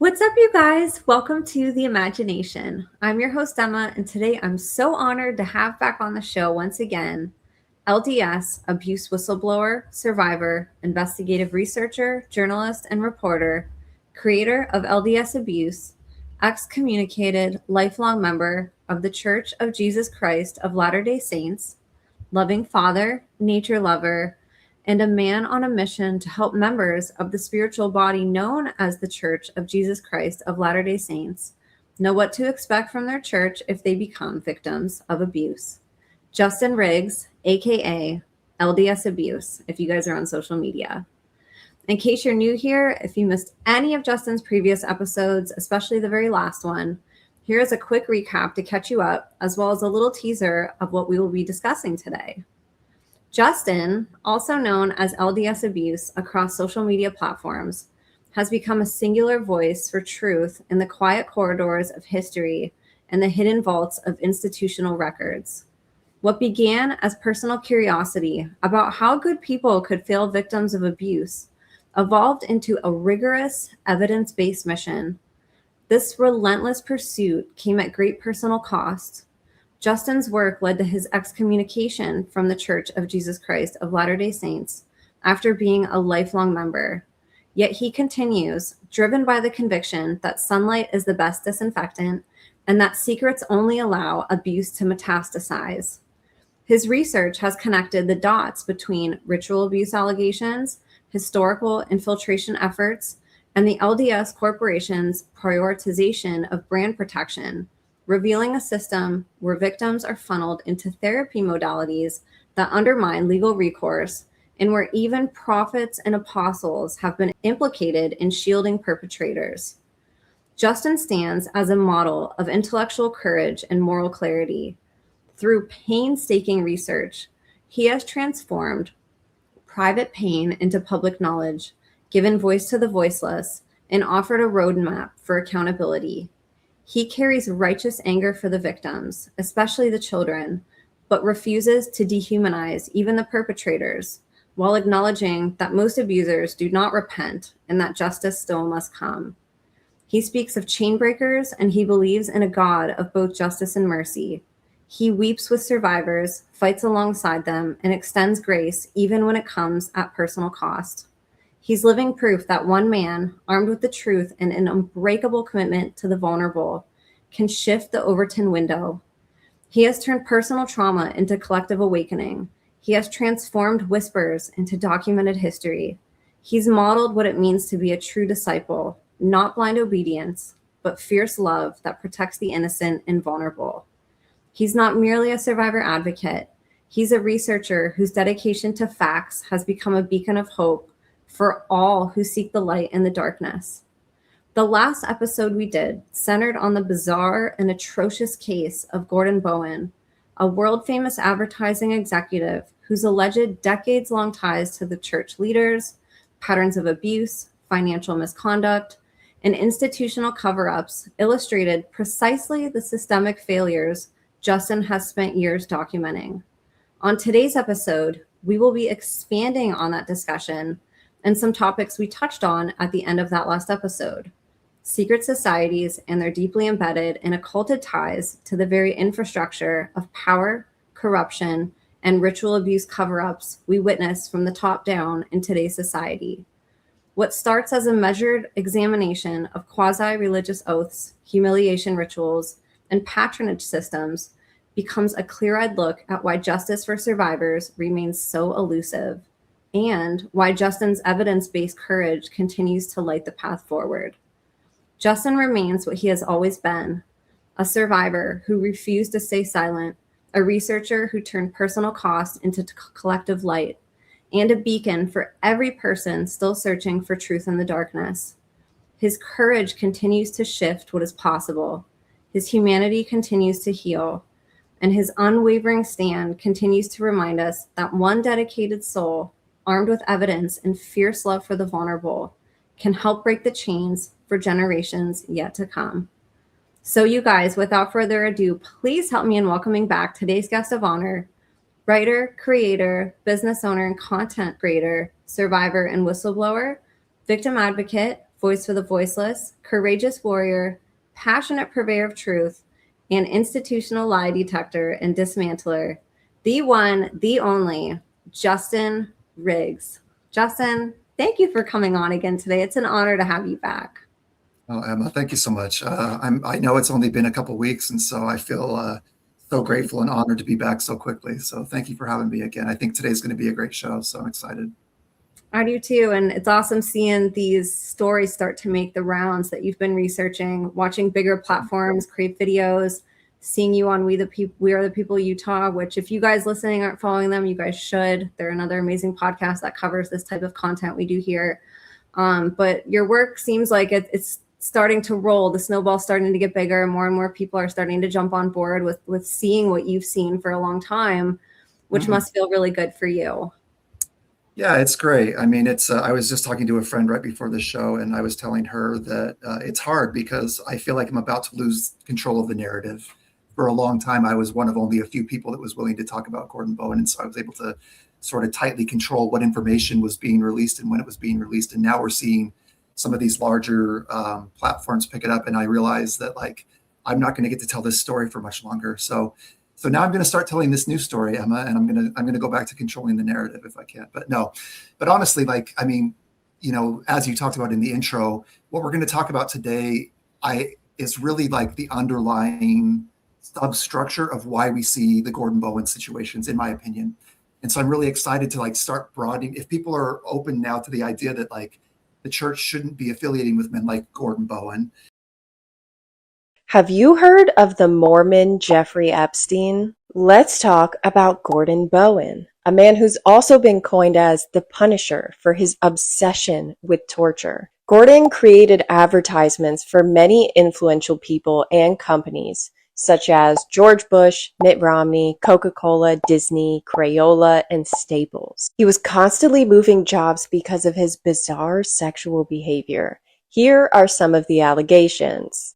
What's up, you guys? Welcome to The Imagination. I'm your host, Emma, and today I'm so honored to have back on the show once again LDS Abuse whistleblower, survivor, investigative researcher, journalist, and reporter, creator of LDS Abuse, excommunicated, lifelong member of the Church of Jesus Christ of Latter-day Saints, loving father, nature lover, and a man on a mission to help members of the spiritual body known as the Church of Jesus Christ of Latter-day Saints know what to expect from their church if they become victims of abuse. Justin Riggs, aka LDS Abuse, if you guys are on social media. In case you're new here, if you missed any of Justin's previous episodes, especially the very last one, here is a quick recap to catch you up, as well as a little teaser of what we will be discussing today. Justin, also known as LDS Abuse across social media platforms, has become a singular voice for truth in the quiet corridors of history and the hidden vaults of institutional records. What began as personal curiosity about how good people could fail victims of abuse evolved into a rigorous, evidence-based mission. This relentless pursuit came at great personal cost. Justin's work led to his excommunication from the Church of Jesus Christ of Latter-day Saints after being a lifelong member. Yet he continues, driven by the conviction that sunlight is the best disinfectant and that secrets only allow abuse to metastasize. His research has connected the dots between ritual abuse allegations, historical infiltration efforts, and the LDS Corporation's prioritization of brand protection, revealing a system where victims are funneled into therapy modalities that undermine legal recourse and where even prophets and apostles have been implicated in shielding perpetrators. Justin stands as a model of intellectual courage and moral clarity. Through painstaking research, he has transformed private pain into public knowledge, given voice to the voiceless, and offered a roadmap for accountability. He carries righteous anger for the victims, especially the children, but refuses to dehumanize even the perpetrators, while acknowledging that most abusers do not repent and that justice still must come. He speaks of chain breakers, and he believes in a God of both justice and mercy. He weeps with survivors, fights alongside them, and extends grace even when it comes at personal cost. He's living proof that one man, armed with the truth and an unbreakable commitment to the vulnerable, can shift the Overton window. He has turned personal trauma into collective awakening. He has transformed whispers into documented history. He's modeled what it means to be a true disciple, not blind obedience, but fierce love that protects the innocent and vulnerable. He's not merely a survivor advocate. He's a researcher whose dedication to facts has become a beacon of hope for all who seek the light in the darkness. The last episode we did centered on the bizarre and atrocious case of Gordon Bowen, a world-famous advertising executive whose alleged decades-long ties to the church leaders, patterns of abuse, financial misconduct, and institutional cover-ups illustrated precisely the systemic failures Justin has spent years documenting. On today's episode, we will be expanding on that discussion and some topics we touched on at the end of that last episode: secret societies and their deeply embedded and occulted ties to the very infrastructure of power, corruption, and ritual abuse cover-ups we witness from the top down in today's society. What starts as a measured examination of quasi-religious oaths, humiliation rituals, and patronage systems becomes a clear-eyed look at why justice for survivors remains so elusive, and why Justin's evidence-based courage continues to light the path forward. Justin remains what he has always been: a survivor who refused to stay silent, a researcher who turned personal cost into collective light, and a beacon for every person still searching for truth in the darkness. His courage continues to shift what is possible. His humanity continues to heal, and his unwavering stand continues to remind us that one dedicated soul, armed with evidence and fierce love for the vulnerable, can help break the chains for generations yet to come. So you guys, without further ado, please help me in welcoming back today's guest of honor, writer, creator, business owner, and content creator, survivor, and whistleblower, victim advocate, voice for the voiceless, courageous warrior, passionate purveyor of truth, and institutional lie detector and dismantler, the one, the only, Justin Riggs. Justin, thank you for coming on again today. It's an honor to have you back. Oh, Emma, thank you so much. I know it's only been a couple weeks, and so I feel so grateful and honored to be back so quickly. So thank you for having me again. I think today's going to be a great show, so I'm excited. I do too, and it's awesome seeing these stories start to make the rounds that you've been researching, watching bigger platforms create videos, seeing you on We Are the People Utah, which if you guys listening aren't following them, you guys should. They're another amazing podcast that covers this type of content we do here. But your work seems like it's starting to roll. The snowball's starting to get bigger. More and more people are starting to jump on board with seeing what you've seen for a long time, which must feel really good for you. Yeah, it's great. I mean, I was just talking to a friend right before the show, and I was telling her that it's hard because I feel like I'm about to lose control of the narrative. For a long time, I was one of only a few people that was willing to talk about Gordon Bowen, and so I was able to sort of tightly control what information was being released and when it was being released. And now we're seeing some of these larger platforms pick it up, and I realize that like I'm not going to get to tell this story for much longer. So now I'm going to start telling this new story, Emma, and I'm going to go back to controlling the narrative if I can. But honestly, like I mean, you know, as you talked about in the intro, what we're going to talk about today, is really like the underlying substructure of why we see the Gordon Bowen situations, in my opinion. And so I'm really excited to like start broadening. If people are open now to the idea that like the church shouldn't be affiliating with men like Gordon Bowen. Have you heard of the Mormon Jeffrey Epstein? Let's talk about Gordon Bowen, a man who's also been coined as the Punisher for his obsession with torture. Gordon created advertisements for many influential people and companies, such as George Bush, Mitt Romney, Coca-Cola, Disney, Crayola, and Staples. He was constantly moving jobs because of his bizarre sexual behavior. Here are some of the allegations.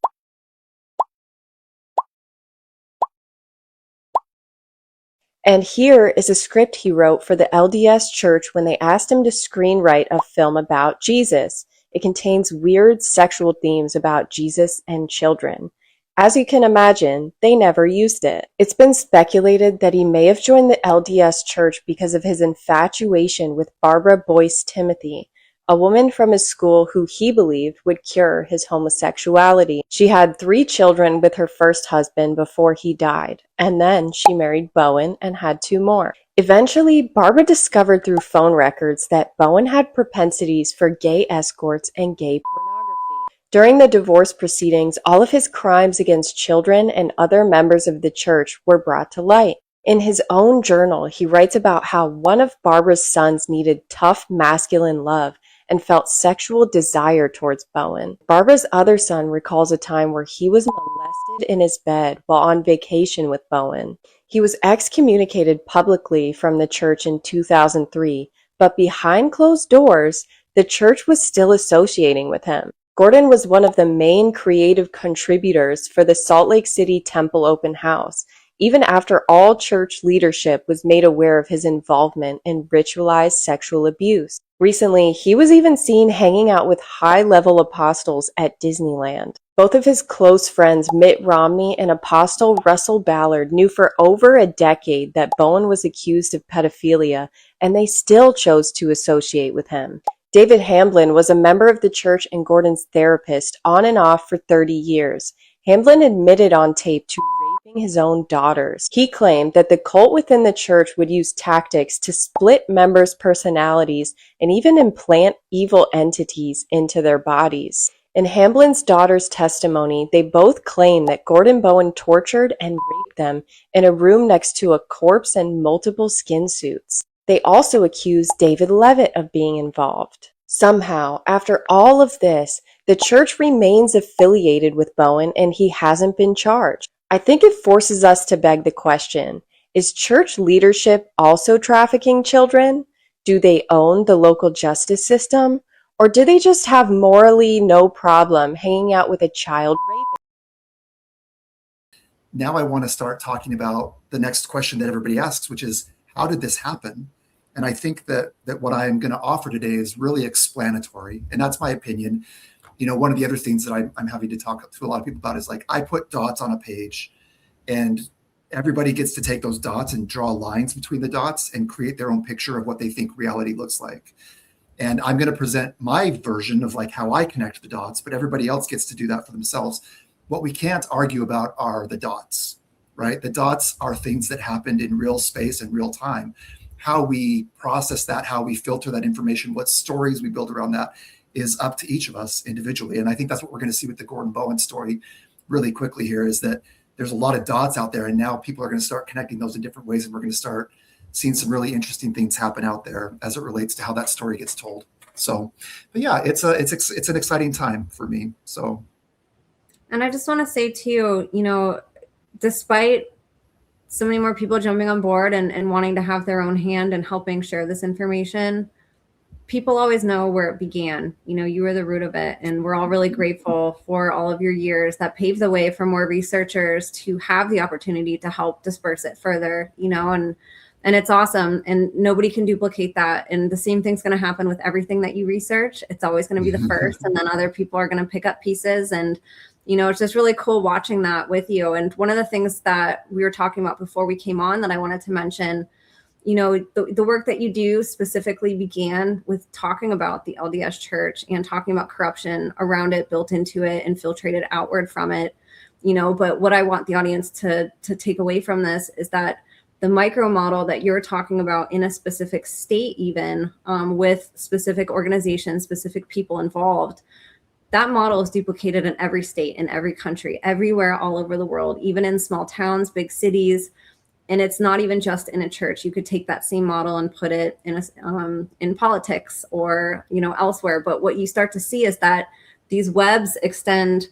And here is a script he wrote for the LDS Church when they asked him to screenwrite a film about Jesus. It contains weird sexual themes about Jesus and children. As you can imagine, they never used it. It's been speculated that he may have joined the LDS Church because of his infatuation with Barbara Boyce Timothy, a woman from his school who he believed would cure his homosexuality. She had 3 children with her first husband before he died, and then she married Bowen and had 2 more. Eventually, Barbara discovered through phone records that Bowen had propensities for gay escorts and gay pornography. During the divorce proceedings, all of his crimes against children and other members of the church were brought to light. In his own journal, he writes about how one of Barbara's sons needed tough masculine love and felt sexual desire towards Bowen. Barbara's other son recalls a time where he was molested in his bed while on vacation with Bowen. He was excommunicated publicly from the church in 2003, but behind closed doors, the church was still associating with him. Gordon was one of the main creative contributors for the Salt Lake City Temple Open House, even after all church leadership was made aware of his involvement in ritualized sexual abuse. Recently, he was even seen hanging out with high-level apostles at Disneyland. Both of his close friends, Mitt Romney and Apostle Russell Ballard, knew for over a decade that Bowen was accused of pedophilia, and they still chose to associate with him. David Hamblin was a member of the church and Gordon's therapist on and off for 30 years. Hamblin admitted on tape to raping his own daughters. He claimed that the cult within the church would use tactics to split members' personalities and even implant evil entities into their bodies. In Hamblin's daughter's testimony, they both claim that Gordon Bowen tortured and raped them in a room next to a corpse and multiple skin suits. They also accused David Levitt of being involved. Somehow, after all of this, the church remains affiliated with Bowen and he hasn't been charged. I think it forces us to beg the question, is church leadership also trafficking children? Do they own the local justice system? Or do they just have morally no problem hanging out with a child rapist? Now I want to start talking about the next question that everybody asks, which is, how did this happen? And I think that what I'm going to offer today is really explanatory, and that's my opinion. one of the other things that I'm having to talk to a lot of people about is like, I put dots on a page and everybody gets to take those dots and draw lines between the dots and create their own picture of what they think reality looks like. And I'm going to present my version of like how I connect the dots, but everybody else gets to do that for themselves. What we can't argue about are the dots, right? The dots are things that happened in real space and real time. How we process that, how we filter that information, what stories we build around that is up to each of us individually. And I think that's what we're going to see with the Gordon Bowen story really quickly here, is that there's a lot of dots out there, and now people are going to start connecting those in different ways, and we're going to start seeing some really interesting things happen out there as it relates to how that story gets told. So, but yeah, it's an exciting time for me. So, and I just want to say too, despite so many more people jumping on board and wanting to have their own hand and helping share this information, people always know where it began. You were the root of it, and we're all really grateful for all of your years that paved the way for more researchers to have the opportunity to help disperse it further, and it's awesome, and nobody can duplicate that. And the same thing's going to happen with everything that you research. It's always going to be the first, and then other people are going to pick up pieces. And, it's just really cool watching that with you. And one of the things that we were talking about before we came on that I wanted to mention, the work that you do specifically began with talking about the LDS Church and talking about corruption around it, built into it, infiltrated outward from it. But what I want the audience to take away from this is that the micro model that you're talking about in a specific state, even with specific organizations, specific people involved, that model is duplicated in every state, in every country, everywhere, all over the world, even in small towns, big cities. And it's not even just in a church. You could take that same model and put it in politics or, elsewhere. But what you start to see is that these webs extend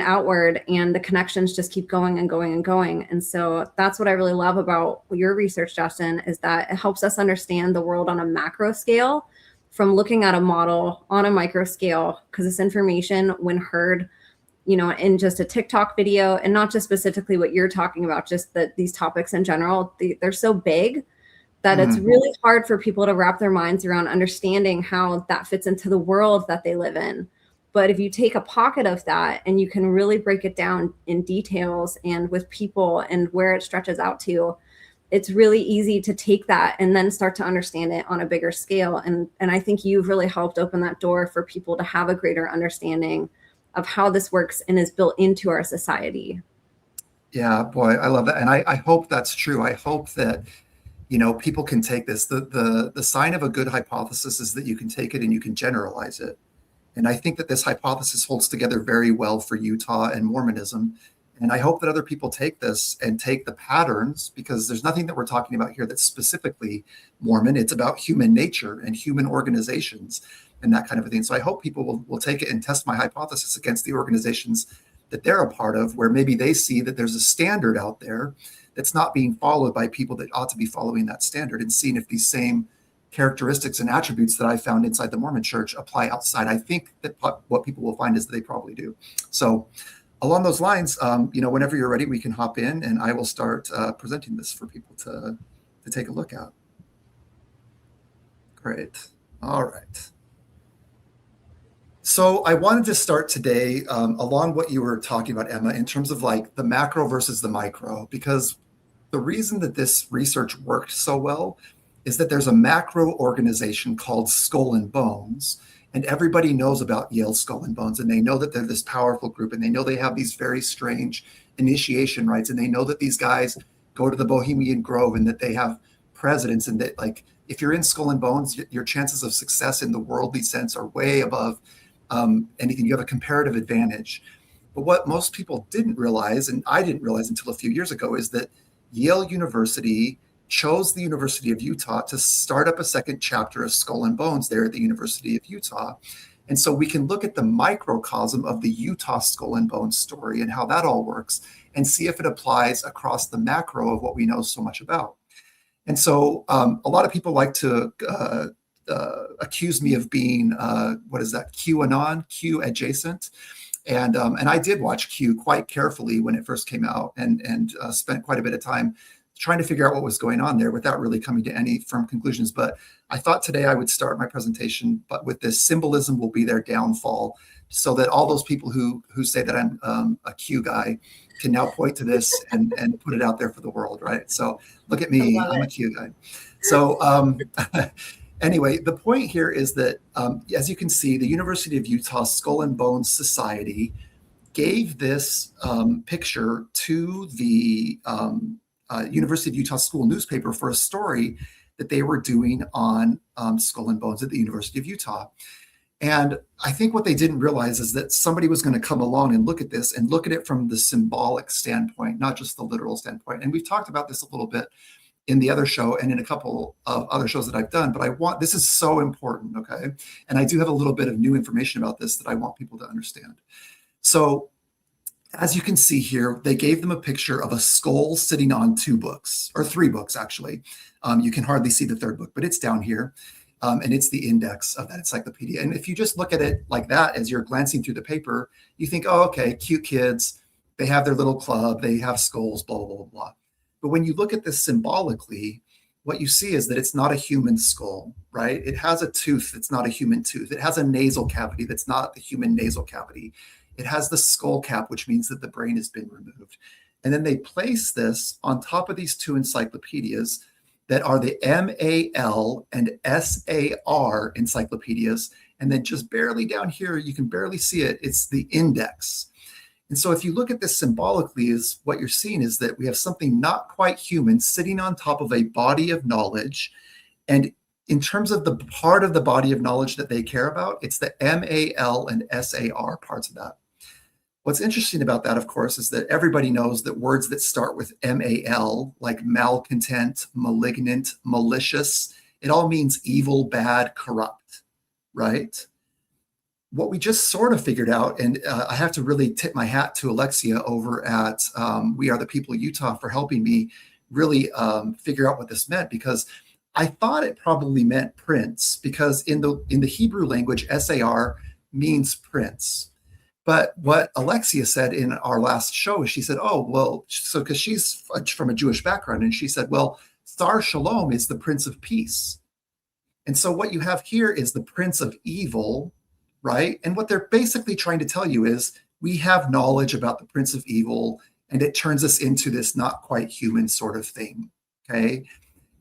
outward, and the connections just keep going and going and going. And so that's what I really love about your research, Justin, is that it helps us understand the world on a macro scale from looking at a model on a micro scale, because this information, when heard, in just a TikTok video, and not just specifically what you're talking about, just that these topics in general, they're so big that it's really hard for people to wrap their minds around understanding how that fits into the world that they live in. But if you take a pocket of that and you can really break it down in details and with people and where it stretches out to, it's really easy to take that and then start to understand it on a bigger scale. And I think you've really helped open that door for people to have a greater understanding of how this works and is built into our society. Yeah, boy, I love that. And I hope that's true. I hope that, people can take this. The sign of a good hypothesis is that you can take it and you can generalize it. And I think that this hypothesis holds together very well for Utah and Mormonism. And I hope that other people take this and take the patterns, because there's nothing that we're talking about here that's specifically Mormon. It's about human nature and human organizations and that kind of a thing. So I hope people will take it and test my hypothesis against the organizations that they're a part of, where maybe they see that there's a standard out there that's not being followed by people that ought to be following that standard, and seeing if these same characteristics and attributes that I found inside the Mormon church apply outside. I think that what people will find is that they probably do. So along those lines, whenever you're ready, we can hop in and I will start presenting this for people to take a look at. Great. All right. So I wanted to start today along what you were talking about, Emma, in terms of like the macro versus the micro, because the reason that this research worked so well is that there's a macro organization called Skull and Bones, and everybody knows about Yale Skull and Bones, and they know that they're this powerful group, and they know they have these very strange initiation rites, and they know that these guys go to the Bohemian Grove and that they have presidents, and that like if you're in Skull and Bones, your chances of success in the worldly sense are way above anything. You have a comparative advantage. But what most people didn't realize, and I didn't realize until a few years ago, is that Yale University chose the University of Utah to start up a second chapter of Skull and Bones there at the University of Utah. And so we can look at the microcosm of the Utah Skull and Bones story and how that all works, and see if it applies across the macro of what we know so much about. And so a lot of people like to accuse me of being, QAnon, Q adjacent. And I did watch Q quite carefully when it first came out, and spent quite a bit of time trying to figure out what was going on there without really coming to any firm conclusions. But I thought today I would start my presentation, but with this symbolism will be their downfall, so that all those people who say that I'm a Q guy can now point to this and put it out there for the world, right? So look at me, I'm a Q guy. So anyway, the point here is that, as you can see, the University of Utah Skull and Bones Society gave this picture to the University of Utah School newspaper for a story that they were doing on Skull and Bones at the University of Utah. And I think what they didn't realize is that somebody was going to come along and look at this and look at it from the symbolic standpoint, not just the literal standpoint. And we've talked about this a little bit in the other show and in a couple of other shows that I've done, but this is so important, okay? And I do have a little bit of new information about this that I want people to understand. So as you can see here, they gave them a picture of a skull sitting on 2 books, or 3 books, actually. You can hardly see the 3rd book, but it's down here. And it's the index of that encyclopedia. And if you just look at it like that, as you're glancing through the paper, you think, oh, okay, cute kids. They have their little club. They have skulls, blah, blah, blah, blah. But when you look at this symbolically, what you see is that it's not a human skull, right? It has a tooth that's not a human tooth. It has a nasal cavity that's not the human nasal cavity. It has the skull cap, which means that the brain has been removed. And then they place this on top of these 2 encyclopedias that are the MAL and SAR encyclopedias. And then just barely down here, you can barely see it, it's the index. And so if you look at this symbolically, is what you're seeing is that we have something not quite human sitting on top of a body of knowledge. And in terms of the part of the body of knowledge that they care about, it's the MAL and SAR parts of that. What's interesting about that, of course, is that everybody knows that words that start with MAL, like malcontent, malignant, malicious, it all means evil, bad, corrupt, right? What we just sort of figured out, and I have to really tip my hat to Alexia over at We Are the People of Utah for helping me really figure out what this meant, because I thought it probably meant prince, because in the Hebrew language, SAR means prince. But what Alexia said in our last show is she said, oh, well, so because she's from a Jewish background, and she said, well, Sar Shalom is the Prince of Peace. And so what you have here is the Prince of Evil, right? And what they're basically trying to tell you is we have knowledge about the Prince of Evil, and it turns us into this not quite human sort of thing, okay?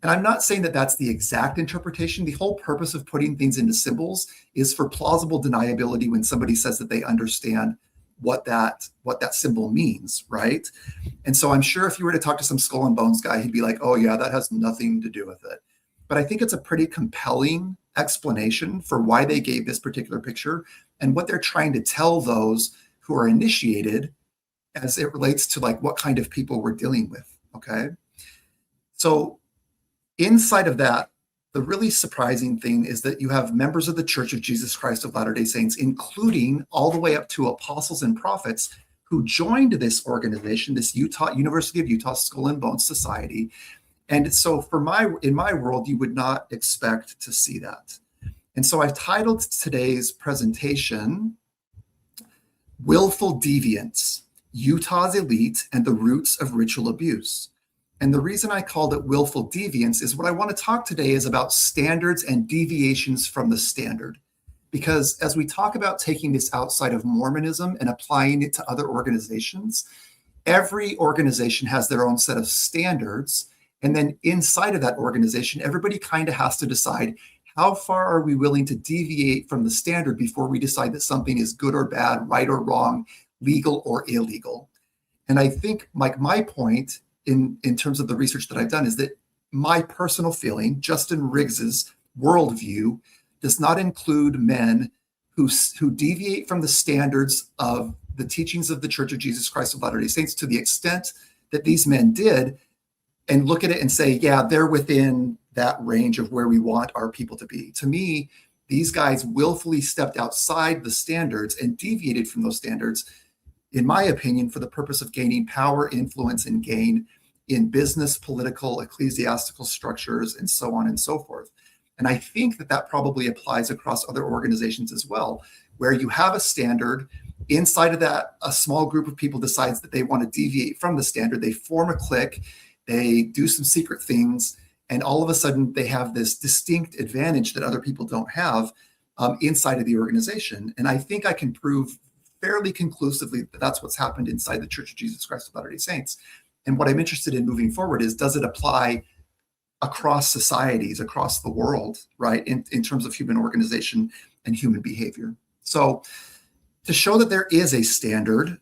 And I'm not saying that that's the exact interpretation. The whole purpose of putting things into symbols is for plausible deniability when somebody says that they understand what that symbol means, right? And so I'm sure if you were to talk to some Skull and Bones guy, he'd be like, oh yeah, that has nothing to do with it. But I think it's a pretty compelling explanation for why they gave this particular picture and what they're trying to tell those who are initiated as it relates to like what kind of people we're dealing with, okay? So inside of that, the really surprising thing is that you have members of the Church of Jesus Christ of Latter-day Saints, including all the way up to apostles and prophets, who joined this organization, this University of Utah Skull and Bones Society. And so in my world, you would not expect to see that. And so I've titled today's presentation, Willful Deviants, Utah's Elite and the Roots of Ritual Abuse. And the reason I called it Willful Deviants is what I want to talk today is about standards and deviations from the standard. Because as we talk about taking this outside of Mormonism and applying it to other organizations, every organization has their own set of standards. And then inside of that organization, everybody kind of has to decide how far are we willing to deviate from the standard before we decide that something is good or bad, right or wrong, legal or illegal. And I think like my point in terms of the research that I've done is that my personal feeling, Justin Riggs's worldview, does not include men who deviate from the standards of the teachings of the Church of Jesus Christ of Latter-day Saints to the extent that these men did, and look at it and say, yeah, they're within that range of where we want our people to be. To me, these guys willfully stepped outside the standards and deviated from those standards, in my opinion, for the purpose of gaining power, influence, and gain in business, political, ecclesiastical structures, and so on and so forth. And I think that probably applies across other organizations as well, where you have a standard. Inside of that, a small group of people decides that they want to deviate from the standard. They form a clique, they do some secret things, and all of a sudden they have this distinct advantage that other people don't have. inside of the organization. And I think I can prove fairly conclusively that that's what's happened inside the Church of Jesus Christ of Latter-day Saints. And what I'm interested in moving forward is, does it apply across societies, across the world, right, in terms of human organization and human behavior? So to show that there is a standard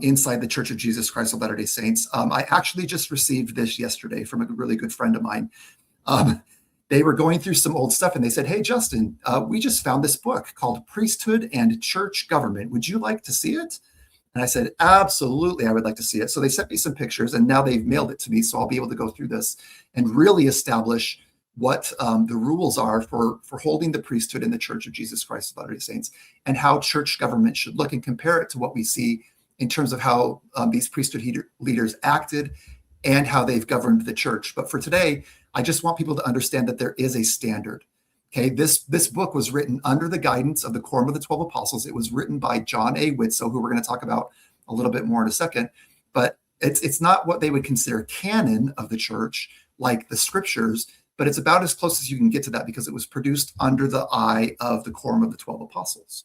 inside the Church of Jesus Christ of Latter-day Saints, I actually just received this yesterday from a really good friend of mine. They were going through some old stuff and they said, "Hey, Justin, we just found this book called Priesthood and Church Government. Would you like to see it?" And I said, "Absolutely, I would like to see it." So they sent me some pictures and now they've mailed it to me. So I'll be able to go through this and really establish what the rules are for holding the priesthood in the Church of Jesus Christ of Latter-day Saints, and how church government should look, and compare it to what we see in terms of how these priesthood leaders acted and how they've governed the church. But for today, I just want people to understand that there is a standard. Okay, this book was written under the guidance of the Quorum of the 12 Apostles. It was written by John A. Whitsoe, who we're going to talk about a little bit more in a second. But it's not what they would consider canon of the church, like the scriptures, but it's about as close as you can get to that because it was produced under the eye of the Quorum of the 12 Apostles.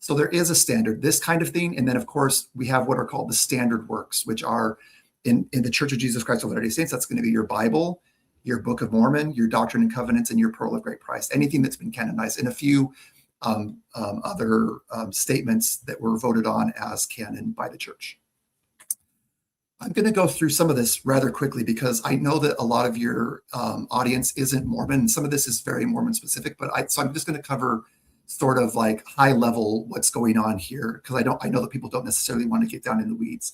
So there is a standard, this kind of thing. And then, of course, we have what are called the standard works, which are in the Church of Jesus Christ of Latter-day Saints. That's going to be your Bible, your Book of Mormon, your Doctrine and Covenants, and your Pearl of Great Price, anything that's been canonized, and a few other statements that were voted on as canon by the church. I'm going to go through some of this rather quickly because I know that a lot of your audience isn't Mormon, and some of this is very Mormon specific, but so I'm just going to cover sort of like high level what's going on here, because I know that people don't necessarily want to get down in the weeds.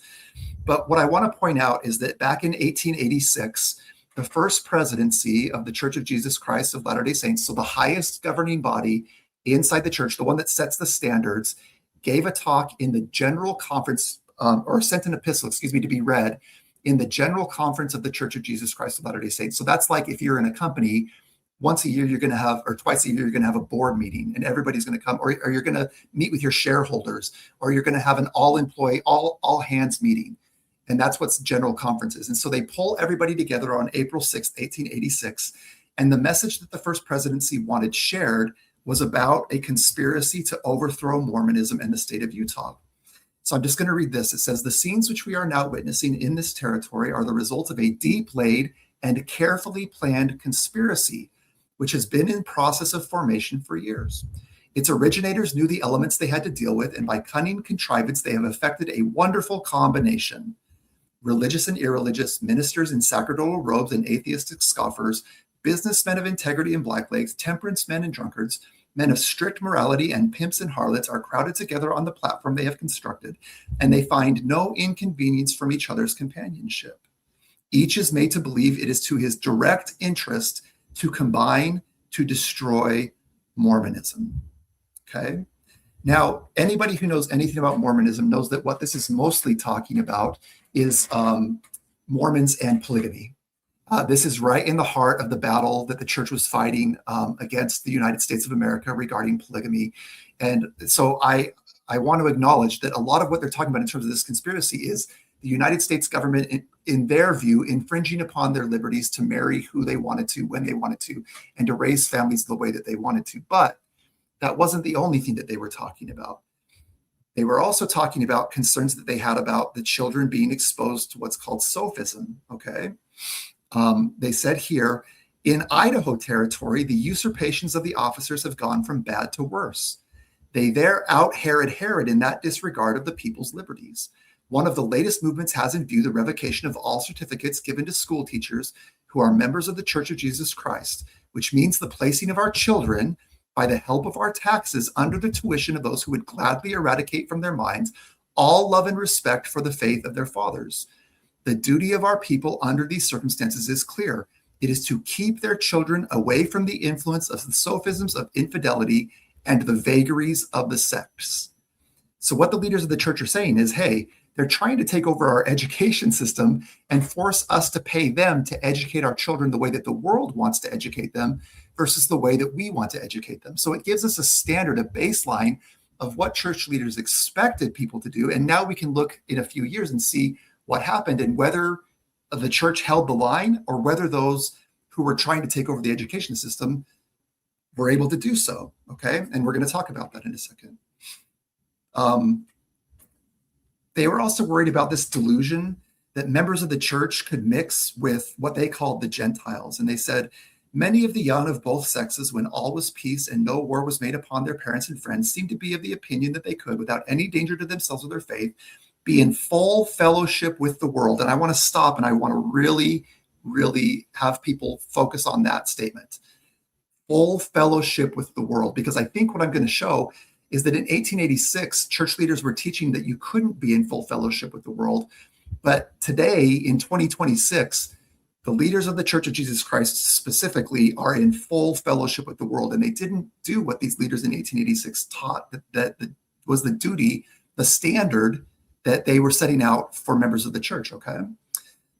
But what I want to point out is that back in 1886, the first presidency of the Church of Jesus Christ of Latter-day Saints, so the highest governing body inside the church, the one that sets the standards, gave a talk in the general conference, or sent an epistle, to be read in the general conference of the Church of Jesus Christ of Latter-day Saints. So that's like if you're in a company, once a year you're going to have, or twice a year you're going to have a board meeting, and everybody's going to come, or you're going to meet with your shareholders, or you're going to have an all-employee, all hands meeting. And that's what general conference is. And so they pull everybody together on April 6th, 1886. And the message that the first presidency wanted shared was about a conspiracy to overthrow Mormonism in the state of Utah. So I'm just going to read this. It says, "The scenes which we are now witnessing in this territory are the result of a deep-laid and carefully planned conspiracy, which has been in process of formation for years. Its originators knew the elements they had to deal with, and by cunning contrivance, they have effected a wonderful combination. Religious and irreligious, ministers in sacerdotal robes and atheistic scoffers, businessmen of integrity and blacklegs, temperance men and drunkards, men of strict morality and pimps and harlots are crowded together on the platform they have constructed, and they find no inconvenience from each other's companionship. Each is made to believe it is to his direct interest to combine to destroy Mormonism." Okay. Now, anybody who knows anything about Mormonism knows that what this is mostly talking about is Mormons and polygamy. This is right in the heart of the battle that the church was fighting against the United States of America regarding polygamy. And so I want to acknowledge that a lot of what they're talking about in terms of this conspiracy is the United States government, in their view, infringing upon their liberties to marry who they wanted to, when they wanted to, and to raise families the way that they wanted to. But that wasn't the only thing that they were talking about. They were also talking about concerns that they had about the children being exposed to what's called sophism, okay? They said here, "In Idaho territory, the usurpations of the officers have gone from bad to worse. They there out Herod in that disregard of the people's liberties. One of the latest movements has in view the revocation of all certificates given to school teachers who are members of the Church of Jesus Christ, which means the placing of our children, by the help of our taxes, under the tuition of those who would gladly eradicate from their minds all love and respect for the faith of their fathers. The duty of our people under these circumstances is clear. It is to keep their children away from the influence of the sophisms of infidelity and the vagaries of the sects." So what the leaders of the church are saying is, hey, they're trying to take over our education system and force us to pay them to educate our children the way that the world wants to educate them versus the way that we want to educate them. So it gives us a standard, a baseline of what church leaders expected people to do. And now we can look in a few years and see what happened and whether the church held the line or whether those who were trying to take over the education system were able to do so, okay? And we're going to talk about that in a second. They were also worried about this delusion that members of the church could mix with what they called the Gentiles. And they said, many of the young of both sexes, when all was peace and no war was made upon their parents and friends, seemed to be of the opinion that they could, without any danger to themselves or their faith, be in full fellowship with the world. And I want to stop and I want to really, really have people focus on that statement. Full fellowship with the world, because I think what I'm going to show is that in 1886, church leaders were teaching that you couldn't be in full fellowship with the world. But today, in 2026, the leaders of the Church of Jesus Christ specifically are in full fellowship with the world. And they didn't do what these leaders in 1886 taught, that was the duty, the standard that they were setting out for members of the church, okay?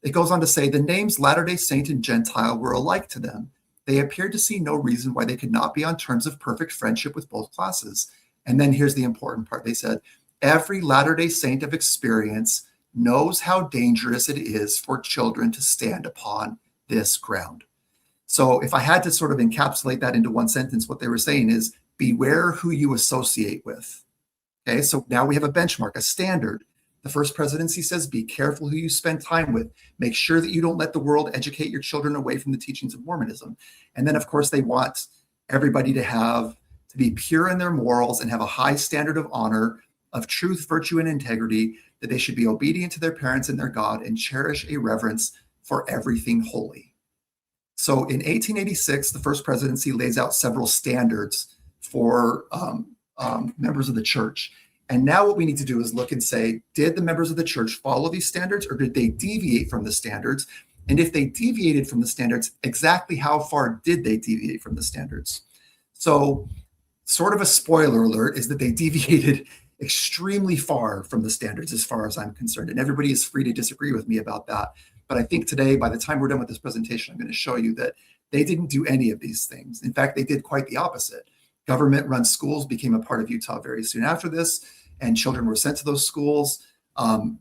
It goes on to say, the names Latter-day Saint and Gentile were alike to them. They appeared to see no reason why they could not be on terms of perfect friendship with both classes. And then here's the important part. They said, every Latter-day Saint of experience knows how dangerous it is for children to stand upon this ground. So if I had to sort of encapsulate that into one sentence, what they were saying is, beware who you associate with. Okay, so now we have a benchmark, a standard. The First Presidency says, be careful who you spend time with. Make sure that you don't let the world educate your children away from the teachings of Mormonism. And then, of course, they want everybody to be pure in their morals and have a high standard of honor, of truth, virtue, and integrity, that they should be obedient to their parents and their God and cherish a reverence for everything holy. So in 1886, the First Presidency lays out several standards for members of the church. And now what we need to do is look and say, did the members of the church follow these standards, or did they deviate from the standards? And if they deviated from the standards, exactly how far did they deviate from the standards? So sort of a spoiler alert is that they deviated extremely far from the standards as far as I'm concerned. And everybody is free to disagree with me about that. But I think today, by the time we're done with this presentation, I'm going to show you that they didn't do any of these things. In fact, they did quite the opposite. Government-run schools became a part of Utah very soon after this, and children were sent to those schools.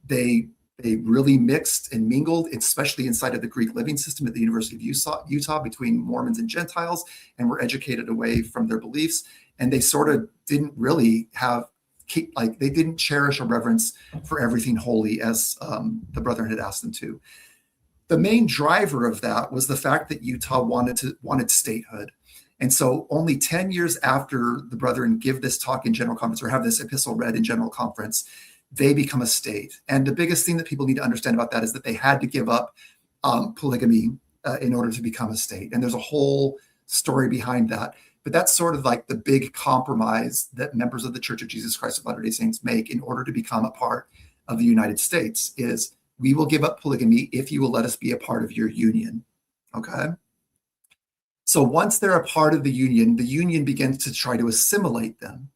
They really mixed and mingled, especially inside of the Greek living system at the University of Utah between Mormons and Gentiles, and were educated away from their beliefs. And they sort of didn't really they didn't cherish a reverence for everything holy as the brethren had asked them to. The main driver of that was the fact that Utah wanted statehood. And so only 10 years after the brethren give this talk in General Conference or have this epistle read in General Conference, they become a state. And the biggest thing that people need to understand about that is that they had to give up polygamy in order to become a state. And there's a whole story behind that. But that's sort of like the big compromise that members of the Church of Jesus Christ of Latter-day Saints make in order to become a part of the United States is, we will give up polygamy if you will let us be a part of your union, okay? So once they're a part of the union begins to try to assimilate them.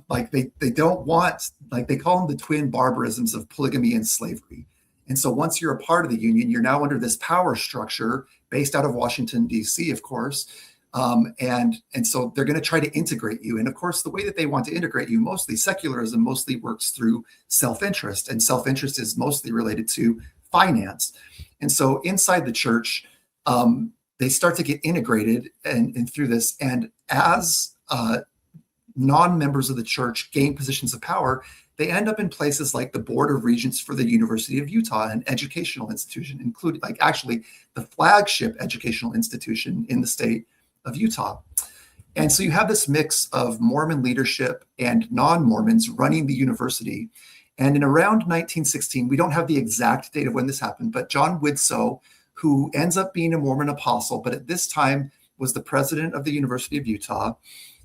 Like they don't want, like they call them the twin barbarisms of polygamy and slavery. And so once you're a part of the union, you're now under this power structure based out of Washington, D.C., of course. And so they're going to try to integrate you. And of course, the way that they want to integrate you, mostly secularism, mostly works through self-interest. And self-interest is mostly related to finance. And so inside the church, they start to get integrated and through this. And as non-members of the church gain positions of power, they end up in places like the Board of Regents for the University of Utah, an educational institution, including actually the flagship educational institution in the state of Utah. And so you have this mix of Mormon leadership and non-Mormons running the university. And in around 1916, we don't have the exact date of when this happened, but John Widsoe, who ends up being a Mormon apostle, but at this time was the president of the University of Utah,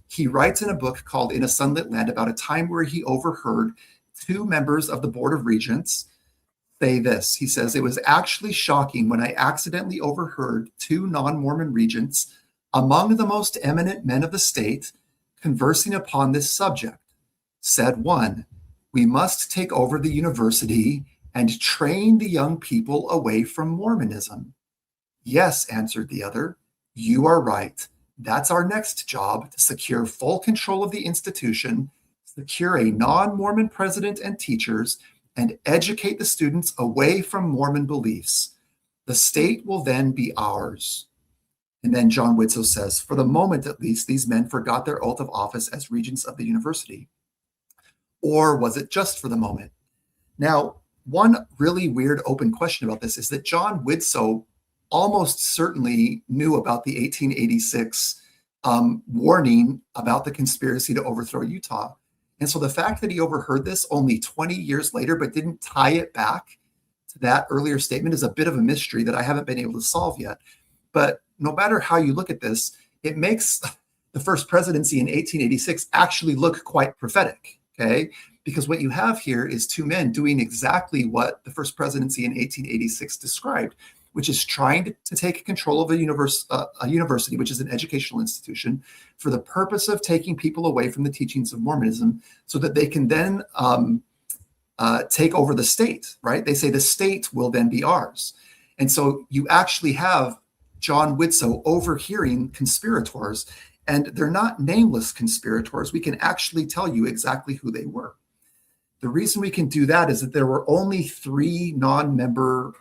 he writes in a book called In a Sunlit Land about a time where he overheard two members of the Board of Regents say this. He says, "It was actually shocking when I accidentally overheard two non-Mormon regents, among the most eminent men of the state, conversing upon this subject. Said one, 'We must take over the university and train the young people away from Mormonism.' 'Yes,' answered the other, 'you are right. That's our next job, to secure full control of the institution, secure a non-Mormon president and teachers, and educate the students away from Mormon beliefs. The state will then be ours.' And then John Widtsoe says, for the moment at least, these men forgot their oath of office as regents of the university. Or was it just for the moment? Now, one really weird open question about this is that John Widtsoe almost certainly knew about the 1886 warning about the conspiracy to overthrow Utah. And so the fact that he overheard this only 20 years later, but didn't tie it back to that earlier statement is a bit of a mystery that I haven't been able to solve yet. But no matter how you look at this, it makes the first presidency in 1886 actually look quite prophetic, okay? Because what you have here is two men doing exactly what the first presidency in 1886 described, which is trying to take control of a university, which is an educational institution, for the purpose of taking people away from the teachings of Mormonism so that they can then take over the state, right? They say the state will then be ours. And so you actually have John Widtsoe overhearing conspirators, and they're not nameless conspirators. We can actually tell you exactly who they were. The reason we can do that is that there were only 3 non-Mormon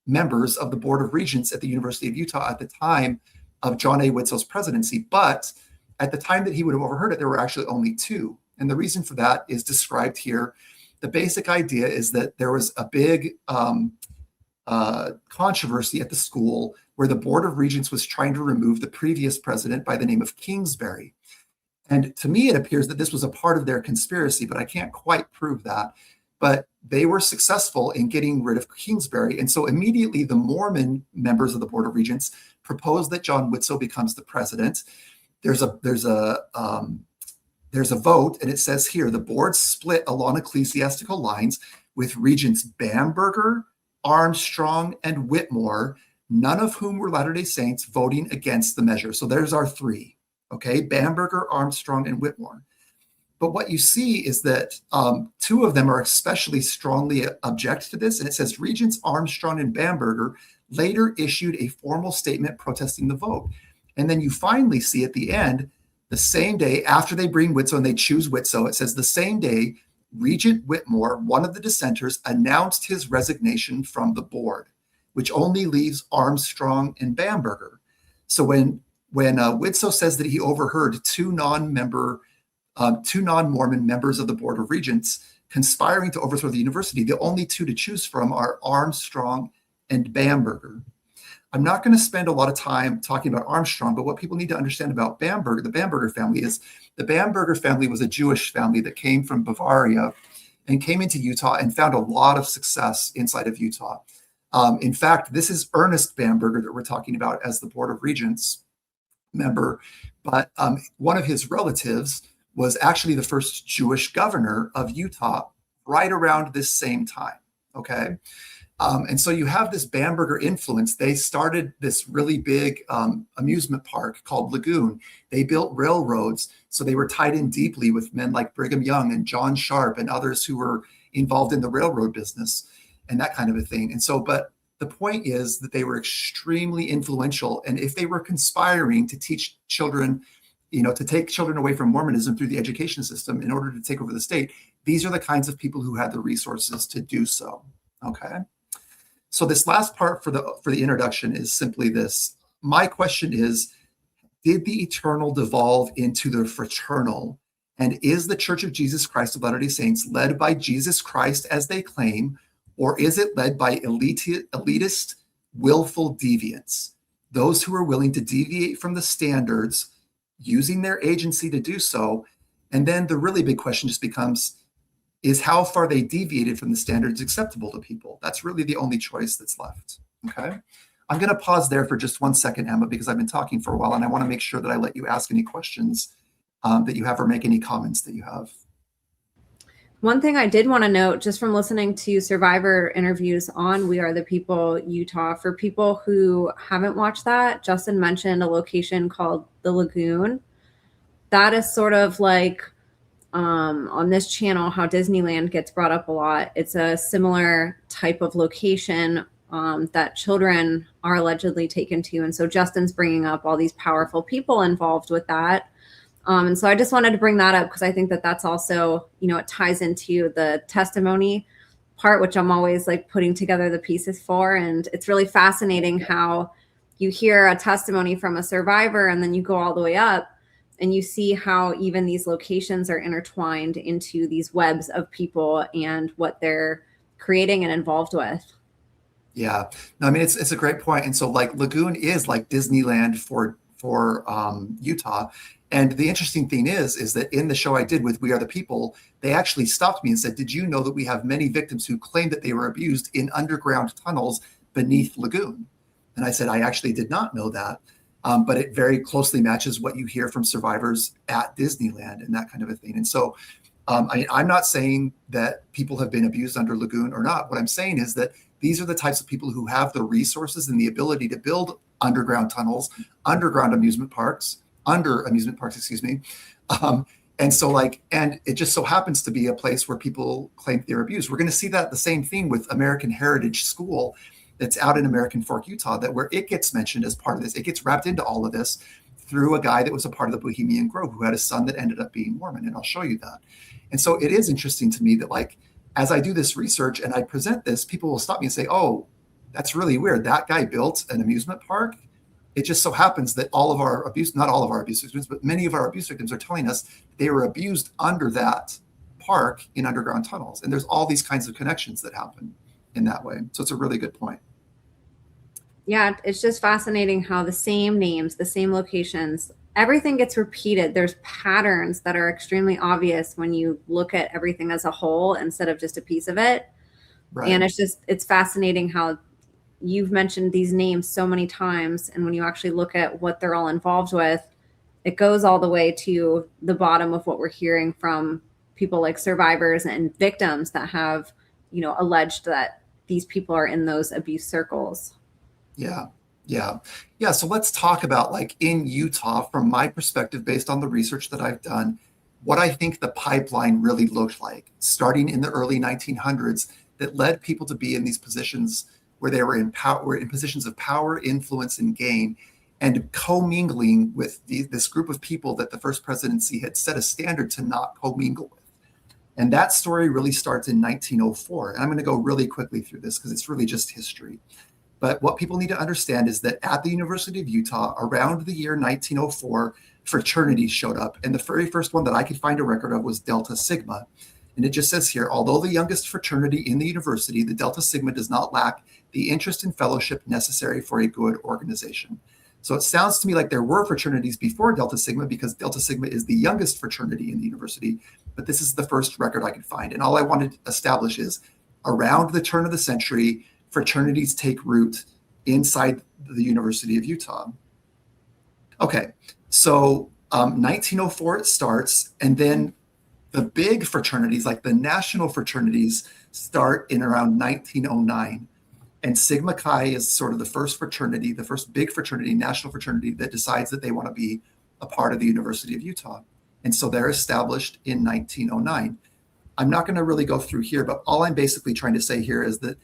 members of the Board of Regents at the University of Utah at the time of John A. Widtsoe's presidency. But at the time that he would have overheard it, there were actually only 2. And the reason for that is described here. The basic idea is that there was a big controversy at the school where the Board of Regents was trying to remove the previous president by the name of Kingsbury. And to me, it appears that this was a part of their conspiracy, but I can't quite prove that. But they were successful in getting rid of Kingsbury. And so immediately the Mormon members of the Board of Regents proposed that John Widtsoe becomes the president. There's a vote, and it says here, the board split along ecclesiastical lines with Regents Bamberger, Armstrong, and Whitmore, none of whom were Latter-day Saints, voting against the measure. So there's our 3, okay? Bamberger, Armstrong, and Whitmore. But what you see is that 2 of them are especially strongly object to this. And it says Regents Armstrong and Bamberger later issued a formal statement protesting the vote. And then you finally see at the end, the same day after they bring Widtsoe and they choose Widtsoe, it says the same day, Regent Whitmore, one of the dissenters, announced his resignation from the board, which only leaves Armstrong and Bamberger. So when Widtsoe says that he overheard 2 non-Mormon members of the Board of Regents conspiring to overthrow the university, the only 2 to choose from are Armstrong and Bamberger. I'm not going to spend a lot of time talking about Armstrong, but what people need to understand about Bamberger, the Bamberger family, is the Bamberger family was a Jewish family that came from Bavaria and came into Utah and found a lot of success inside of Utah. In fact, this is Ernest Bamberger that we're talking about as the Board of Regents member, but one of his relatives was actually the first Jewish governor of Utah right around this same time, okay? And so you have this Bamberger influence. They started this really big amusement park called Lagoon. They built railroads, so they were tied in deeply with men like Brigham Young and John Sharp and others who were involved in the railroad business and that kind of a thing. And so, but the point is that they were extremely influential. And if they were conspiring to teach children, to take children away from Mormonism through the education system in order to take over the state, these are the kinds of people who had the resources to do so, okay? So this last part for the introduction is simply this. My question is, did the eternal devolve into the fraternal? And is the Church of Jesus Christ of Latter-day Saints led by Jesus Christ as they claim, or is it led by elitist, willful deviants? Those who are willing to deviate from the standards, using their agency to do so. And then the really big question just becomes, is how far they deviated from the standards acceptable to people? That's really the only choice that's left, okay? I'm gonna pause there for just 1 second, Emma, because I've been talking for a while and I wanna make sure that I let you ask any questions that you have or make any comments that you have. One thing I did wanna note, just from listening to survivor interviews on We Are the People Utah, for people who haven't watched that, Justin mentioned a location called the Lagoon. That is sort of like, on this channel, how Disneyland gets brought up a lot. It's a similar type of location that children are allegedly taken to. And so Justin's bringing up all these powerful people involved with that. And so I just wanted to bring that up because I think that that's also, it ties into the testimony part, which I'm always like putting together the pieces for. And it's really fascinating how, you hear a testimony from a survivor, and then you go all the way up and you see how even these locations are intertwined into these webs of people and what they're creating and involved with. Yeah, no, I mean it's a great point. And so like Lagoon is like Disneyland for Utah. And the interesting thing is that in the show I did with We Are the People, they actually stopped me and said, "Did you know that we have many victims who claim that they were abused in underground tunnels beneath Lagoon?" And I said, "I actually did not know that." But it very closely matches what you hear from survivors at Disneyland and that kind of a thing. And so I'm not saying that people have been abused under Lagoon or not. What I'm saying is that these are the types of people who have the resources and the ability to build underground tunnels, underground amusement parks, excuse me. And so and it just so happens to be a place where people claim they're abused. We're going to see that the same thing with American Heritage School that's out in American Fork, Utah, that where it gets mentioned as part of this. It gets wrapped into all of this through a guy that was a part of the Bohemian Grove who had a son that ended up being Mormon. And I'll show you that. And so it is interesting to me that as I do this research and I present this, people will stop me and say, "Oh, that's really weird. That guy built an amusement park." It just so happens that all of our abuse, not all of our abuse victims, but many of our abuse victims are telling us they were abused under that park in underground tunnels. And there's all these kinds of connections that happen in that way. So it's a really good point. Yeah, it's just fascinating how the same names, the same locations, everything gets repeated. There's patterns that are extremely obvious when you look at everything as a whole instead of just a piece of it. Right. And it's fascinating how you've mentioned these names so many times. And when you actually look at what they're all involved with, it goes all the way to the bottom of what we're hearing from people like survivors and victims that have, alleged that these people are in those abuse circles. Yeah. So let's talk about in Utah, from my perspective, based on the research that I've done, what I think the pipeline really looked like, starting in the early 1900s, that led people to be in these positions where they were in positions of power, influence, and gain, and commingling with this group of people that the first presidency had set a standard to not commingle with. And that story really starts in 1904. And I'm going to go really quickly through this because it's really just history. But what people need to understand is that at the University of Utah, around the year 1904, fraternities showed up. And the very first one that I could find a record of was Delta Sigma. And it just says here, although the youngest fraternity in the university, the Delta Sigma does not lack the interest and fellowship necessary for a good organization. So it sounds to me like there were fraternities before Delta Sigma because Delta Sigma is the youngest fraternity in the university. But this is the first record I could find. And all I wanted to establish is around the turn of the century, fraternities take root inside the University of Utah. Okay, so 1904 it starts, and then the big fraternities, like the national fraternities, start in around 1909. And Sigma Chi is sort of the first fraternity, the first big fraternity, national fraternity, that decides that they want to be a part of the University of Utah. And so they're established in 1909. I'm not going to really go through here, but all I'm basically trying to say here is that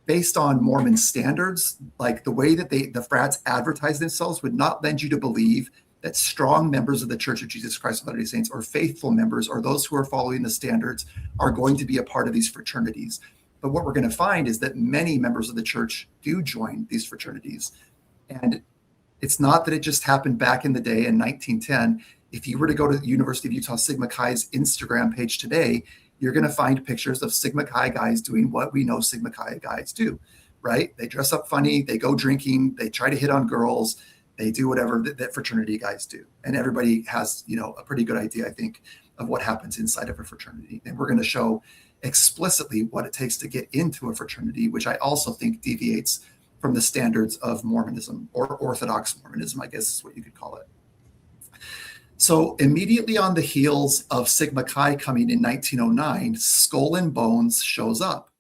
based on Mormon standards, like the way that the frats advertise themselves would not lend you to believe that strong members of the Church of Jesus Christ of Latter-day Saints or faithful members or those who are following the standards are going to be a part of these fraternities. But what we're going to find is that many members of the church do join these fraternities. And it's not that it just happened back in the day in 1910. If you were to go to the University of Utah Sigma Chi's Instagram page today, you're going to find pictures of Sigma Chi guys doing what we know Sigma Chi guys do, right? They dress up funny, they go drinking, they try to hit on girls, they do whatever that fraternity guys do. And everybody has, a pretty good idea, I think, of what happens inside of a fraternity. And we're going to show explicitly what it takes to get into a fraternity, which I also think deviates from the standards of Mormonism, or Orthodox Mormonism, I guess is what you could call it. So immediately on the heels of Sigma Chi coming in 1909, Skull and Bones shows up.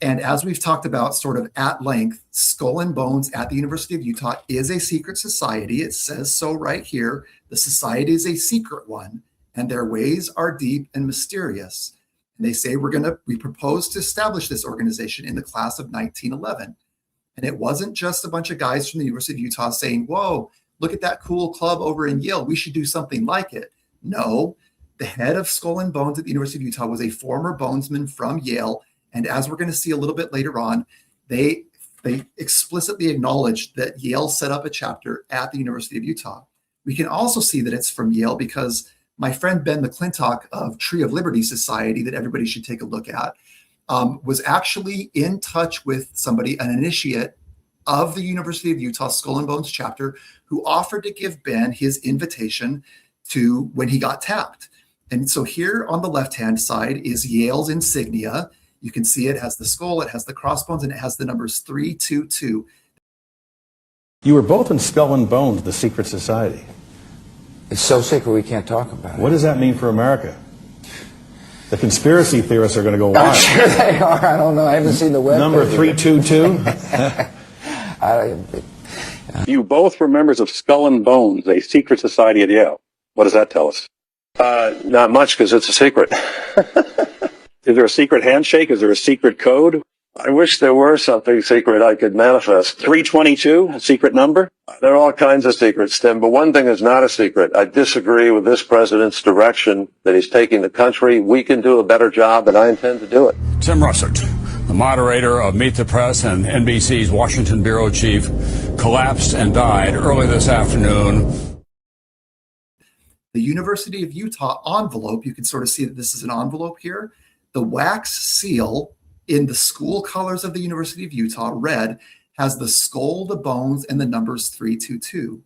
And as we've talked about sort of at length, Skull and Bones at the University of Utah is a secret society. It says so right here. The society is a secret one, and their ways are deep and mysterious. And they say we propose to establish this organization in the class of 1911. And it wasn't just a bunch of guys from the University of Utah saying, whoa, look at that cool club over in Yale, we should do something like it. No, the head of Skull and Bones at the University of Utah was a former bonesman from Yale. And as we're going to see a little bit later on, they they explicitly acknowledge that Yale set up a chapter at the University of Utah. We can also see that it's from Yale because my friend Ben McClintock of Tree of Liberty Society, that everybody should take a look at, was actually in touch with somebody, an initiate of the University of Utah Skull and Bones chapter, who offered to give Ben his invitation to when he got tapped. And so here on the left-hand side is Yale's insignia. You can see it has the skull, it has the crossbones, and it has the numbers 322. You were both in Skull and Bones, the secret society. It's so secret we can't talk about it. What does that mean for America? The conspiracy theorists are going to go I'm wild. sure they are. I don't know. I haven't seen the web. Number 322? You both were members of Skull and Bones, a secret society at Yale. What does that tell us? Not much, because it's a secret. Is there a secret handshake? Is there a secret code? I wish there were something secret I could manifest. 322, a secret number? There are all kinds of secrets, Tim, but one thing is not a secret. I disagree with this president's direction that he's taking the country. We can do a better job, and I intend to do it. Tim Russert, the moderator of Meet the Press and NBC's Washington bureau chief, collapsed and died early this afternoon. The University of Utah envelope, you can sort of see that this is an envelope here. The wax seal in the school colors of the University of Utah, red, has the skull, the bones, and the numbers 322.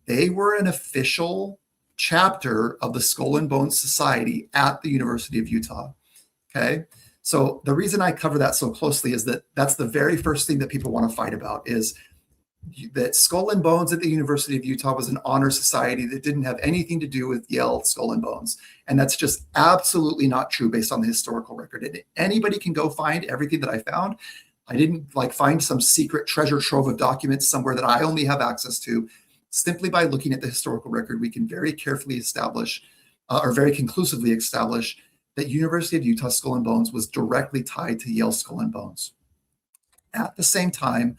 They were an official chapter of the Skull and Bones Society at the University of Utah. Okay, so the reason I cover that so closely is that that's the very first thing that people want to fight about, is that Skull and Bones at the University of Utah was an honor society that didn't have anything to do with Yale Skull and Bones. And that's just absolutely not true based on the historical record. And anybody can go find everything that I found. I didn't find some secret treasure trove of documents somewhere that I only have access to. Simply by looking at the historical record, we can very carefully establish, or very conclusively establish, that University of Utah Skull and Bones was directly tied to Yale Skull and Bones. At the same time,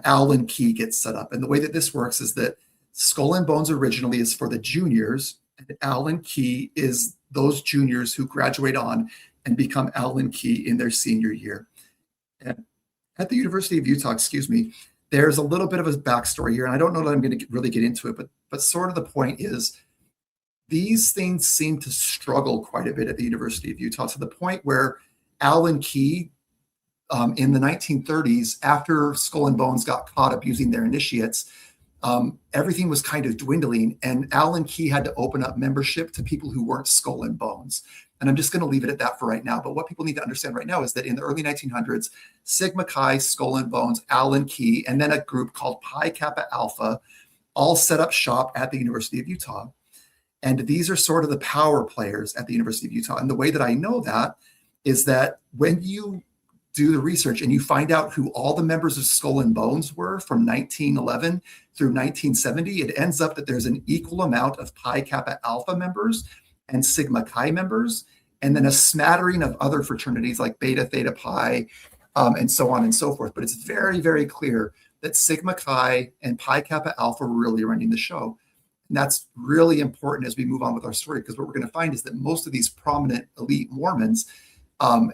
Allen Key gets set up. And the way that this works is that Skull and Bones originally is for the juniors, and Allen Key is those juniors who graduate on and become Allen Key in their senior year. And at the University of Utah, there's a little bit of a backstory here, and I don't know that I'm going to really get into it, but sort of the point is these things seem to struggle quite a bit at the University of Utah, to the point where Allen Key, in the 1930s, after Skull and Bones got caught abusing their initiates, everything was kind of dwindling, and Allen Key had to open up membership to people who weren't Skull and Bones. And I'm just going to leave it at that for right now. But what people need to understand right now is that in the early 1900s, Sigma Chi, Skull and Bones, Allen Key, and then a group called Pi Kappa Alpha all set up shop at the University of Utah. And these are sort of the power players at the University of Utah. And the way that I know that is that when you do the research and you find out who all the members of Skull and Bones were from 1911 through 1970, it ends up that there's an equal amount of Pi Kappa Alpha members and Sigma Chi members, and then a smattering of other fraternities like Beta Theta Pi, and so on and so forth. But it's very, very clear that Sigma Chi and Pi Kappa Alpha were really running the show. And that's really important as we move on with our story, because what we're going to find is that most of these prominent elite Mormons,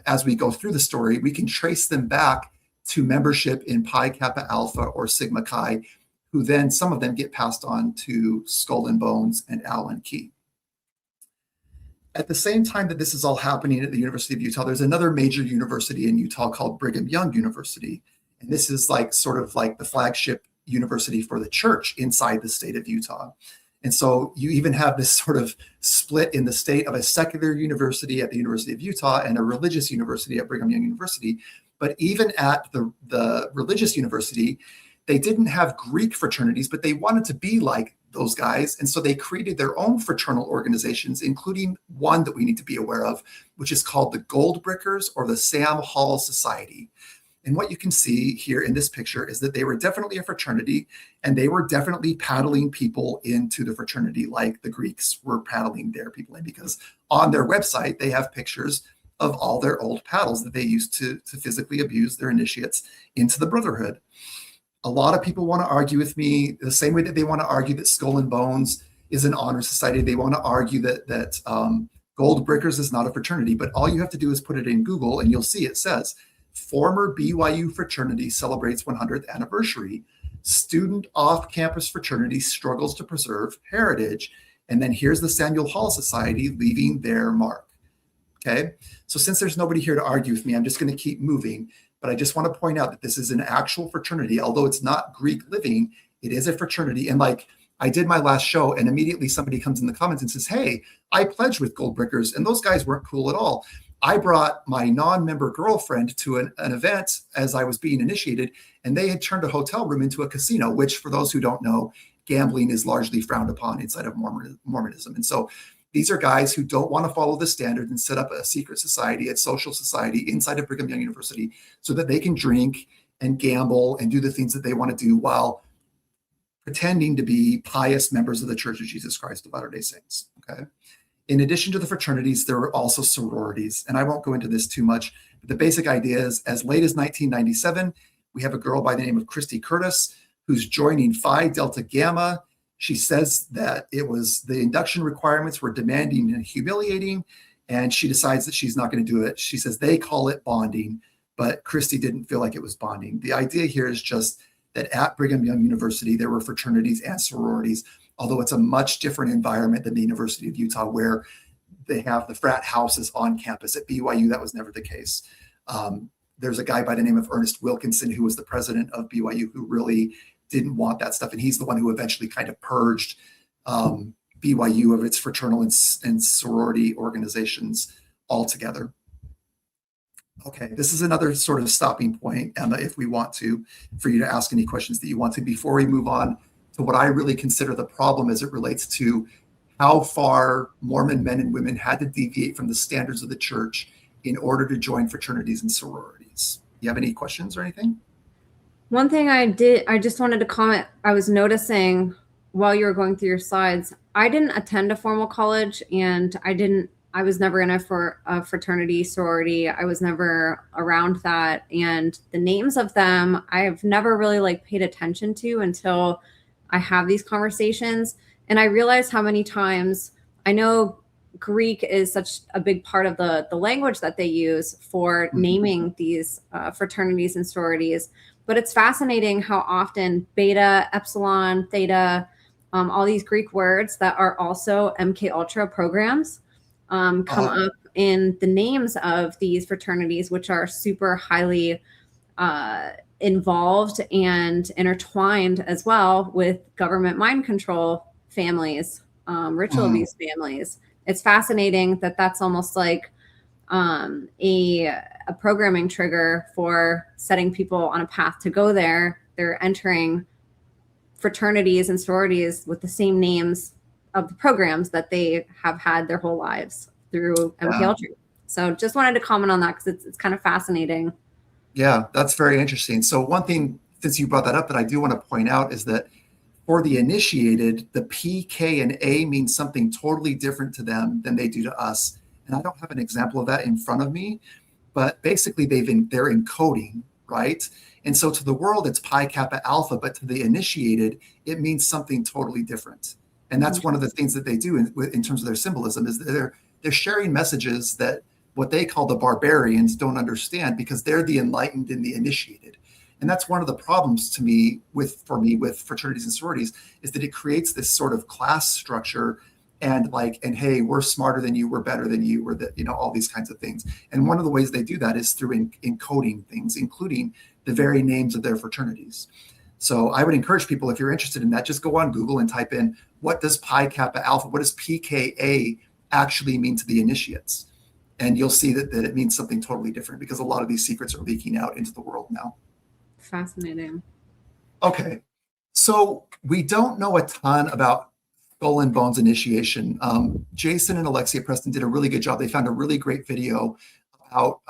as we go through the story, we can trace them back to membership in Pi Kappa Alpha or Sigma Chi, who then some of them get passed on to Skull and Bones and Allen Key. At the same time that this is all happening at the University of Utah, there's another major university in Utah called Brigham Young University. And this is sort of like the flagship university for the church inside the state of Utah. And so you even have this sort of split in the state of a secular university at the University of Utah and a religious university at Brigham Young University. But even at the religious university, they didn't have Greek fraternities, but they wanted to be like those guys. And so they created their own fraternal organizations, including one that we need to be aware of, which is called the Goldbrickers or the Sam Hall Society. And what you can see here in this picture is that they were definitely a fraternity, and they were definitely paddling people into the fraternity like the Greeks were paddling their people in, because on their website, they have pictures of all their old paddles that they used to physically abuse their initiates into the brotherhood. A lot of people want to argue with me the same way that they want to argue that Skull and Bones is an honor society. They want to argue that Goldbrickers is not a fraternity, but all you have to do is put it in Google and you'll see it says Former BYU fraternity celebrates 100th anniversary. Student off-campus fraternity struggles to preserve heritage. And then here's the Samuel Hall Society leaving their mark. Okay, so since there's nobody here to argue with me, I'm just going to keep moving. But I just want to point out that this is an actual fraternity. Although it's not Greek living, it is a fraternity. And like I did my last show, and immediately somebody comes in the comments and says, hey, I pledged with Goldbrickers, and those guys weren't cool at all. I brought my non-member girlfriend to an event as I was being initiated, and they had turned a hotel room into a casino, which for those who don't know, gambling is largely frowned upon inside of Mormonism. And so these are guys who don't want to follow the standard and set up a secret society, a social society inside of Brigham Young University so that they can drink and gamble and do the things that they want to do while pretending to be pious members of the Church of Jesus Christ of Latter-day Saints. Okay. In addition to the fraternities, there were also sororities. And I won't go into this too much, but the basic idea is as late as 1997, we have a girl by the name of Christy Curtis who's joining Phi Delta Gamma. She says that it was the induction requirements were demanding and humiliating, and she decides that she's not going to do it. She says they call it bonding, but Christy didn't feel like it was bonding. The idea here is just that at Brigham Young University, there were fraternities and sororities, although it's a much different environment than the University of Utah, where they have the frat houses on campus. At BYU, that was never the case. There's a guy by the name of Ernest Wilkinson, who was the president of BYU, who really didn't want that stuff. And he's the one who eventually kind of purged BYU of its fraternal and sorority organizations altogether. Okay, this is another sort of stopping point, Emma, if we want to, for you to ask any questions that you want to before we move on to what I really consider the problem as it relates to how far Mormon men and women had to deviate from the standards of the church in order to join fraternities and sororities. You have any questions or anything? One thing I just wanted to comment. I was noticing while you were going through your slides, I didn't attend a formal college, and I was never in a fraternity, sorority. I was never around that. And the names of them, I've never really paid attention to until I have these conversations. And I realize how many times, I know Greek is such a big part of the language that they use for naming these fraternities and sororities. But it's fascinating how often beta, epsilon, theta, all these Greek words that are also MK Ultra programs come up in the names of these fraternities, which are super highly involved and intertwined as well with government mind control families, ritual abuse families. It's fascinating that that's almost like a programming trigger for setting people on a path to go there. They're entering fraternities and sororities with the same names of the programs that they have had their whole lives through MKUltra. So just wanted to comment on that because it's kind of fascinating. Yeah, that's very interesting. So one thing, since you brought that up, that I do want to point out is that for the initiated, the P, K, and A means something totally different to them than they do to us. And I don't have an example of that in front of me, but basically they're encoding, right? And so to the world, it's Pi Kappa Alpha, but to the initiated, it means something totally different. And that's one of the things that they do in terms of their symbolism, is that they're sharing messages that what they call the barbarians don't understand, because they're the enlightened and the initiated. And that's one of the problems for me with fraternities and sororities, is that it creates this sort of class structure and hey, we're smarter than you, we're better than you, or that, all these kinds of things. And one of the ways they do that is through encoding things, including the very names of their fraternities. So I would encourage people, if you're interested in that, just go on Google and type in, what does Pi Kappa Alpha, what does PKA actually mean to the initiates? And you'll see that it means something totally different, because a lot of these secrets are leaking out into the world now. Fascinating. Okay. So we don't know a ton about Skull and Bones initiation. Jason and Alexia Preston did a really good job. They found a really great video about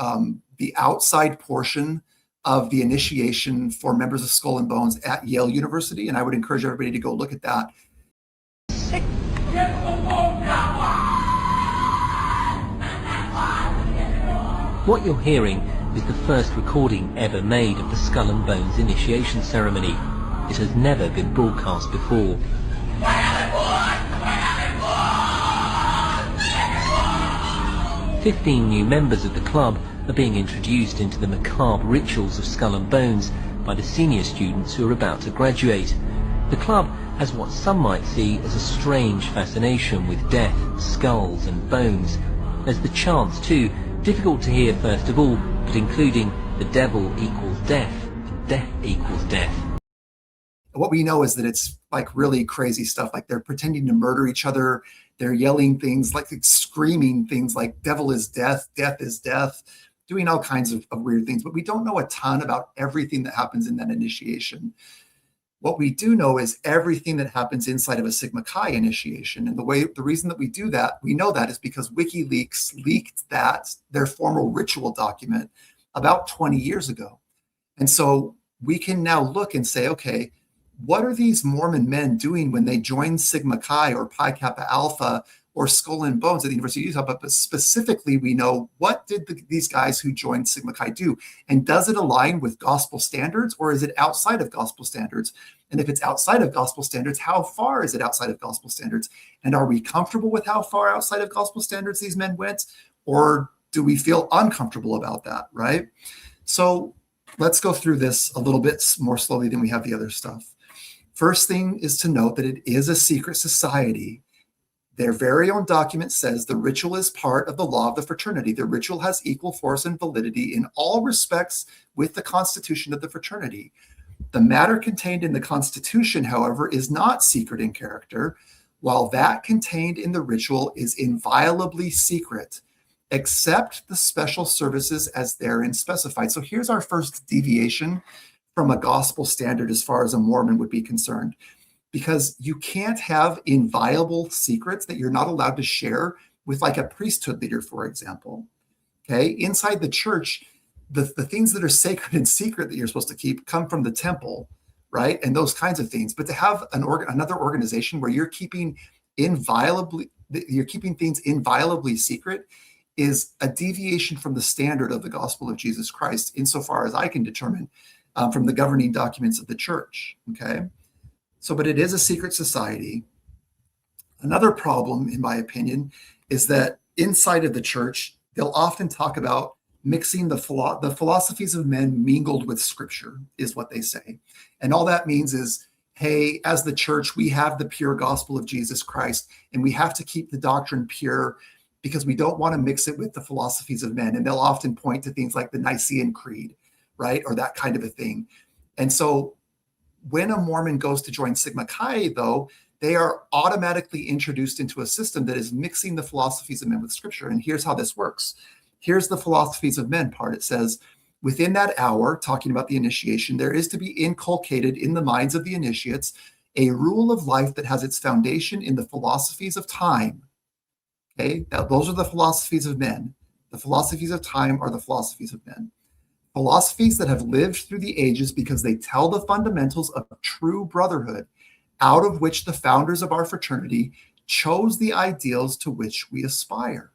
the outside portion of the initiation for members of Skull and Bones at Yale University. And I would encourage everybody to go look at that. What you're hearing is the first recording ever made of the Skull and Bones initiation ceremony. It has never been broadcast before. 15 new members of the club are being introduced into the macabre rituals of Skull and Bones by the senior students who are about to graduate. The club has what some might see as a strange fascination with death, skulls and bones. There's the chants too, difficult to hear first of all, but including the devil equals death and death equals death. What we know is that it's like really crazy stuff. Like they're pretending to murder each other. They're yelling things like screaming things like devil is death is death, doing all kinds of weird things. But we don't know a ton about everything that happens in that initiation. What we do know is everything that happens inside of a Sigma Chi initiation. And the reason that we know that is because WikiLeaks leaked their formal ritual document about 20 years ago. And so we can now look and say, okay, what are these Mormon men doing when they join Sigma Chi or Pi Kappa Alpha or Skull and Bones at the University of Utah? But specifically, we know, what did these guys who joined Sigma Chi do? And does it align with gospel standards, or is it outside of gospel standards? And if it's outside of gospel standards, how far is it outside of gospel standards? And are we comfortable with how far outside of gospel standards these men went? Or do we feel uncomfortable about that, right? So let's go through this a little bit more slowly than we have the other stuff. First thing is to note that it is a secret society. Their very own document says the ritual is part of the law of the fraternity. The ritual has equal force and validity in all respects with the constitution of the fraternity. The matter contained in the constitution, however, is not secret in character, while that contained in the ritual is inviolably secret, except the special services as therein specified. So here's our first deviation from a gospel standard as far as a Mormon would be concerned, because you can't have inviolable secrets that you're not allowed to share with like a priesthood leader, for example. Okay, inside the church, the things that are sacred and secret that you're supposed to keep come from the temple, right? And those kinds of things. But to have another organization where you're keeping things inviolably secret is a deviation from the standard of the gospel of Jesus Christ, insofar as I can determine from the governing documents of the church. Okay, so but it is a secret society. Another problem, in my opinion, is that inside of the church, they'll often talk about mixing the philosophies of men mingled with scripture, is what they say. And all that means is, hey, as the church, we have the pure gospel of Jesus Christ, and we have to keep the doctrine pure because we don't want to mix it with the philosophies of men. And they'll often point to things like the Nicene Creed, right? Or that kind of a thing. And so when a Mormon goes to join Sigma Chi, though, they are automatically introduced into a system that is mixing the philosophies of men with scripture. And here's how this works. Here's the philosophies of men part. It says, within that hour, talking about the initiation, there is to be inculcated in the minds of the initiates a rule of life that has its foundation in the philosophies of time. Okay, now those are the philosophies of men. The philosophies of time are the philosophies of men. Philosophies that have lived through the ages because they tell the fundamentals of true brotherhood, out of which the founders of our fraternity chose the ideals to which we aspire.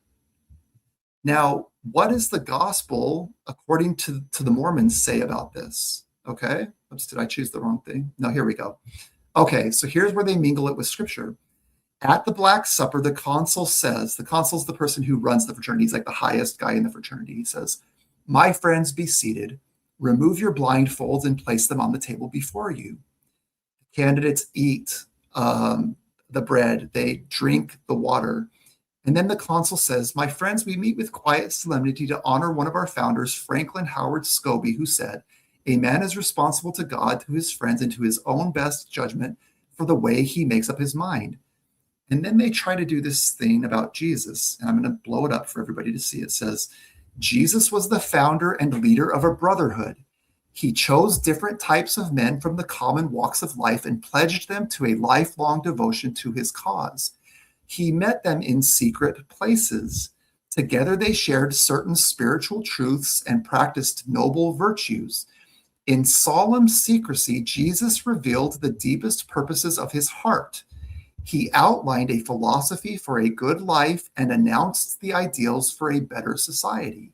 Now, what does the gospel, according to the Mormons, say about this? Okay, oops, did I choose the wrong thing? No, here we go. Okay, so here's where they mingle it with scripture. At the Black Supper, the consul says, the consul's the person who runs the fraternity. He's like the highest guy in the fraternity. He says, "My friends, be seated. Remove your blindfolds and place them on the table before you." Candidates eat the bread. They drink the water. And then the consul says, "My friends, we meet with quiet solemnity to honor one of our founders, Franklin Howard Scobie, who said, 'A man is responsible to God, to his friends, and to his own best judgment for the way he makes up his mind.'" And then they try to do this thing about Jesus. And I'm going to blow it up for everybody to see. It says, "Jesus was the founder and leader of a brotherhood. He chose different types of men from the common walks of life and pledged them to a lifelong devotion to his cause. He met them in secret places. Together they shared certain spiritual truths and practiced noble virtues. In solemn secrecy, Jesus revealed the deepest purposes of his heart. He outlined a philosophy for a good life and announced the ideals for a better society.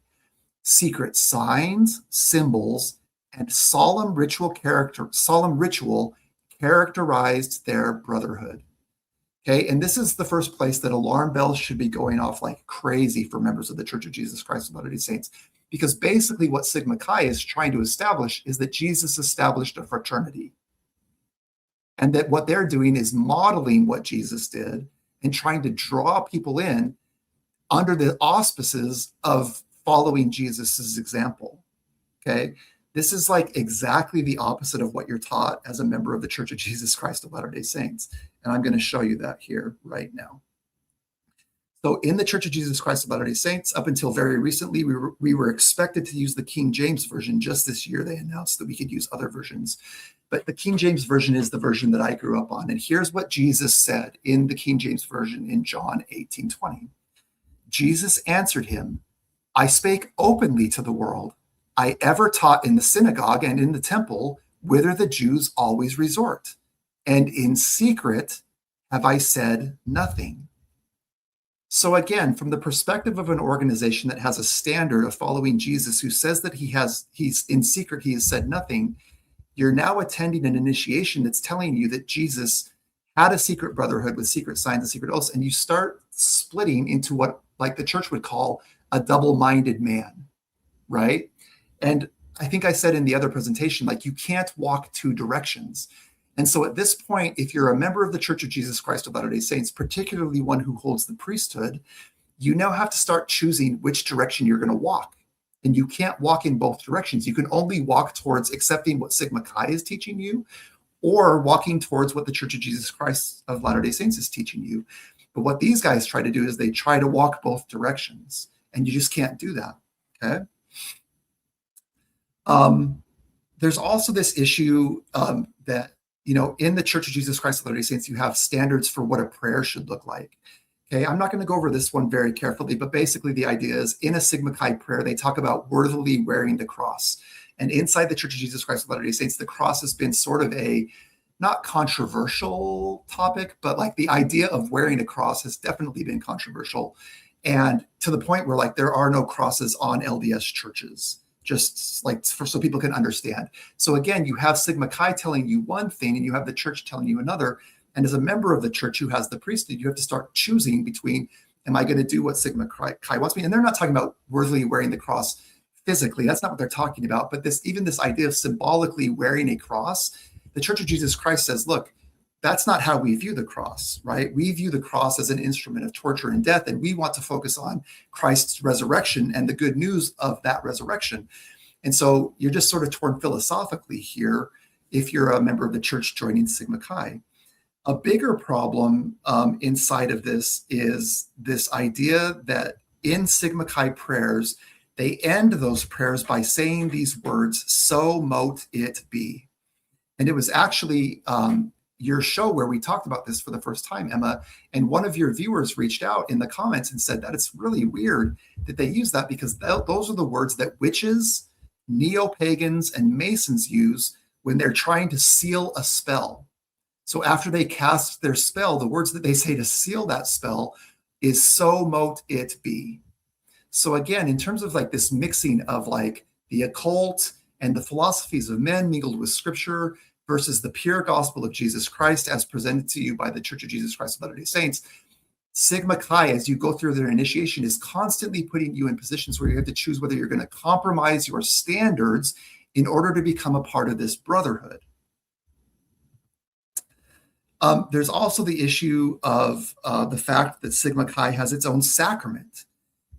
Secret signs, symbols, and solemn ritual characterized their brotherhood." Okay, and this is the first place that alarm bells should be going off like crazy for members of the Church of Jesus Christ of Latter-day Saints. Because basically what Sigma Chi is trying to establish is that Jesus established a fraternity. And that what they're doing is modeling what Jesus did and trying to draw people in under the auspices of following Jesus's example. Okay. This is like exactly the opposite of what you're taught as a member of the Church of Jesus Christ of Latter-day Saints. And I'm going to show you that here right now. So in the Church of Jesus Christ of Latter-day Saints, up until very recently, we were expected to use the King James Version. Just this year, they announced that we could use other versions. But the King James Version is the version that I grew up on. And here's what Jesus said in the King James Version in John 18:20. Jesus answered him, I spake openly to the world. I ever taught in the synagogue and in the temple, whither the Jews always resort. And in secret have I said nothing. So again, from the perspective of an organization that has a standard of following Jesus, who says that he's in secret, he has said nothing, you're now attending an initiation that's telling you that Jesus had a secret brotherhood with secret signs and secret oaths, and you start splitting into what like the church would call a double-minded man, right? And I think I said in the other presentation, like you can't walk two directions. And so at this point, if you're a member of the Church of Jesus Christ of Latter-day Saints, particularly one who holds the priesthood, you now have to start choosing which direction you're going to walk. And you can't walk in both directions. You can only walk towards accepting what Sigma Chi is teaching you, or walking towards what the Church of Jesus Christ of Latter-day Saints is teaching you. But what these guys try to do is they try to walk both directions, and you just can't do that, okay? There's also this issue that, you know, in the Church of Jesus Christ of Latter-day Saints, you have standards for what a prayer should look like. Okay, I'm not going to go over this one very carefully, but basically the idea is in a Sigma Chi prayer, they talk about worthily wearing the cross. And inside the Church of Jesus Christ of Latter-day Saints, the cross has been sort of a not controversial topic, but like the idea of wearing a cross has definitely been controversial. And to the point where like there are no crosses on LDS churches, just like so people can understand. So again, you have Sigma Chi telling you one thing and you have the church telling you another. And as a member of the church who has the priesthood, you have to start choosing between, am I going to do what Sigma Chi wants me? And they're not talking about worthily wearing the cross physically. That's not what they're talking about. But even this idea of symbolically wearing a cross, the Church of Jesus Christ says, look, that's not how we view the cross, right? We view the cross as an instrument of torture and death, and we want to focus on Christ's resurrection and the good news of that resurrection. And so you're just sort of torn philosophically here if you're a member of the church joining Sigma Chi. A bigger problem inside of this is this idea that in Sigma Chi prayers, they end those prayers by saying these words, so mote it be. And it was actually your show where we talked about this for the first time, Emma, and one of your viewers reached out in the comments and said that it's really weird that they use that because those are the words that witches, neo-pagans, and Masons use when they're trying to seal a spell. So after they cast their spell, the words that they say to seal that spell is so mote it be. So again, in terms of like this mixing of like the occult and the philosophies of men mingled with scripture versus the pure gospel of Jesus Christ as presented to you by the Church of Jesus Christ of Latter-day Saints, Sigma Chi, as you go through their initiation, is constantly putting you in positions where you have to choose whether you're going to compromise your standards in order to become a part of this brotherhood. There's also the issue of the fact that Sigma Chi has its own sacrament.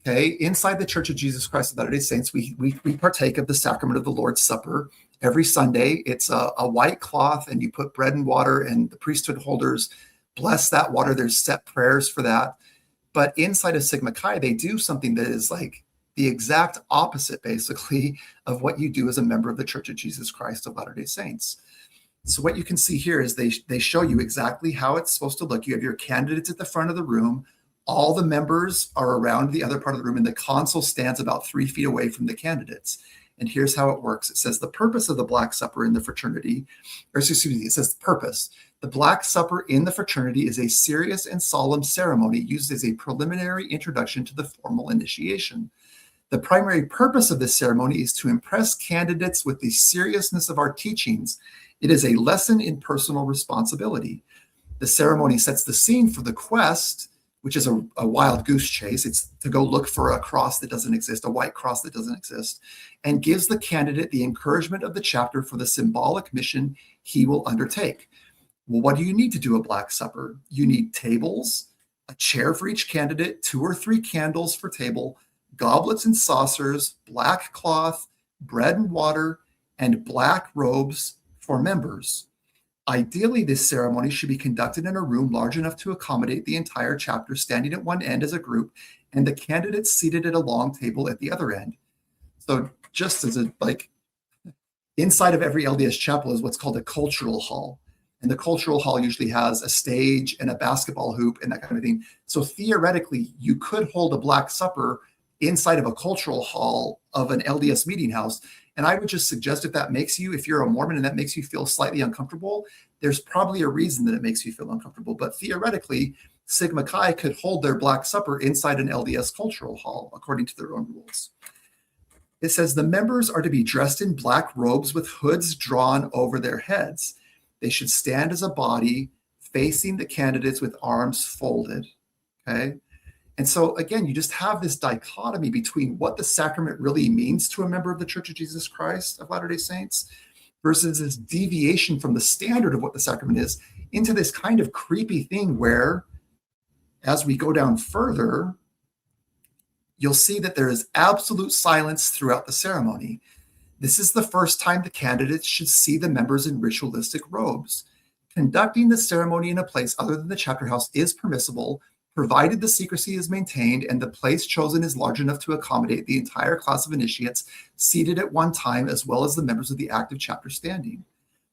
Okay, inside the Church of Jesus Christ of Latter-day Saints, we partake of the sacrament of the Lord's Supper every Sunday. It's a white cloth, and you put bread and water, and the priesthood holders bless that water. There's set prayers for that. But inside of Sigma Chi, they do something that is like the exact opposite, basically, of what you do as a member of the Church of Jesus Christ of Latter-day Saints. So what you can see here is they show you exactly how it's supposed to look. You have your candidates at the front of the room. All the members are around the other part of the room, and the console stands about 3 feet away from the candidates. And here's how it works. It says the purpose of the Black Supper in the fraternity, or excuse me, it says purpose. The Black Supper in the fraternity is a serious and solemn ceremony used as a preliminary introduction to the formal initiation. The primary purpose of this ceremony is to impress candidates with the seriousness of our teachings. It is a lesson in personal responsibility. The ceremony sets the scene for the quest, which is a wild goose chase. It's to go look for a cross that doesn't exist, a white cross that doesn't exist, and gives the candidate the encouragement of the chapter for the symbolic mission he will undertake. Well, what do you need to do a Black Supper? You need tables, a chair for each candidate, 2 or 3 candles for table, goblets and saucers, black cloth, bread and water, and black robes for members. Ideally, this ceremony should be conducted in a room large enough to accommodate the entire chapter standing at one end as a group and the candidates seated at a long table at the other end. So just as inside of every LDS chapel is what's called a cultural hall. And the cultural hall usually has a stage and a basketball hoop and that kind of thing. So theoretically, you could hold a Black Supper inside of a cultural hall of an LDS meeting house. And I would just suggest if you're a Mormon and that makes you feel slightly uncomfortable, there's probably a reason that it makes you feel uncomfortable. But theoretically, Sigma Chi could hold their Black Supper inside an LDS cultural hall according to their own rules. It says the members are to be dressed in black robes with hoods drawn over their heads. They should stand as a body facing the candidates with arms folded. Okay. And so again, you just have this dichotomy between what the sacrament really means to a member of the Church of Jesus Christ of Latter-day Saints versus this deviation from the standard of what the sacrament is into this kind of creepy thing where, as we go down further, you'll see that there is absolute silence throughout the ceremony. This is the first time the candidates should see the members in ritualistic robes. Conducting the ceremony in a place other than the chapter house is permissible, provided the secrecy is maintained and the place chosen is large enough to accommodate the entire class of initiates seated at one time, as well as the members of the active chapter standing.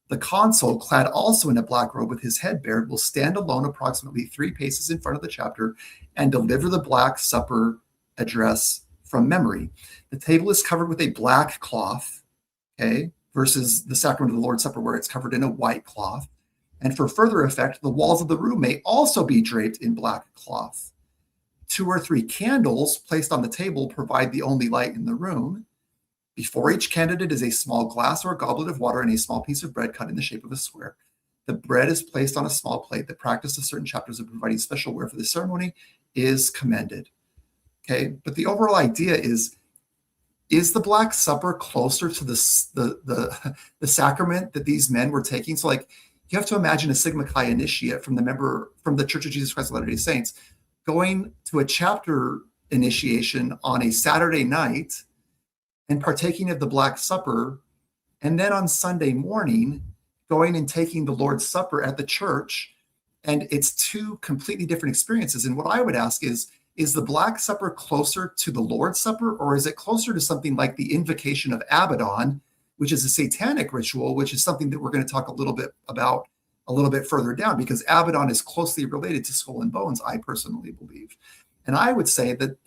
The consul, clad also in a black robe with his head bared, will stand alone approximately 3 paces in front of the chapter and deliver the Black Supper address from memory. The table is covered with a black cloth, okay, versus the sacrament of the Lord's Supper where it's covered in a white cloth. And for further effect, the walls of the room may also be draped in black cloth. 2 or 3 candles placed on the table provide the only light in the room. Before each candidate is a small glass or a goblet of water and a small piece of bread cut in the shape of a square. The bread is placed on a small plate. The practice of certain chapters of providing special ware for the ceremony is commended. Okay, but the overall idea is the Black Supper closer to the sacrament that these men were taking? So you have to imagine a Sigma Chi initiate from the Church of Jesus Christ of Latter-day Saints going to a chapter initiation on a Saturday night and partaking of the Black Supper, and then on Sunday morning going and taking the Lord's Supper at the church. And it's 2 completely different experiences. And what I would ask is the Black Supper closer to the Lord's Supper, or is it closer to something like the invocation of Abaddon, which is a satanic ritual, which is something that we're going to talk a little bit about a little bit further down, because Abaddon is closely related to Skull and Bones, I personally believe. And I would say that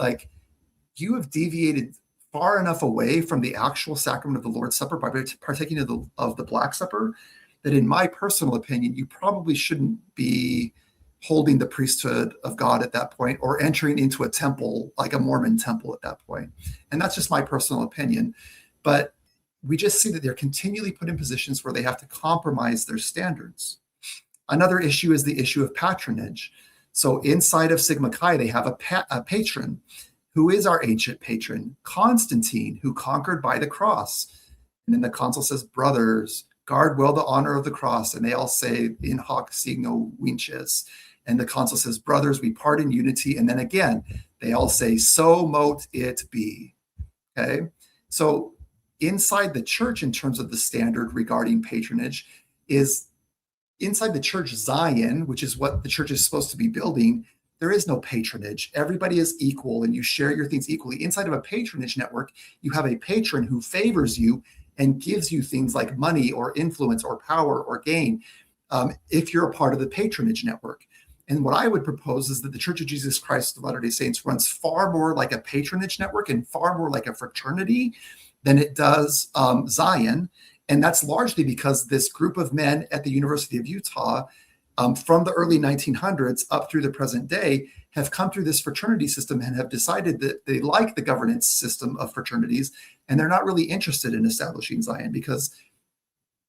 you have deviated far enough away from the actual sacrament of the Lord's Supper by partaking of the Black Supper that, in my personal opinion, you probably shouldn't be holding the priesthood of God at that point or entering into a temple like a Mormon temple at that point. And that's just my personal opinion. But we just see that they're continually put in positions where they have to compromise their standards. Another issue is the issue of patronage. So inside of Sigma Chi, they have a patron. Who is our ancient patron? Constantine, who conquered by the cross. And then the consul says, brothers, guard well the honor of the cross. And they all say, in hoc signo vinces. And the consul says, brothers, we part in unity. And then again, they all say, so mote it be. Okay. So inside the church, in terms of the standard regarding patronage, is inside the church Zion, which is what the church is supposed to be building, there is no patronage. Everybody is equal and you share your things equally. Inside of a patronage network, you have a patron who favors you and gives you things like money or influence or power or gain if you're a part of the patronage network. And what I would propose is that the Church of Jesus Christ of Latter-day Saints runs far more like a patronage network and far more like a fraternity than it does Zion. And that's largely because this group of men at the University of Utah from the early 1900s up through the present day have come through this fraternity system and have decided that they like the governance system of fraternities, and they're not really interested in establishing Zion because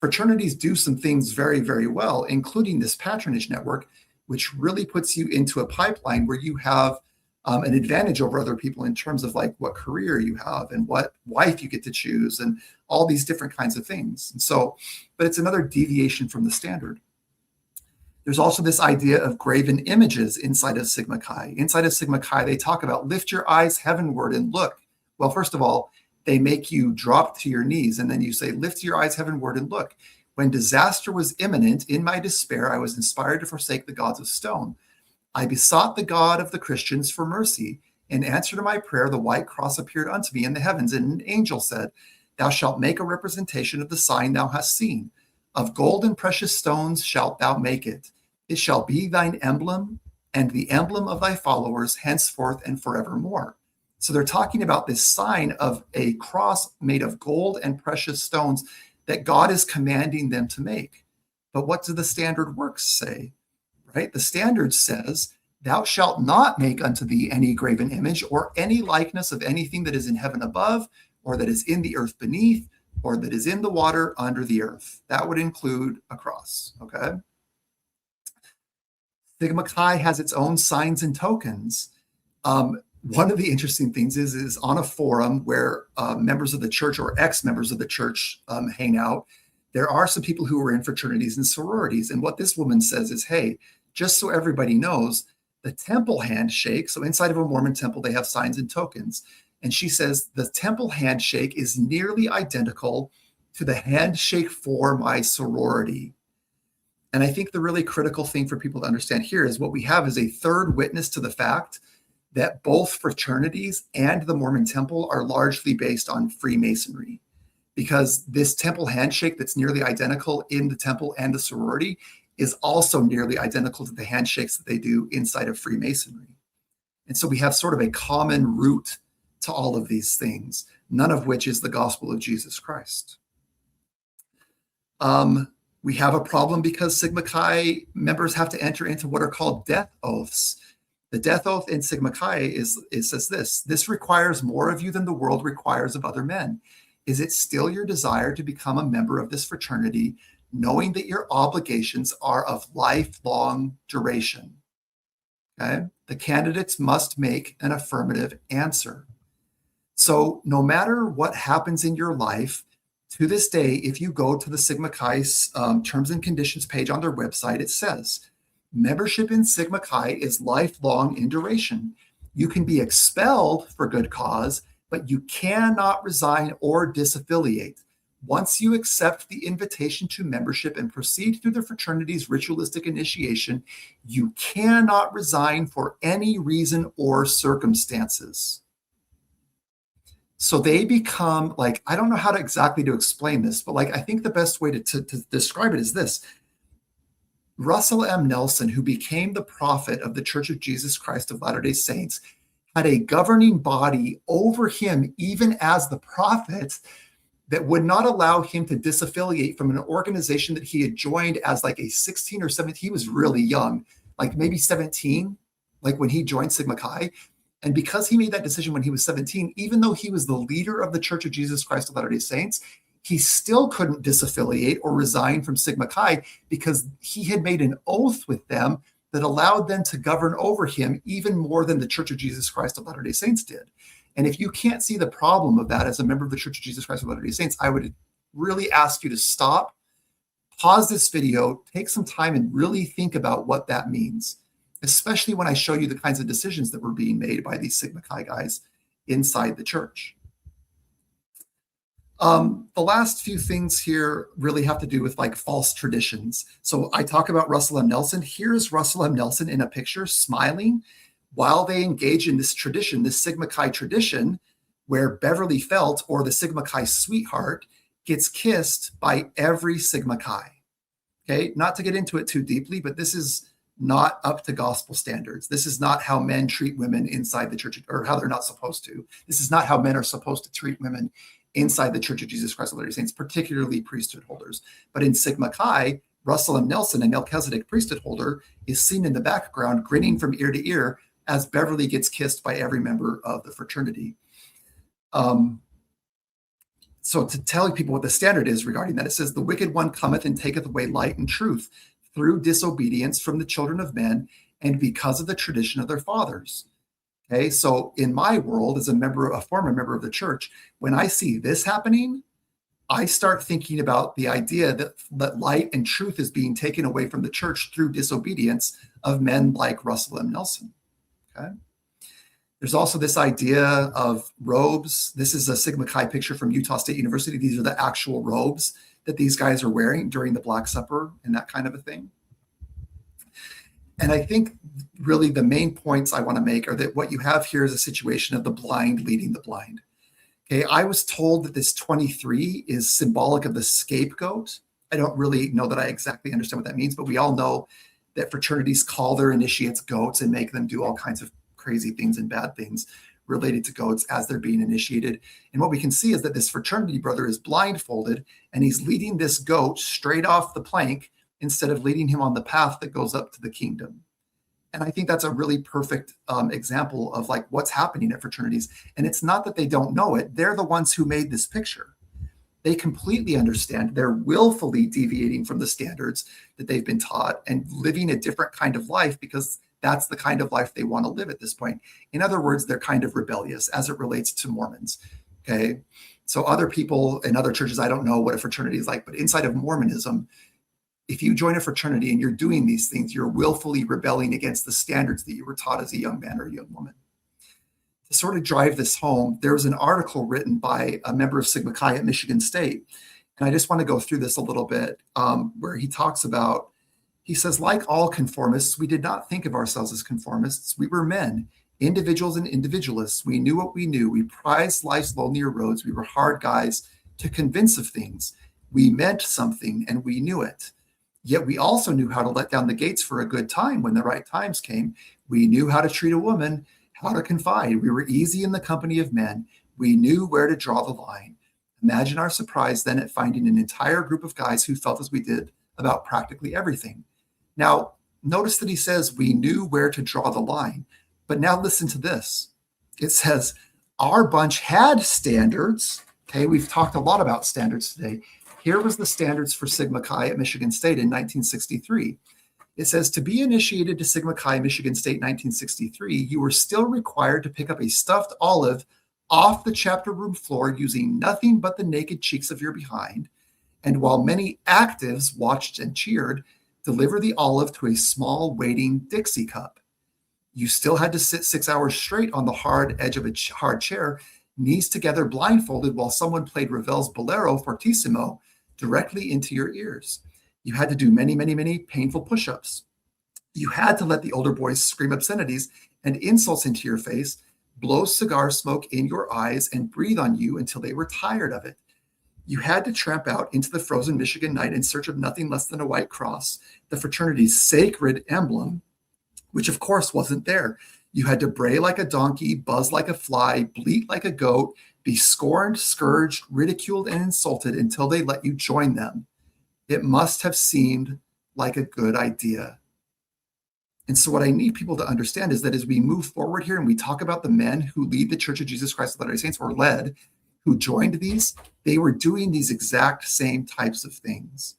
fraternities do some things very, very well, including this patronage network. which really puts you into a pipeline where you have an advantage over other people in terms of like what career you have and what wife you get to choose and all these different kinds of things. And so, but it's another deviation from the standard. There's also this idea of graven images inside of Sigma Chi. Inside of Sigma Chi, they talk about lift your eyes heavenward and look. Well, first of all, they make you drop to your knees, and then you say, lift your eyes heavenward and look. When disaster was imminent, in my despair, I was inspired to forsake the gods of stone. I besought the God of the Christians for mercy. In answer to my prayer, the white cross appeared unto me in the heavens, and an angel said, thou shalt make a representation of the sign thou hast seen. Of gold and precious stones shalt thou make it. It shall be thine emblem and the emblem of thy followers henceforth and forevermore. So they're talking about this sign of a cross made of gold and precious stones that God is commanding them to make. But what do the standard works say? Right? The standard says, thou shalt not make unto thee any graven image or any likeness of anything that is in heaven above, or that is in the earth beneath, or that is in the water under the earth. That would include a cross, okay? Sigma Chi has its own signs and tokens. One of the interesting things is on a forum where members of the church or ex-members of the church hang out, there are some people who are in fraternities and sororities. And what this woman says is, hey, just so everybody knows, the temple handshake, so inside of a Mormon temple, they have signs and tokens. And she says the temple handshake is nearly identical to the handshake for my sorority. And I think the really critical thing for people to understand here is what we have is a third witness to the fact that both fraternities and the Mormon temple are largely based on Freemasonry, because this temple handshake that's nearly identical in the temple and the sorority is also nearly identical to the handshakes that they do inside of Freemasonry. And so we have sort of a common root to all of these things, none of which is the gospel of Jesus Christ. We have a problem because Sigma Chi members have to enter into what are called death oaths. The death oath in Sigma Chi says this requires more of you than the world requires of other men. Is it still your desire to become a member of this fraternity, knowing that your obligations are of lifelong duration? Okay. The candidates must make an affirmative answer. So no matter what happens in your life, to this day, if you go to the Sigma Chi's terms and conditions page on their website, it says, membership in Sigma Chi is lifelong in duration. You can be expelled for good cause, but you cannot resign or disaffiliate. Once you accept the invitation to membership and proceed through the fraternity's ritualistic initiation, you cannot resign for any reason or circumstances. So they become like, I don't know how to exactly to explain this, but like, I think the best way to describe it is this. Russell M. Nelson, who became the prophet of the Church of Jesus Christ of Latter-day Saints, had a governing body over him, even as the prophet, that would not allow him to disaffiliate from an organization that he had joined as like a 16 or 17. He was really young, like maybe 17, like when he joined Sigma Chi. And because he made that decision when he was 17, even though he was the leader of the Church of Jesus Christ of Latter-day Saints, he still couldn't disaffiliate or resign from Sigma Chi because he had made an oath with them that allowed them to govern over him even more than the Church of Jesus Christ of Latter-day Saints did. And if you can't see the problem of that as a member of the Church of Jesus Christ of Latter-day Saints, I would really ask you to stop, pause this video, take some time and really think about what that means, especially when I show you the kinds of decisions that were being made by these Sigma Chi guys inside the church. The last few things here really have to do with like false traditions. So I talk about Russell M. Nelson. Here's Russell M. Nelson in a picture smiling while they engage in this tradition, this Sigma Chi tradition, where Beverly Felt, or the Sigma Chi sweetheart, gets kissed by every Sigma Chi. Okay, not to get into it too deeply, but this is not up to gospel standards. This is not how men treat women inside the church, or how they're not supposed to. This is not how men are supposed to treat women inside the Church of Jesus Christ of Latter-day Saints, particularly priesthood holders. But in Sigma Chi, Russell M. Nelson, a Melchizedek priesthood holder, is seen in the background grinning from ear to ear as Beverly gets kissed by every member of the fraternity. So to tell people what the standard is regarding that, it says, the wicked one cometh and taketh away light and truth. through disobedience from the children of men and because of the tradition of their fathers. Okay, so in my world, as a former member of the church, when I see this happening, I start thinking about the idea that light and truth is being taken away from the church through disobedience of men like Russell M. Nelson. Okay. There's also this idea of robes. This is a Sigma Chi picture from Utah State University. These are the actual robes that these guys are wearing during the Black Supper and that kind of a thing. And I think really the main points I want to make are that what you have here is a situation of the blind leading the blind. Okay, I was told that this 23 is symbolic of the scapegoat. I don't really know that I exactly understand what that means, but we all know that fraternities call their initiates goats and make them do all kinds of crazy things and bad things related to goats as they're being initiated. And what we can see is that this fraternity brother is blindfolded and he's leading this goat straight off the plank instead of leading him on the path that goes up to the kingdom. And I think that's a really perfect example of like what's happening at fraternities. And it's not that they don't know it. They're the ones who made this picture. They completely understand. They're willfully deviating from the standards that they've been taught and living a different kind of life because that's the kind of life they want to live at this point. In other words, they're kind of rebellious as it relates to Mormons. Okay. So other people in other churches, I don't know what a fraternity is like, but inside of Mormonism, if you join a fraternity and you're doing these things, you're willfully rebelling against the standards that you were taught as a young man or a young woman. To sort of drive this home, there was an article written by a member of Sigma Chi at Michigan State. And I just want to go through this a little bit, where he talks about, he says, like all conformists, we did not think of ourselves as conformists. We were men, individuals and individualists. We knew what we knew. We prized life's lonelier roads. We were hard guys to convince of things. We meant something and we knew it. Yet we also knew how to let down the gates for a good time when the right times came. We knew how to treat a woman, how to confide. We were easy in the company of men. We knew where to draw the line. Imagine our surprise then at finding an entire group of guys who felt as we did about practically everything. Now, notice that he says we knew where to draw the line. But now listen to this. It says our bunch had standards. Okay, we've talked a lot about standards today. Here was the standards for Sigma Chi at Michigan State in 1963. It says to be initiated to Sigma Chi Michigan State 1963, you were still required to pick up a stuffed olive off the chapter room floor using nothing but the naked cheeks of your behind. And while many actives watched and cheered, deliver the olive to a small waiting Dixie cup. You still had to sit 6 hours straight on the hard edge of a hard chair, knees together blindfolded while someone played Ravel's Bolero Fortissimo directly into your ears. You had to do many, many, many painful push-ups. You had to let the older boys scream obscenities and insults into your face, blow cigar smoke in your eyes, and breathe on you until they were tired of it. You had to tramp out into the frozen Michigan night in search of nothing less than a white cross, the fraternity's sacred emblem, which of course wasn't there. You had to bray like a donkey, buzz like a fly, bleat like a goat, be scorned, scourged, ridiculed, and insulted until they let you join them. It must have seemed like a good idea. And so what I need people to understand is that as we move forward here and we talk about the men who lead the Church of Jesus Christ of Latter-day Saints, or led, who joined these, they were doing these exact same types of things.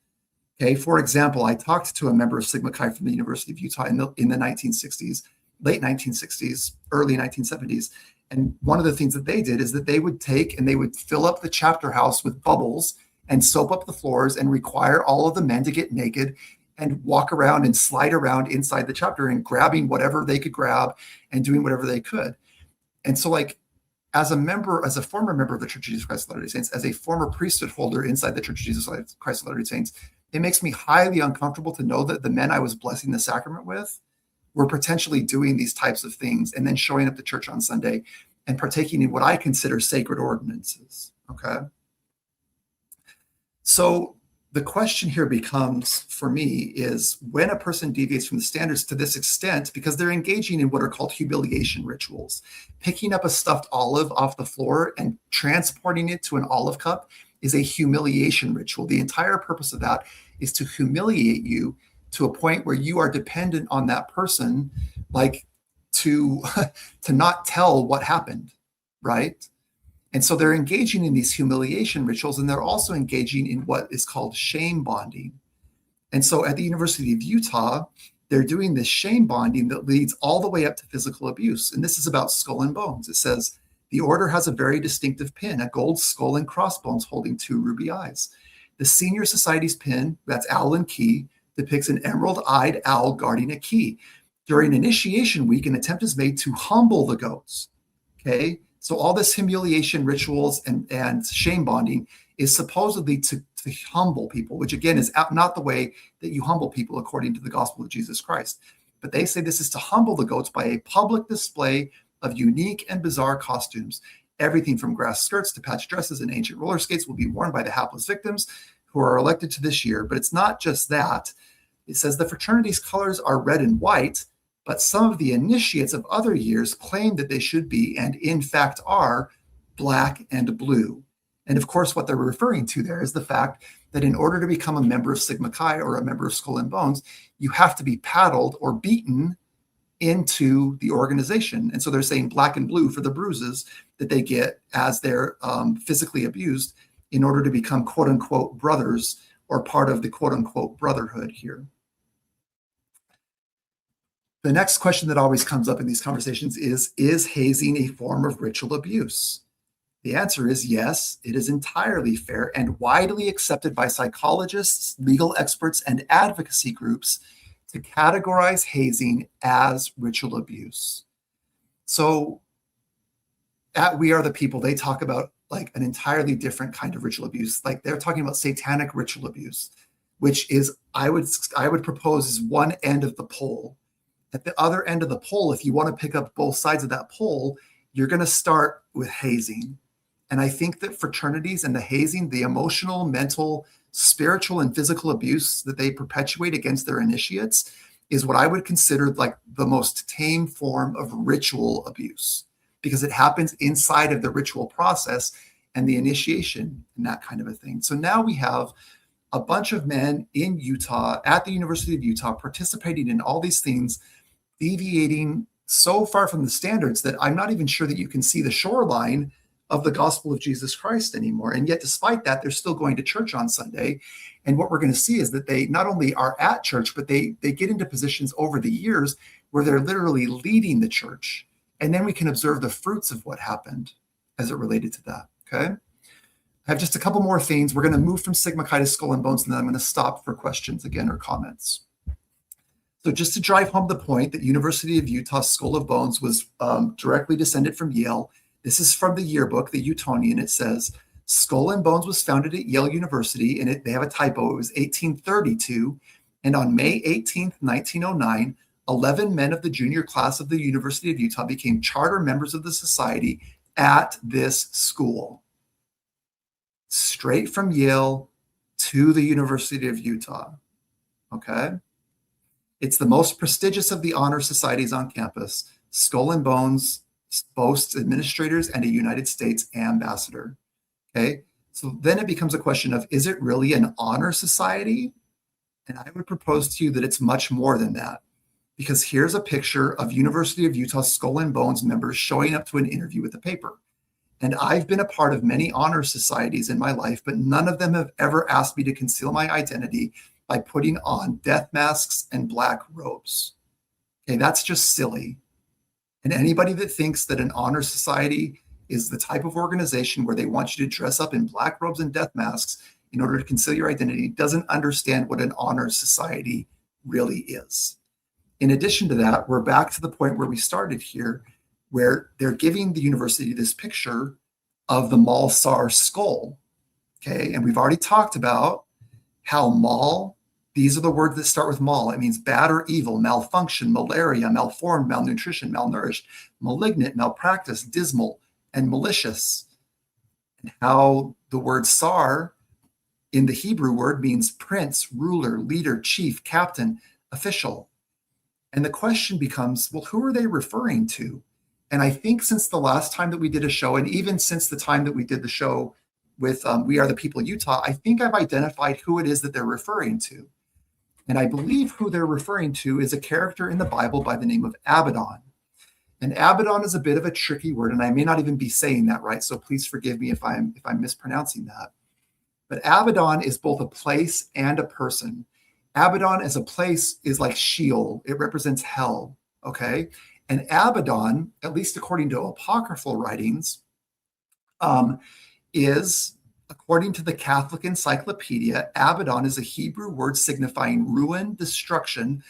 Okay, for example, I talked to a member of Sigma Chi from the University of Utah in the 1960s, late 1960s, early 1970s. And one of the things that they did is that they would take and they would fill up the chapter house with bubbles and soap up the floors and require all of the men to get naked and walk around and slide around inside the chapter and grabbing whatever they could grab and doing whatever they could. And so like, as a former member of the Church of Jesus Christ of Latter-day Saints, as a former priesthood holder inside the Church of Jesus Christ of Latter-day Saints, it makes me highly uncomfortable to know that the men I was blessing the sacrament with were potentially doing these types of things and then showing up to church on Sunday and partaking in what I consider sacred ordinances, okay? So the question here becomes, for me, is when a person deviates from the standards to this extent, because they're engaging in what are called humiliation rituals, picking up a stuffed olive off the floor and transporting it to an olive cup is a humiliation ritual. The entire purpose of that is to humiliate you to a point where you are dependent on that person, like to not tell what happened, right? And so they're engaging in these humiliation rituals, and they're also engaging in what is called shame bonding. And so at the University of Utah, they're doing this shame bonding that leads all the way up to physical abuse. And this is about Skull and Bones. It says, the order has a very distinctive pin, a gold skull and crossbones holding 2 ruby eyes. The senior society's pin, that's owl and key, depicts an emerald-eyed owl guarding a key. During initiation week, an attempt is made to humble the goats. Okay, so all this humiliation rituals and shame bonding is supposedly to humble people, which again is not the way that you humble people according to the gospel of Jesus Christ. But they say this is to humble the goats by a public display of unique and bizarre costumes. Everything from grass skirts to patch dresses and ancient roller skates will be worn by the hapless victims who are elected to this year. But it's not just that. It says the fraternity's colors are red and white, but some of the initiates of other years claim that they should be, and in fact are, black and blue. And of course, what they're referring to there is the fact that in order to become a member of Sigma Chi or a member of Skull and Bones, you have to be paddled or beaten into the organization. And so they're saying black and blue for the bruises that they get as they're physically abused in order to become quote unquote brothers or part of the quote unquote brotherhood here. The next question that always comes up in these conversations is hazing a form of ritual abuse? The answer is yes, it is entirely fair and widely accepted by psychologists, legal experts, and advocacy groups to categorize hazing as ritual abuse. So at We Are the People, they talk about like an entirely different kind of ritual abuse. Like they're talking about satanic ritual abuse, which is, I would propose, is one end of the pole. At the other end of the pole, if you want to pick up both sides of that pole, you're going to start with hazing. And I think that fraternities and the hazing, the emotional, mental, spiritual, and physical abuse that they perpetuate against their initiates is what I would consider like the most tame form of ritual abuse, because it happens inside of the ritual process and the initiation and that kind of a thing. So now we have a bunch of men in Utah, at the University of Utah, participating in all these things, deviating so far from the standards that I'm not even sure that you can see the shoreline of the gospel of Jesus Christ anymore. And yet, despite that, they're still going to church on Sunday. And what we're going to see is that they not only are at church, but they get into positions over the years where they're literally leading the church. And then we can observe the fruits of what happened as it related to that, okay? I have just a couple more things. We're going to move from Sigma Chi to Skull and Bones, and then I'm going to stop for questions again or comments. So just to drive home the point that University of Utah Skull of Bones was directly descended from Yale, this is from the yearbook, the Utonian. It says, Skull and Bones was founded at Yale University, and they have a typo. It was 1832, and on May 18th, 1909, 11 men of the junior class of the University of Utah became charter members of the society at this school. Straight from Yale to the University of Utah, okay? It's the most prestigious of the honor societies on campus. Skull and Bones boasts administrators and a United States ambassador, okay? So then it becomes a question of, is it really an honor society? And I would propose to you that it's much more than that, because here's a picture of University of Utah Skull and Bones members showing up to an interview with the paper. And I've been a part of many honor societies in my life, but none of them have ever asked me to conceal my identity by putting on death masks and black robes. Okay, that's just silly. And anybody that thinks that an honor society is the type of organization where they want you to dress up in black robes and death masks in order to conceal your identity doesn't understand what an honor society really is. In addition to that, we're back to the point where we started here, where they're giving the university this picture of the Mal Sar skull, okay? And we've already talked about how Mal, these are the words that start with Mal. It means bad or evil, malfunction, malaria, malformed, malnutrition, malnourished, malignant, malpractice, dismal, and malicious. And how the word Sar in the Hebrew word means prince, ruler, leader, chief, captain, official. And the question becomes, well, who are they referring to? And I think since the last time that we did a show, and even since the time that we did the show with We Are the People Utah, I think I've identified who it is that they're referring to. And I believe who they're referring to is a character in the Bible by the name of Abaddon. And Abaddon is a bit of a tricky word, and I may not even be saying that right, so please forgive me if I'm mispronouncing that. But Abaddon is both a place and a person. Abaddon as a place is like Sheol. It represents hell, okay? And Abaddon, at least according to apocryphal writings, is, according to the Catholic Encyclopedia, Abaddon is a Hebrew word signifying ruin, destruction,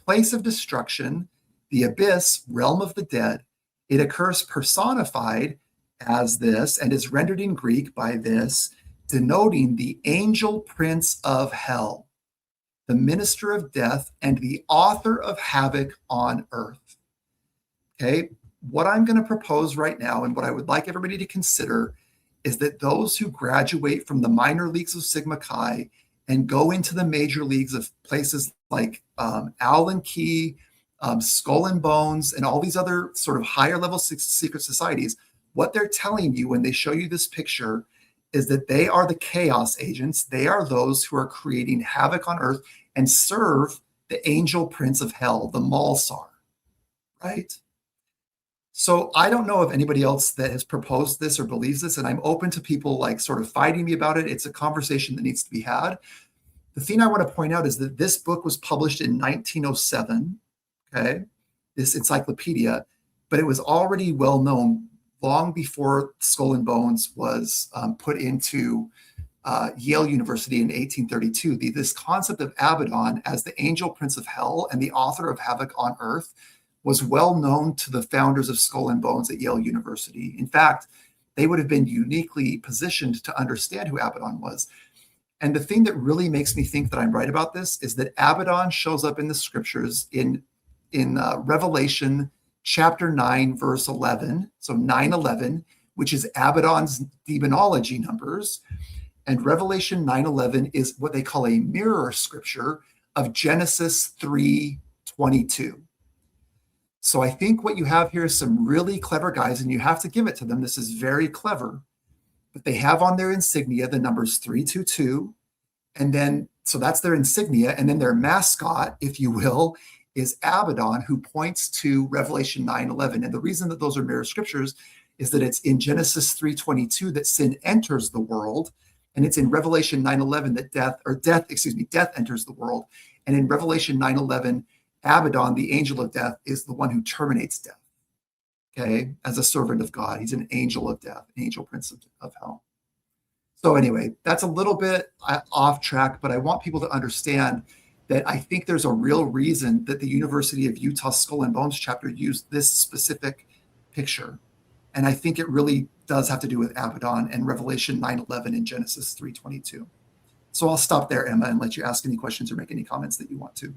place of destruction, the abyss, realm of the dead. It occurs personified as this and is rendered in Greek by this, denoting the angel prince of hell, the minister of death, and the author of havoc on earth. Okay, what I'm going to propose right now and what I would like everybody to consider is that those who graduate from the minor leagues of Sigma Chi and go into the major leagues of places like Allen Key, Skull and Bones, and all these other sort of higher level secret societies, what they're telling you when they show you this picture is that they are the chaos agents. They are those who are creating havoc on earth and serve the angel prince of hell, the Malsar, right? So I don't know of anybody else that has proposed this or believes this, and I'm open to people like sort of fighting me about it. It's a conversation that needs to be had. The thing I want to point out is that this book was published in 1907, okay, this encyclopedia, but it was already well known long before Skull and Bones was put into Yale University in 1832. This concept of Abaddon as the angel prince of hell and the author of havoc on earth was well known to the founders of Skull and Bones at Yale University. In fact, they would have been uniquely positioned to understand who Abaddon was. And the thing that really makes me think that I'm right about this is that Abaddon shows up in the scriptures in Revelation chapter 9, verse 11. So 9:11, which is Abaddon's demonology numbers. And Revelation 9:11 is what they call a mirror scripture of Genesis 3:22. So I think what you have here is some really clever guys, and you have to give it to them. This is very clever. But they have on their insignia the numbers 322. And then, so that's their insignia. And then their mascot, if you will, is Abaddon, who points to Revelation 9:11. And the reason that those are mirror scriptures is that it's in Genesis 3:22 that sin enters the world. And it's in Revelation 9:11 that death enters the world. And in Revelation 9:11, Abaddon, the angel of death, is the one who terminates death, okay, as a servant of God. He's an angel of death, an angel prince of hell. So anyway, that's a little bit off track, but I want people to understand that I think there's a real reason that the University of Utah Skull and Bones chapter used this specific picture. And I think it really does have to do with Abaddon and Revelation 9:11 and Genesis 3:22. So I'll stop there, Emma, and let you ask any questions or make any comments that you want to.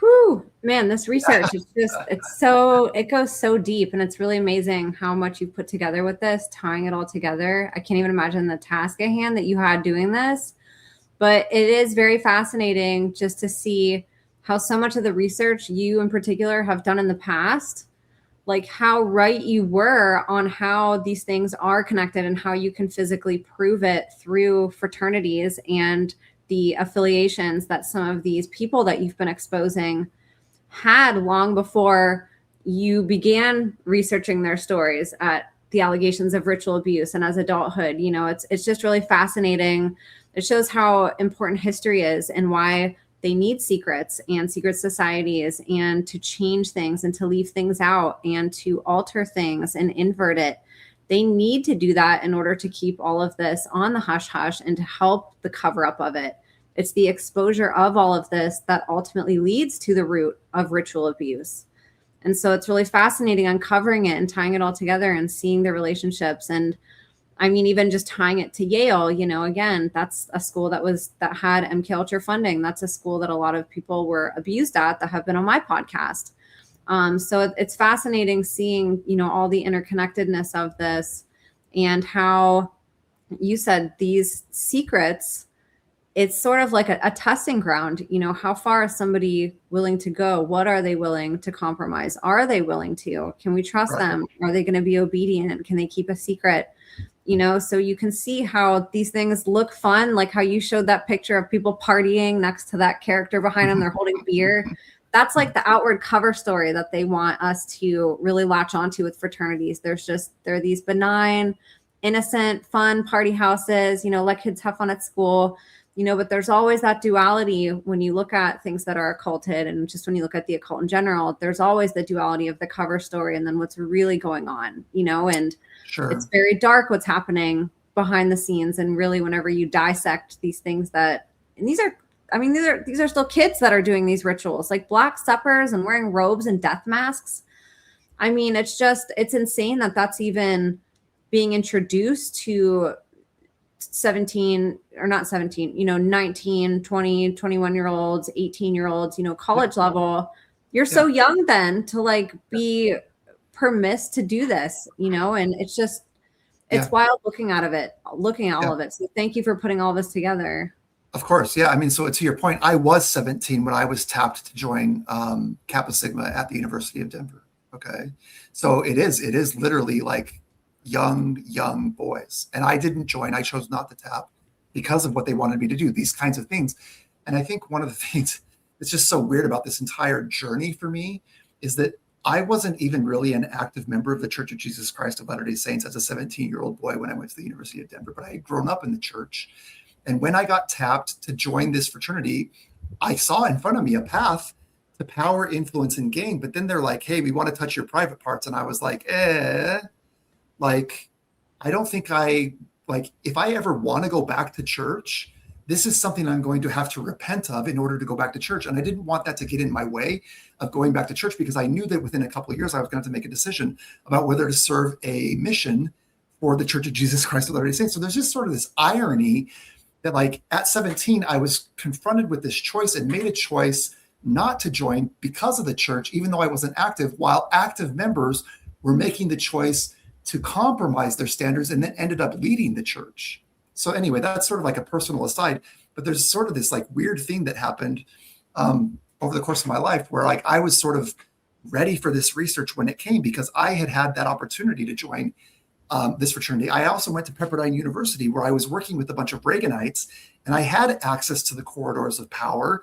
Whew, man, this research is just, it goes so deep, and it's really amazing how much you've put together with this, tying it all together. I can't even imagine the task at hand that you had doing this, but it is very fascinating just to see how so much of the research you in particular have done in the past, like how right you were on how these things are connected and how you can physically prove it through fraternities and the affiliations that some of these people that you've been exposing had long before you began researching their stories at the allegations of ritual abuse and as adulthood. You know, it's just really fascinating. It shows how important history is and why they need secrets and secret societies and to change things and to leave things out and to alter things and invert it. They need to do that in order to keep all of this on the hush hush and to help the cover up of it. It's the exposure of all of this that ultimately leads to the root of ritual abuse. And so it's really fascinating uncovering it and tying it all together and seeing the relationships. And I mean, even just tying it to Yale, you know, again, that's a school that had MK Ultra funding. That's a school that a lot of people were abused at that have been on my podcast. So it's fascinating seeing, you know, all the interconnectedness of this and how you said these secrets, it's sort of like a testing ground. You know, how far is somebody willing to go? What are they willing to compromise? Are they willing to? Can we trust them? Are they going to be obedient? Can they keep a secret? You know, so you can see how these things look fun, like how you showed that picture of people partying next to that character behind them. They're holding beer. That's like the outward cover story that they want us to really latch onto with fraternities. They're these benign, innocent, fun party houses, you know, let kids have fun at school. but there's always that duality when you look at things that are occulted, and just when you look at the occult in general, there's always the duality of the cover story and then what's really going on, and Sure. It's very dark what's happening behind the scenes. And really, whenever you dissect these things and these are still kids that are doing these rituals, like black suppers and wearing robes and death masks. I mean, it's insane that that's even being introduced to 19, 20, 21-year-olds, 18-year-olds, college level. You're so young then to like be permissed to do this, and it's wild looking at all of it. So thank you for putting all this together. Of course. Yeah. I mean, so to your point, I was 17 when I was tapped to join Kappa Sigma at the University of Denver. Okay. So it is literally like young boys. And I didn't join. I chose not to tap because of what they wanted me to do, these kinds of things. And I think one of the things that's just so weird about this entire journey for me is that I wasn't even really an active member of the Church of Jesus Christ of Latter-day Saints as a 17-year-old boy when I went to the University of Denver, but I had grown up in the church. And when I got tapped to join this fraternity, I saw in front of me a path to power, influence, and gain. But then they're like, hey, we want to touch your private parts. And I was like, I don't think if I ever want to go back to church, this is something I'm going to have to repent of in order to go back to church. And I didn't want that to get in my way of going back to church, because I knew that within a couple of years, I was going to have to make a decision about whether to serve a mission for the Church of Jesus Christ of Latter-day Saints. So there's just sort of this irony that like at 17, I was confronted with this choice and made a choice not to join because of the church, even though I wasn't active, while active members were making the choice to compromise their standards and then ended up leading the church. So anyway, that's sort of like a personal aside, but there's sort of this like weird thing that happened over the course of my life where like I was sort of ready for this research when it came, because I had that opportunity to join this fraternity. I also went to Pepperdine University, where I was working with a bunch of Reaganites, and I had access to the corridors of power.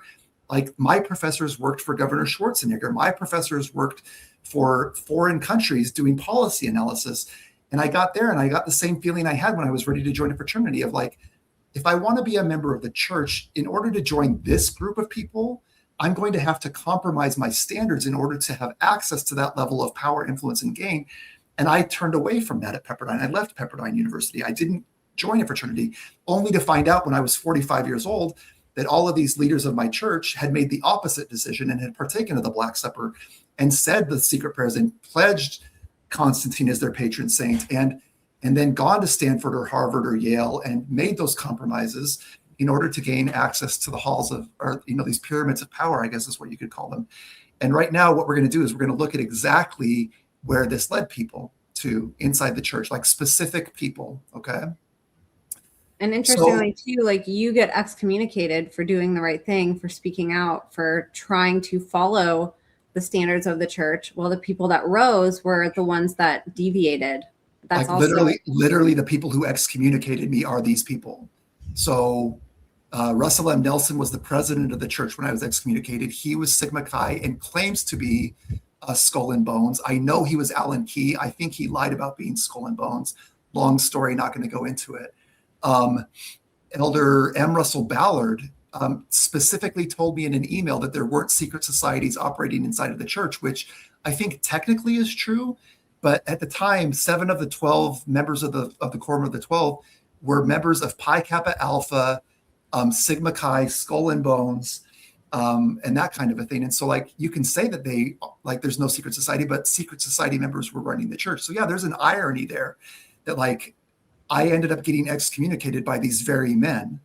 Like my professors worked for Governor Schwarzenegger. My professors worked for foreign countries doing policy analysis. And I got there and I got the same feeling I had when I was ready to join a fraternity of like, if I want to be a member of the church, in order to join this group of people, I'm going to have to compromise my standards in order to have access to that level of power, influence, and gain. And I turned away from that at Pepperdine. I left Pepperdine University. I didn't join a fraternity, only to find out when I was 45 years old that all of these leaders of my church had made the opposite decision and had partaken of the Black Supper and said the secret prayers and pledged Constantine as their patron saint, and then gone to Stanford or Harvard or Yale and made those compromises in order to gain access to the halls of, or these pyramids of power, I guess is what you could call them. And right now, what we're going to do is we're going to look at exactly where this led people to inside the church, like specific people. Okay. And interestingly, too, like you get excommunicated for doing the right thing, for speaking out, for trying to follow the standards of the church. Well, the people that rose were the ones that deviated. That's like literally the people who excommunicated me are these people. So Russell M. Nelson was the president of the church when I was excommunicated. He was Sigma Chi and claims to be Skull and Bones. I know he was Alan Key. I think he lied about being Skull and Bones. Long story, not going to go into it. Elder M. Russell Ballard specifically told me in an email that there weren't secret societies operating inside of the church, which I think technically is true. But at the time, 7 of the 12 members of the Quorum of the 12 were members of Pi Kappa Alpha, Sigma Chi, Skull and Bones, and that kind of a thing. And so like you can say that they like there's no secret society, but secret society members were running the church. So yeah, there's an irony there that like I ended up getting excommunicated by these very men,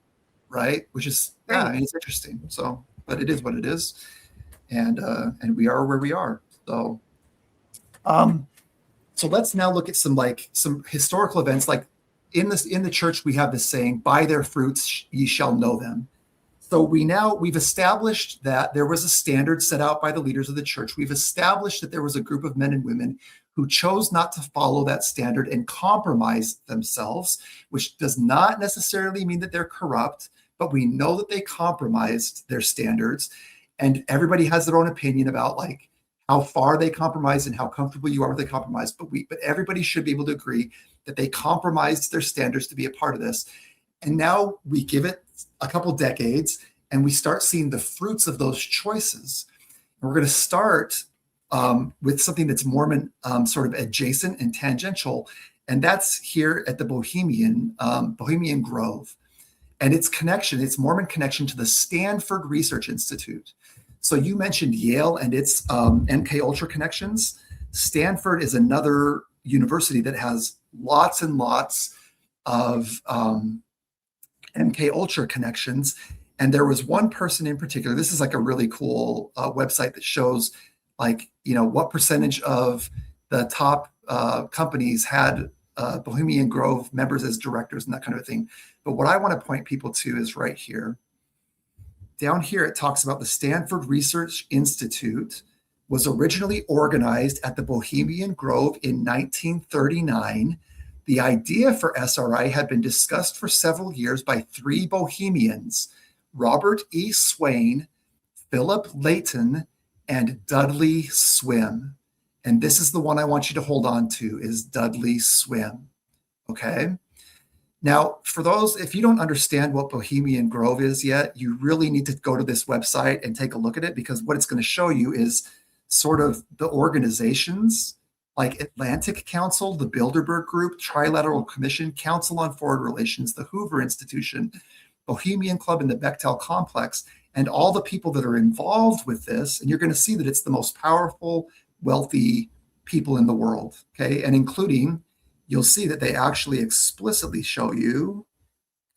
right? Which is I mean, it's interesting. So, but it is what it is, and we are where we are. So, so let's now look at some historical events. Like in the church, we have this saying, "By their fruits ye shall know them." So we've established that there was a standard set out by the leaders of the church. We've established that there was a group of men and women who chose not to follow that standard and compromised themselves, which does not necessarily mean that they're corrupt, but we know that they compromised their standards. And everybody has their own opinion about like how far they compromise and how comfortable you are with the compromise. But everybody should be able to agree that they compromised their standards to be a part of this. And now we give it a couple decades, and we start seeing the fruits of those choices. And we're going to start with something that's Mormon sort of adjacent and tangential, and that's here at the Bohemian Grove. And its Mormon connection to the Stanford Research Institute. So you mentioned Yale and its MK Ultra connections. Stanford is another university that has lots and lots of MK Ultra connections. And there was one person in particular. This is like a really cool website that shows what percentage of the top companies had Bohemian Grove members as directors and that kind of thing. But what I want to point people to is right here. Down here, it talks about the Stanford Research Institute was originally organized at the Bohemian Grove in 1939. The idea for SRI had been discussed for several years by three Bohemians, Robert E. Swain, Philip Layton, and Dudley Swim. And this is the one I want you to hold on to, is Dudley Swim. Okay? Now, for those, if you don't understand what Bohemian Grove is yet, you really need to go to this website and take a look at it, because what it's going to show you is sort of the organizations like Atlantic Council, the Bilderberg Group, Trilateral Commission, Council on Foreign Relations, the Hoover Institution, Bohemian Club, and the Bechtel Complex, and all the people that are involved with this. And you're going to see that it's the most powerful, wealthy people in the world, okay? And including, you'll see that they actually explicitly show you,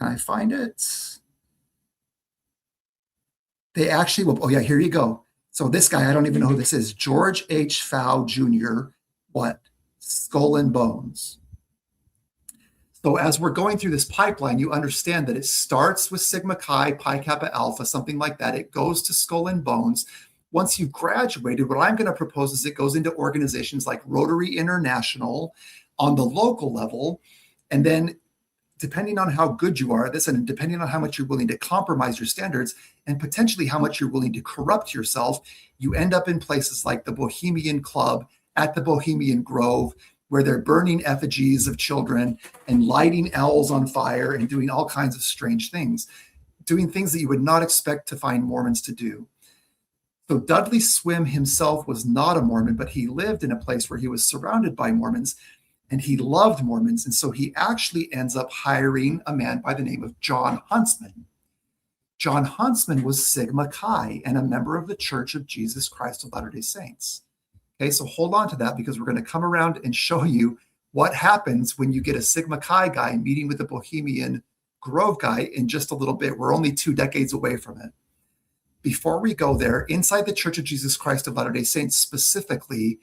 can I find it? They actually will, oh yeah, here you go. So this guy, I don't even know who this is, George H. Fow Jr., what? Skull and Bones. So as we're going through this pipeline, you understand that it starts with Sigma Chi, Pi Kappa Alpha, something like that. It goes to Skull and Bones. Once you've graduated, what I'm going to propose is it goes into organizations like Rotary International on the local level. And then depending on how good you are at this, and depending on how much you're willing to compromise your standards, and potentially how much you're willing to corrupt yourself, you end up in places like the Bohemian Club at the Bohemian Grove, where they're burning effigies of children and lighting owls on fire and doing all kinds of strange things, doing things that you would not expect to find Mormons to do. So Dudley Swim himself was not a Mormon, but he lived in a place where he was surrounded by Mormons, and he loved Mormons. And so he actually ends up hiring a man by the name of John Huntsman. John Huntsman was Sigma Chi and a member of the Church of Jesus Christ of Latter-day Saints. Okay, so hold on to that, because we're going to come around and show you what happens when you get a Sigma Chi guy meeting with a Bohemian Grove guy in just a little bit. We're only 2 decades away from it. Before we go there, inside the Church of Jesus Christ of Latter-day Saints specifically,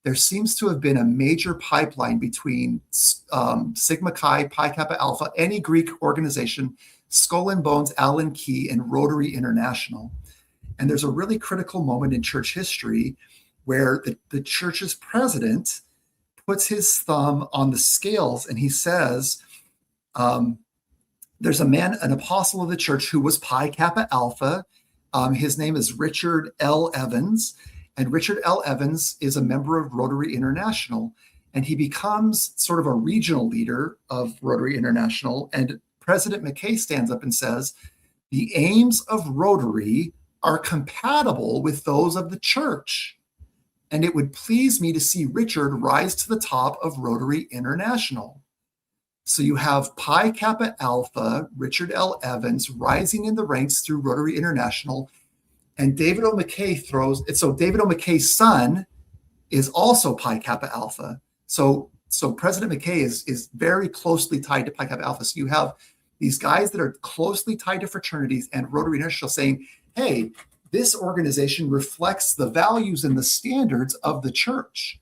there seems to have been a major pipeline between Sigma Chi, Pi Kappa Alpha, any Greek organization, Skull and Bones, Allen Key, and Rotary International. And there's a really critical moment in church history where the church's president puts his thumb on the scales, and he says, there's a man, an apostle of the church, who was Pi Kappa Alpha. His name is Richard L. Evans. And Richard L. Evans is a member of Rotary International, and he becomes sort of a regional leader of Rotary International. And President McKay stands up and says, the aims of Rotary are compatible with those of the church, and it would please me to see Richard rise to the top of Rotary International. So you have Pi Kappa Alpha, Richard L. Evans, rising in the ranks through Rotary International. And David O. McKay throws it. So David O. McKay's son is also Pi Kappa Alpha. So President McKay is very closely tied to Pi Kappa Alpha. So you have these guys that are closely tied to fraternities and Rotary International saying, hey, this organization reflects the values and the standards of the church.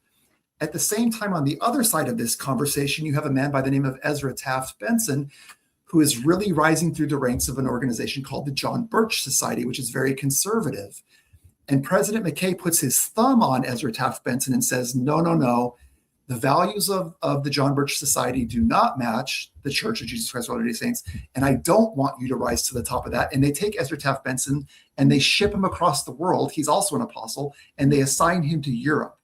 At the same time, on the other side of this conversation, you have a man by the name of Ezra Taft Benson, who is really rising through the ranks of an organization called the John Birch Society, which is very conservative. And President McKay puts his thumb on Ezra Taft Benson and says, no. The values of the John Birch Society do not match the Church of Jesus Christ of Latter-day Saints, and I don't want you to rise to the top of that. And they take Ezra Taft Benson and they ship him across the world. He's also an apostle, and they assign him to Europe.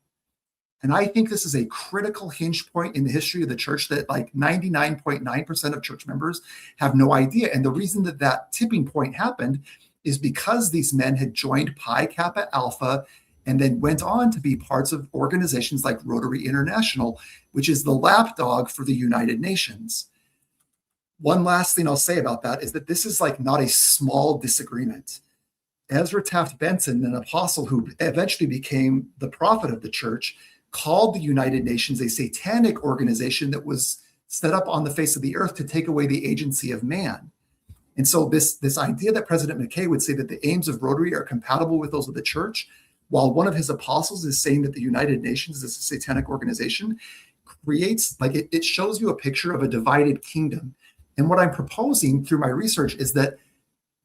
And I think this is a critical hinge point in the history of the church that like 99.9% of church members have no idea. And the reason that that tipping point happened is because these men had joined Pi Kappa Alpha and then went on to be parts of organizations like Rotary International, which is the lapdog for the United Nations. One last thing I'll say about that is that this is like not a small disagreement. Ezra Taft Benson, an apostle who eventually became the prophet of the church, called the United Nations a satanic organization that was set up on the face of the earth to take away the agency of man. And so this idea that President McKay would say that the aims of Rotary are compatible with those of the church, while one of his apostles is saying that the United Nations is a satanic organization, creates, like, it shows you a picture of a divided kingdom. And what I'm proposing through my research is that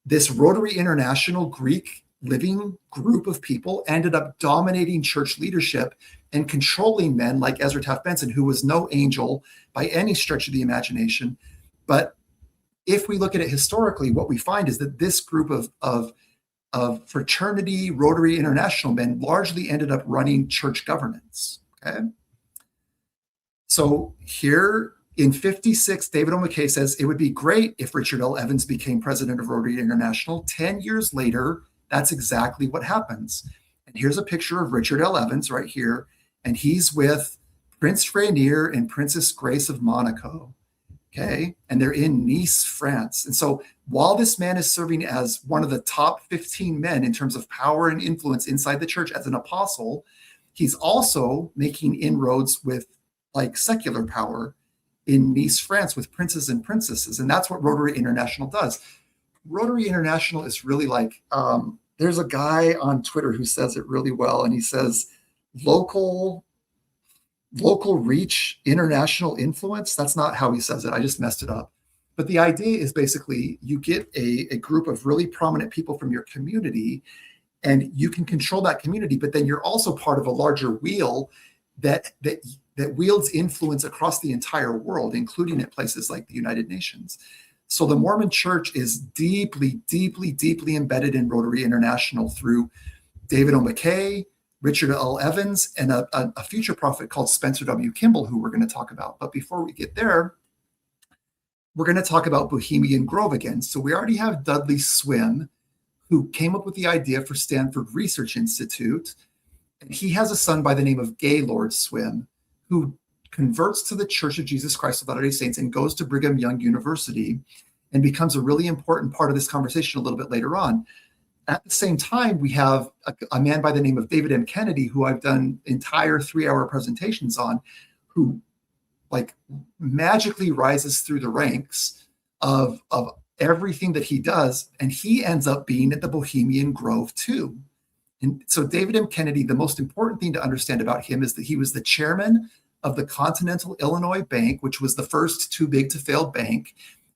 this Rotary International Greek living group of people ended up dominating church leadership and controlling men like Ezra Taft Benson, who was no angel by any stretch of the imagination. But if we look at it historically, what we find is that this group of fraternity Rotary International men largely ended up running church governance. Okay. So here in 56, David O. McKay says it would be great if Richard L. Evans became president of Rotary International. 10 years later, that's exactly what happens. And here's a picture of Richard L. Evans right here. And he's with Prince Rainier and Princess Grace of Monaco. Okay. And they're in Nice, France. And so while this man is serving as one of the top 15 men in terms of power and influence inside the church as an apostle, he's also making inroads with like secular power in Nice, France, with princes and princesses. And that's what Rotary International does. Rotary International is really like, there's a guy on Twitter who says it really well. And he says, local reach, international influence. That's not how he says it. I just messed it up. But the idea is basically you get a group of really prominent people from your community and you can control that community, but then you're also part of a larger wheel that wields influence across the entire world, including at places like the United Nations. So the Mormon Church is deeply, deeply, deeply embedded in Rotary International through David O. McKay, Richard L. Evans, and a future prophet called Spencer W. Kimball, who we're going to talk about. But before we get there, we're going to talk about Bohemian Grove again. So we already have Dudley Swim, who came up with the idea for Stanford Research Institute. And he has a son by the name of Gaylord Swim, who converts to the Church of Jesus Christ of Latter-day Saints and goes to Brigham Young University and becomes a really important part of this conversation a little bit later on. At the same time, we have a man by the name of David M. Kennedy, who I've done entire 3-hour presentations on, who like magically rises through the ranks of everything that he does. And he ends up being at the Bohemian Grove too. And so David M. Kennedy, the most important thing to understand about him is that he was the chairman of the Continental Illinois Bank, which was the first too big to fail bank,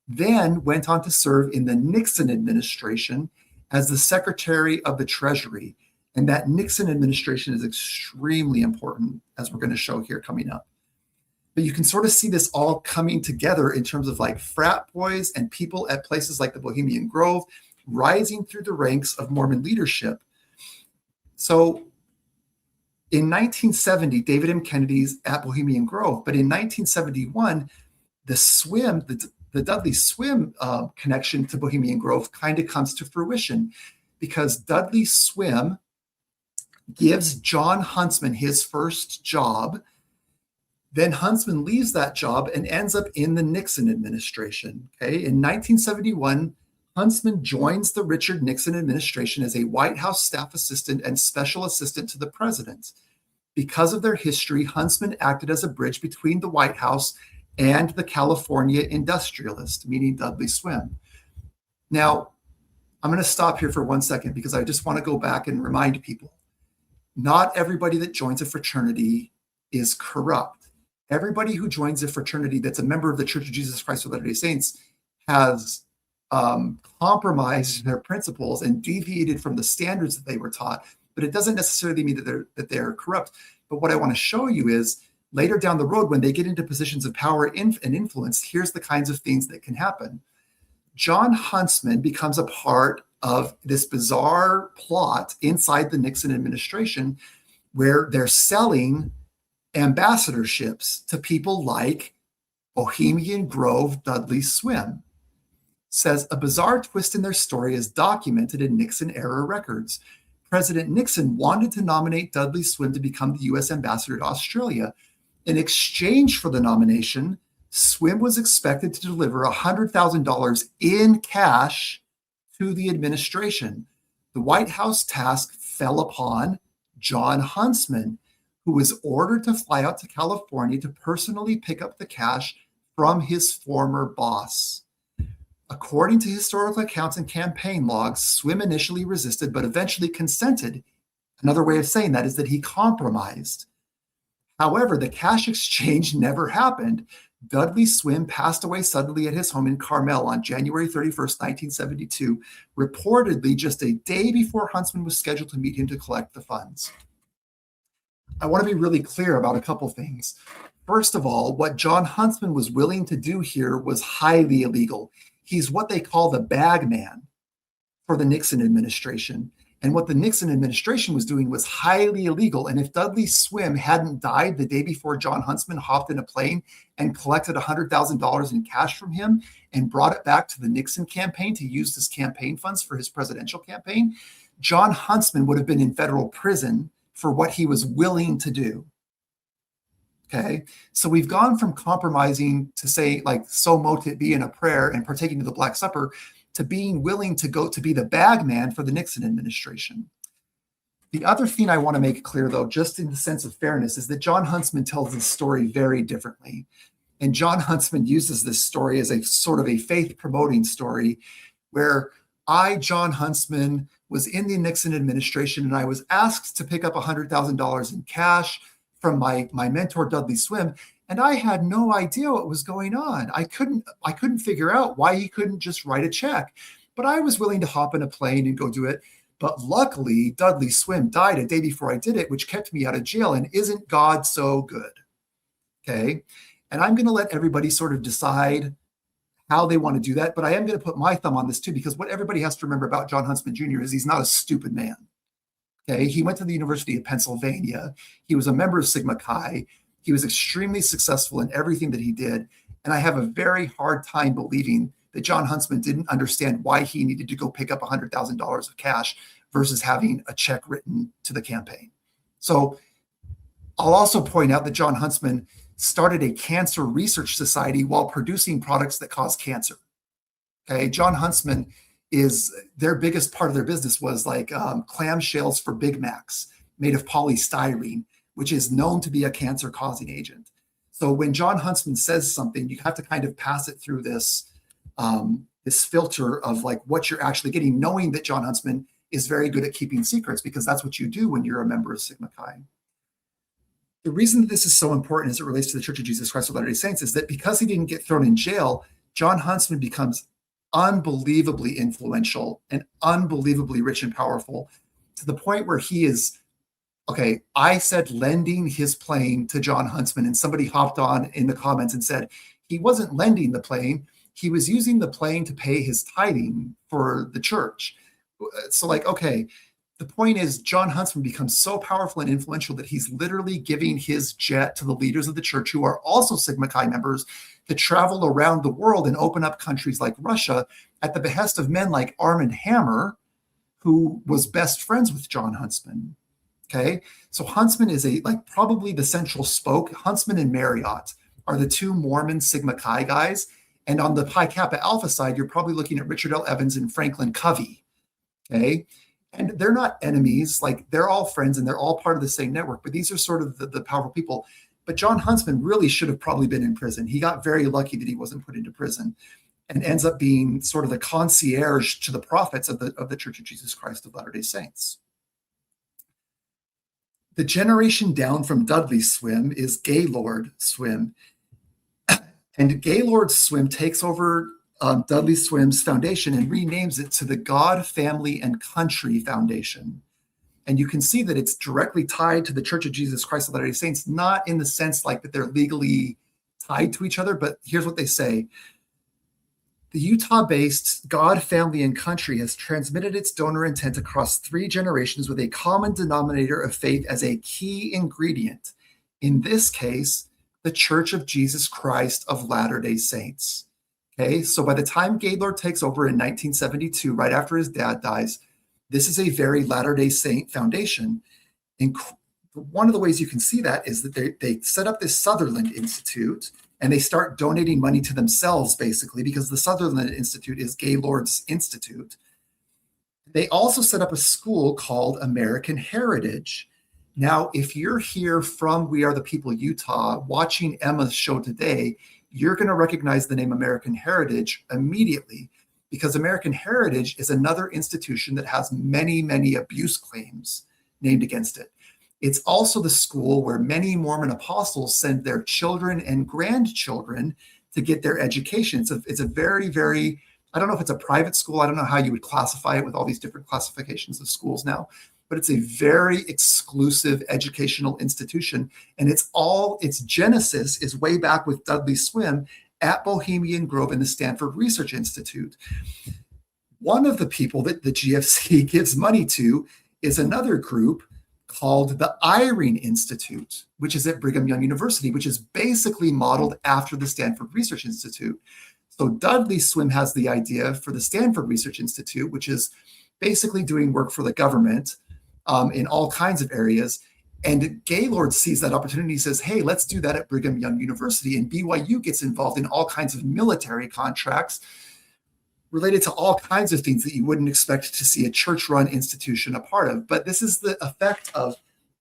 then went on to serve in the Nixon administration as the Secretary of the Treasury. And that Nixon administration is extremely important, as we're going to show here coming up. But you can sort of see this all coming together in terms of like frat boys and people at places like the Bohemian Grove rising through the ranks of Mormon leadership. So in 1970, David M. Kennedy's at Bohemian Grove, but in 1971, the Dudley Swim connection to Bohemian Grove kind of comes to fruition because Dudley Swim gives John Huntsman his first job. Then Huntsman leaves that job and ends up in the Nixon administration. Okay, in 1971, Huntsman joins the Richard Nixon administration as a White House staff assistant and special assistant to the president. Because of their history, Huntsman acted as a bridge between the White House and the California industrialist, meaning Dudley Swim. Now, I'm going to stop here for 1 second because I just want to go back and remind people, not everybody that joins a fraternity is corrupt. Everybody who joins a fraternity that's a member of the Church of Jesus Christ of Latter-day Saints has compromised their principles and deviated from the standards that they were taught, but it doesn't necessarily mean that they're corrupt. But what I want to show you is later down the road, when they get into positions of power and influence, here's the kinds of things that can happen. John Huntsman becomes a part of this bizarre plot inside the Nixon administration where they're selling ambassadorships to people like Bohemian Grove Dudley Swim. Says a bizarre twist in their story is documented in Nixon-era records. President Nixon wanted to nominate Dudley Swim to become the U.S. ambassador to Australia. In exchange for the nomination, Swim was expected to deliver $100,000 in cash to the administration. The White House task fell upon John Huntsman, who was ordered to fly out to California to personally pick up the cash from his former boss. According to historical accounts and campaign logs, Swim initially resisted, but eventually consented. Another way of saying that is that he compromised. However, the cash exchange never happened. Dudley Swim passed away suddenly at his home in Carmel on January 31st, 1972, reportedly just a day before Huntsman was scheduled to meet him to collect the funds. I want to be really clear about a couple things. First of all, what John Huntsman was willing to do here was highly illegal. He's what they call the bag man for the Nixon administration. And what the Nixon administration was doing was highly illegal. And if Dudley Swim hadn't died the day before John Huntsman hopped in a plane and collected $100,000 in cash from him and brought it back to the Nixon campaign to use as campaign funds for his presidential campaign, John Huntsman would have been in federal prison for what he was willing to do. Okay, so we've gone from compromising to say, like, so mote it be in a prayer and partaking of the Black Supper, to being willing to go to be the bag man for the Nixon administration. The other thing I want to make clear, though, just in the sense of fairness, is that John Huntsman tells this story very differently. And John Huntsman uses this story as a sort of a faith-promoting story where I, John Huntsman, was in the Nixon administration and I was asked to pick up $100,000 in cash from my mentor, Dudley Swim, and I had no idea what was going on. I couldn't figure out why he couldn't just write a check, but I was willing to hop in a plane and go do it. But luckily, Dudley Swim died a day before I did it, which kept me out of jail. And isn't God so good? Okay. And I'm going to let everybody sort of decide how they want to do that. But I am going to put my thumb on this too, because what everybody has to remember about John Huntsman Jr. is he's not a stupid man. Okay. He went to the University of Pennsylvania. He was a member of Sigma Chi. He was extremely successful in everything that he did. And I have a very hard time believing that John Huntsman didn't understand why he needed to go pick up $100,000 of cash versus having a check written to the campaign. So I'll also point out that John Huntsman started a cancer research society while producing products that cause cancer. Okay, John Huntsman their biggest part of their business was like clamshells for Big Macs made of polystyrene, which is known to be a cancer-causing agent. So when John Huntsman says something, you have to kind of pass it through this filter of like what you're actually getting, knowing that John Huntsman is very good at keeping secrets, because that's what you do when you're a member of Sigma Chi. The reason that this is so important as it relates to the Church of Jesus Christ of Latter-day Saints is that because he didn't get thrown in jail, John Huntsman becomes unbelievably influential and unbelievably rich and powerful, to the point where he is, okay, I said lending his plane to John Huntsman, and somebody hopped on in the comments and said he wasn't lending the plane, he was using the plane to pay his tithing for the church. So like, okay, the point is John Huntsman becomes so powerful and influential that he's literally giving his jet to the leaders of the church, who are also Sigma Chi members, to travel around the world and open up countries like Russia at the behest of men like Armand Hammer, who was best friends with John Huntsman. Okay, so Huntsman is probably the central spoke. Huntsman and Marriott are the two Mormon Sigma Chi guys. And on the Pi Kappa Alpha side, you're probably looking at Richard L. Evans and Franklin Covey. Okay, and they're not enemies. Like, they're all friends and they're all part of the same network. But these are sort of the powerful people. But John Huntsman really should have probably been in prison. He got very lucky that he wasn't put into prison, and ends up being sort of the concierge to the prophets of the Church of Jesus Christ of Latter-day Saints. The generation down from Dudley Swim is Gaylord Swim. And Gaylord Swim takes over Dudley Swim's foundation and renames it to the God, Family, and Country Foundation. And you can see that it's directly tied to the Church of Jesus Christ of Latter-day Saints, not in the sense like that they're legally tied to each other, but here's what they say. The Utah-based God, Family, and Country has transmitted its donor intent across 3 generations with a common denominator of faith as a key ingredient. In this case, the Church of Jesus Christ of Latter-day Saints. Okay, so by the time Gaylord takes over in 1972, right after his dad dies, this is a very Latter-day Saint foundation. And one of the ways you can see that is that they set up this Sutherland Institute, and they start donating money to themselves, basically, because the Sutherland Institute is Gaylord's institute. They also set up a school called American Heritage. Now, if you're here from We Are the People, Utah, watching Emma's show today, you're going to recognize the name American Heritage immediately, because American Heritage is another institution that has many, many abuse claims named against it. It's also the school where many Mormon apostles send their children and grandchildren to get their education. It's a very, very, I don't know if it's a private school. I don't know how you would classify it with all these different classifications of schools now, but it's a very exclusive educational institution. And its genesis is way back with Dudley Swim at Bohemian Grove in the Stanford Research Institute. One of the people that the GFC gives money to is another group called the Eyring Institute, which is at Brigham Young University, which is basically modeled after the Stanford Research Institute. So Dudley Swim has the idea for the Stanford Research Institute, which is basically doing work for the government in all kinds of areas. And Gaylord sees that opportunity. He says, hey, let's do that at Brigham Young University. And BYU gets involved in all kinds of military contracts related to all kinds of things that you wouldn't expect to see a church-run institution a part of. But this is the effect of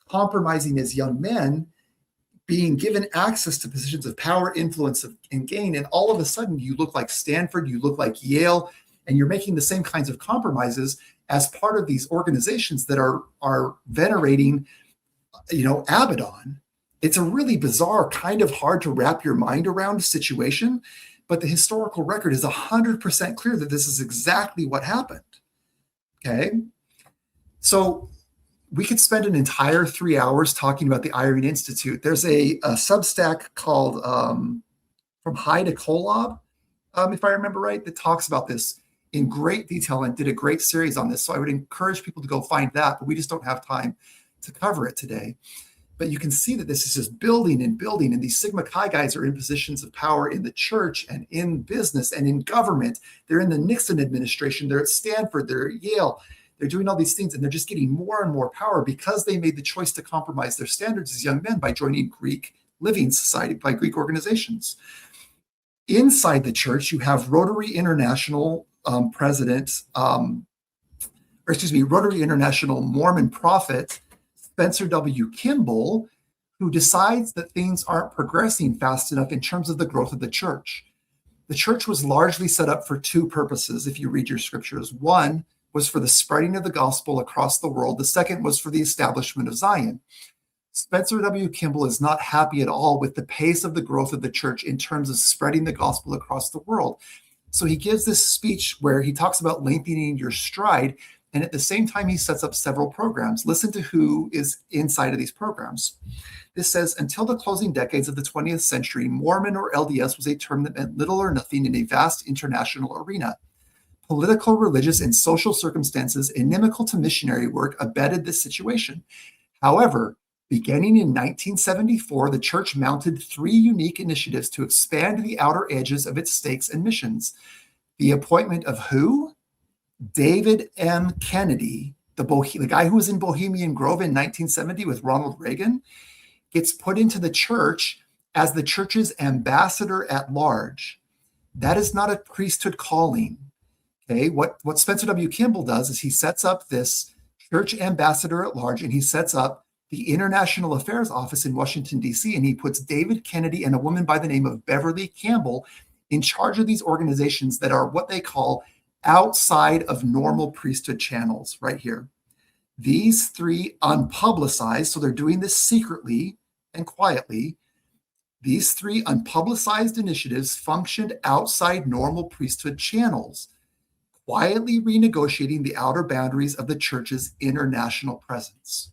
compromising as young men, being given access to positions of power, influence, and gain. And all of a sudden, you look like Stanford, you look like Yale, and you're making the same kinds of compromises as part of these organizations that are venerating, Abaddon. It's a really bizarre, kind of hard to wrap your mind around situation. But the historical record is 100% clear that this is exactly what happened. Okay. So we could spend an entire 3 hours talking about the Eyring Institute. There's a Substack called From High to Kolob, if I remember right, that talks about this in great detail and did a great series on this. So I would encourage people to go find that, but we just don't have time to cover it today. But you can see that this is just building and building. And these Sigma Chi guys are in positions of power in the church and in business and in government. They're in the Nixon administration. They're at Stanford. They're at Yale. They're doing all these things. And they're just getting more and more power because they made the choice to compromise their standards as young men by joining Greek Living Society, by Greek organizations. Inside the church, you have Rotary International Rotary International Mormon prophet Spencer W. Kimball, who decides that things aren't progressing fast enough in terms of the growth of the church. The church was largely set up for two purposes, if you read your scriptures. One was for the spreading of the gospel across the world. The second was for the establishment of Zion. Spencer W. Kimball is not happy at all with the pace of the growth of the church in terms of spreading the gospel across the world. So he gives this speech where he talks about lengthening your stride, and at the same time, he sets up several programs. Listen to who is inside of these programs. This says, until the closing decades of the 20th century, Mormon or LDS was a term that meant little or nothing in a vast international arena. Political, religious, and social circumstances inimical to missionary work abetted this situation. However, beginning in 1974, the church mounted 3 unique initiatives to expand the outer edges of its stakes and missions. The appointment of who? David M. Kennedy, the guy who was in Bohemian Grove in 1970 with Ronald Reagan, gets put into the church as the church's ambassador at large. That is not a priesthood calling. Okay, what Spencer W. Kimball does is he sets up this church ambassador at large, and he sets up the International Affairs Office in Washington, D.C., and he puts David Kennedy and a woman by the name of Beverly Campbell in charge of these organizations that are what they call outside of normal priesthood channels right here. These 3 unpublicized, so they're doing this secretly and quietly. These 3 unpublicized initiatives functioned outside normal priesthood channels, quietly renegotiating the outer boundaries of the church's international presence.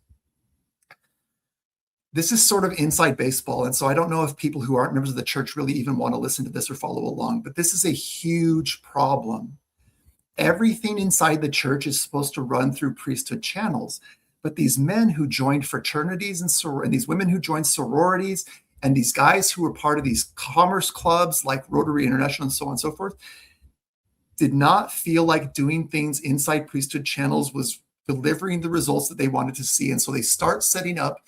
This is sort of inside baseball, and so I don't know if people who aren't members of the church really even want to listen to this or follow along, but this is a huge problem. Everything inside the church is supposed to run through priesthood channels. But these men who joined fraternities and these women who joined sororities and these guys who were part of these commerce clubs like Rotary International and so on and so forth, did not feel like doing things inside priesthood channels was delivering the results that they wanted to see. And so they start setting up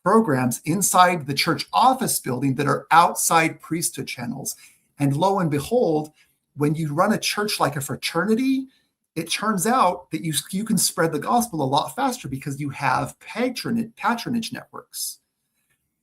programs inside the church office building that are outside priesthood channels. And lo and behold, when you run a church like a fraternity, it turns out that you can spread the gospel a lot faster because you have patronage networks.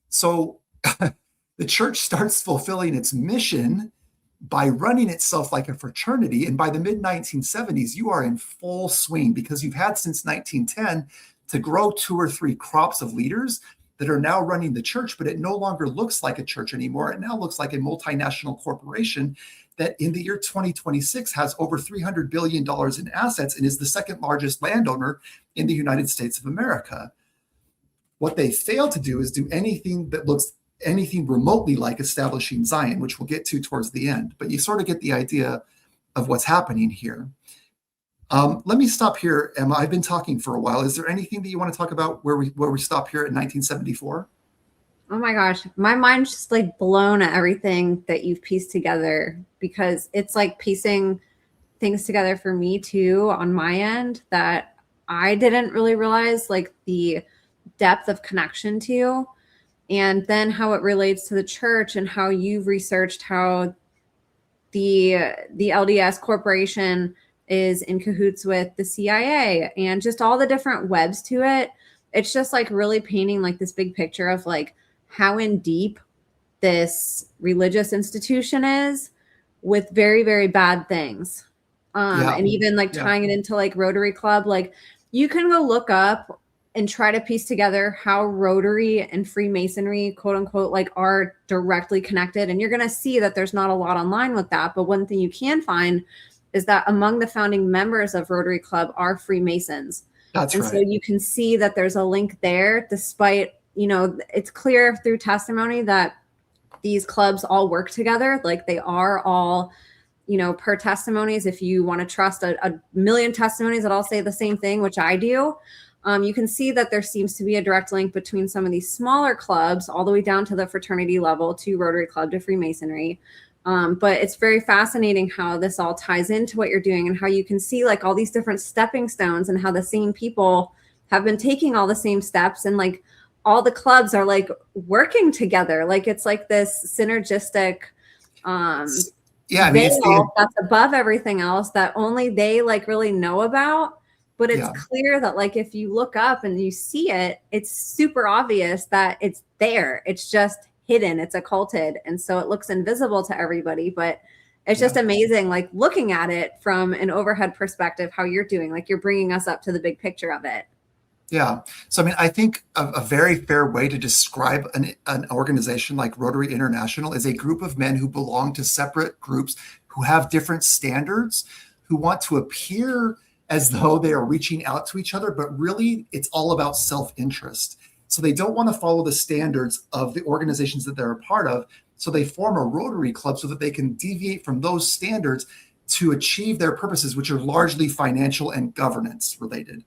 So the church starts fulfilling its mission by running itself like a fraternity. And by the mid-1970s, you are in full swing because you've had since 1910 to grow 2 or 3 crops of leaders that are now running the church, but it no longer looks like a church anymore. It now looks like a multinational corporation that in the year 2026 has over $300 billion in assets and is the second largest landowner in the United States of America. What they fail to do is do anything that looks anything remotely like establishing Zion, which we'll get to towards the end. But you sort of get the idea of what's happening here. Let me stop here, Emma. I've been talking for a while. Is there anything that you want to talk about where we stop here at 1974? Oh my gosh, my mind's just like blown at everything that you've pieced together, because it's like piecing things together for me too on my end that I didn't really realize, like the depth of connection to, and then how it relates to the church and how you've researched how the LDS corporation is in cahoots with the CIA and just all the different webs to it. It's just like really painting like this big picture of like how in deep this religious institution is with very, very bad things. And even like tying it into like Rotary Club, like you can go look up and try to piece together how Rotary and Freemasonry, quote unquote, like are directly connected. And you're going to see that there's not a lot online with that. But one thing you can find is that among the founding members of Rotary Club are Freemasons. That's right. So you can see that there's a link there, despite, you know, it's clear through testimony that these clubs all work together. Like they are all, you know, per testimonies. If you want to trust a million testimonies that all say the same thing, which I do, you can see that there seems to be a direct link between some of these smaller clubs all the way down to the fraternity level, to Rotary Club, to Freemasonry. But it's very fascinating how this all ties into what you're doing and how you can see like all these different stepping stones and how the same people have been taking all the same steps, and like all the clubs are like working together. Like it's like this synergistic veil that's above everything else that only they like really know about. But it's clear that like if you look up and you see it, it's super obvious that it's there. It's just hidden, it's occulted, and so it looks invisible to everybody. But it's just amazing, like looking at it from an overhead perspective, how you're doing, like you're bringing us up to the big picture of it. Yeah. So, I mean, I think a very fair way to describe an organization like Rotary International is a group of men who belong to separate groups who have different standards, who want to appear as though they are reaching out to each other, but really it's all about self-interest. So they don't want to follow the standards of the organizations that they're a part of. So they form a Rotary Club so that they can deviate from those standards to achieve their purposes, which are largely financial and governance related.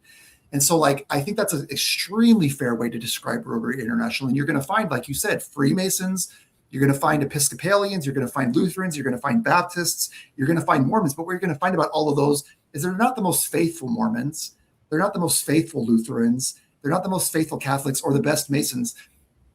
And so like, I think that's an extremely fair way to describe Rotary International. And you're going to find, like you said, Freemasons, you're going to find Episcopalians, you're going to find Lutherans, you're going to find Baptists, you're going to find Mormons. But what you're going to find about all of those is they're not the most faithful Mormons. They're not the most faithful Lutherans. They're not the most faithful Catholics or the best Masons.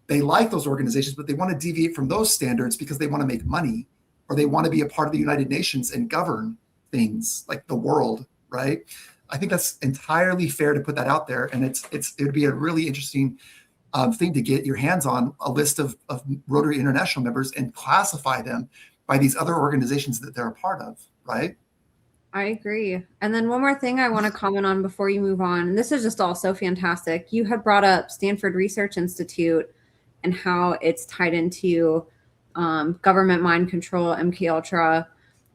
They like those organizations, but they want to deviate from those standards because they want to make money, or they want to be a part of the United Nations and govern things like the world, right? I think that's entirely fair to put that out there. And it would be a really interesting thing to get your hands on, a list of Rotary International members and classify them by these other organizations that they're a part of, right? I agree. And then one more thing I want to comment on before you move on, and this is just all so fantastic. You had brought up Stanford Research Institute and how it's tied into government mind control, MKUltra.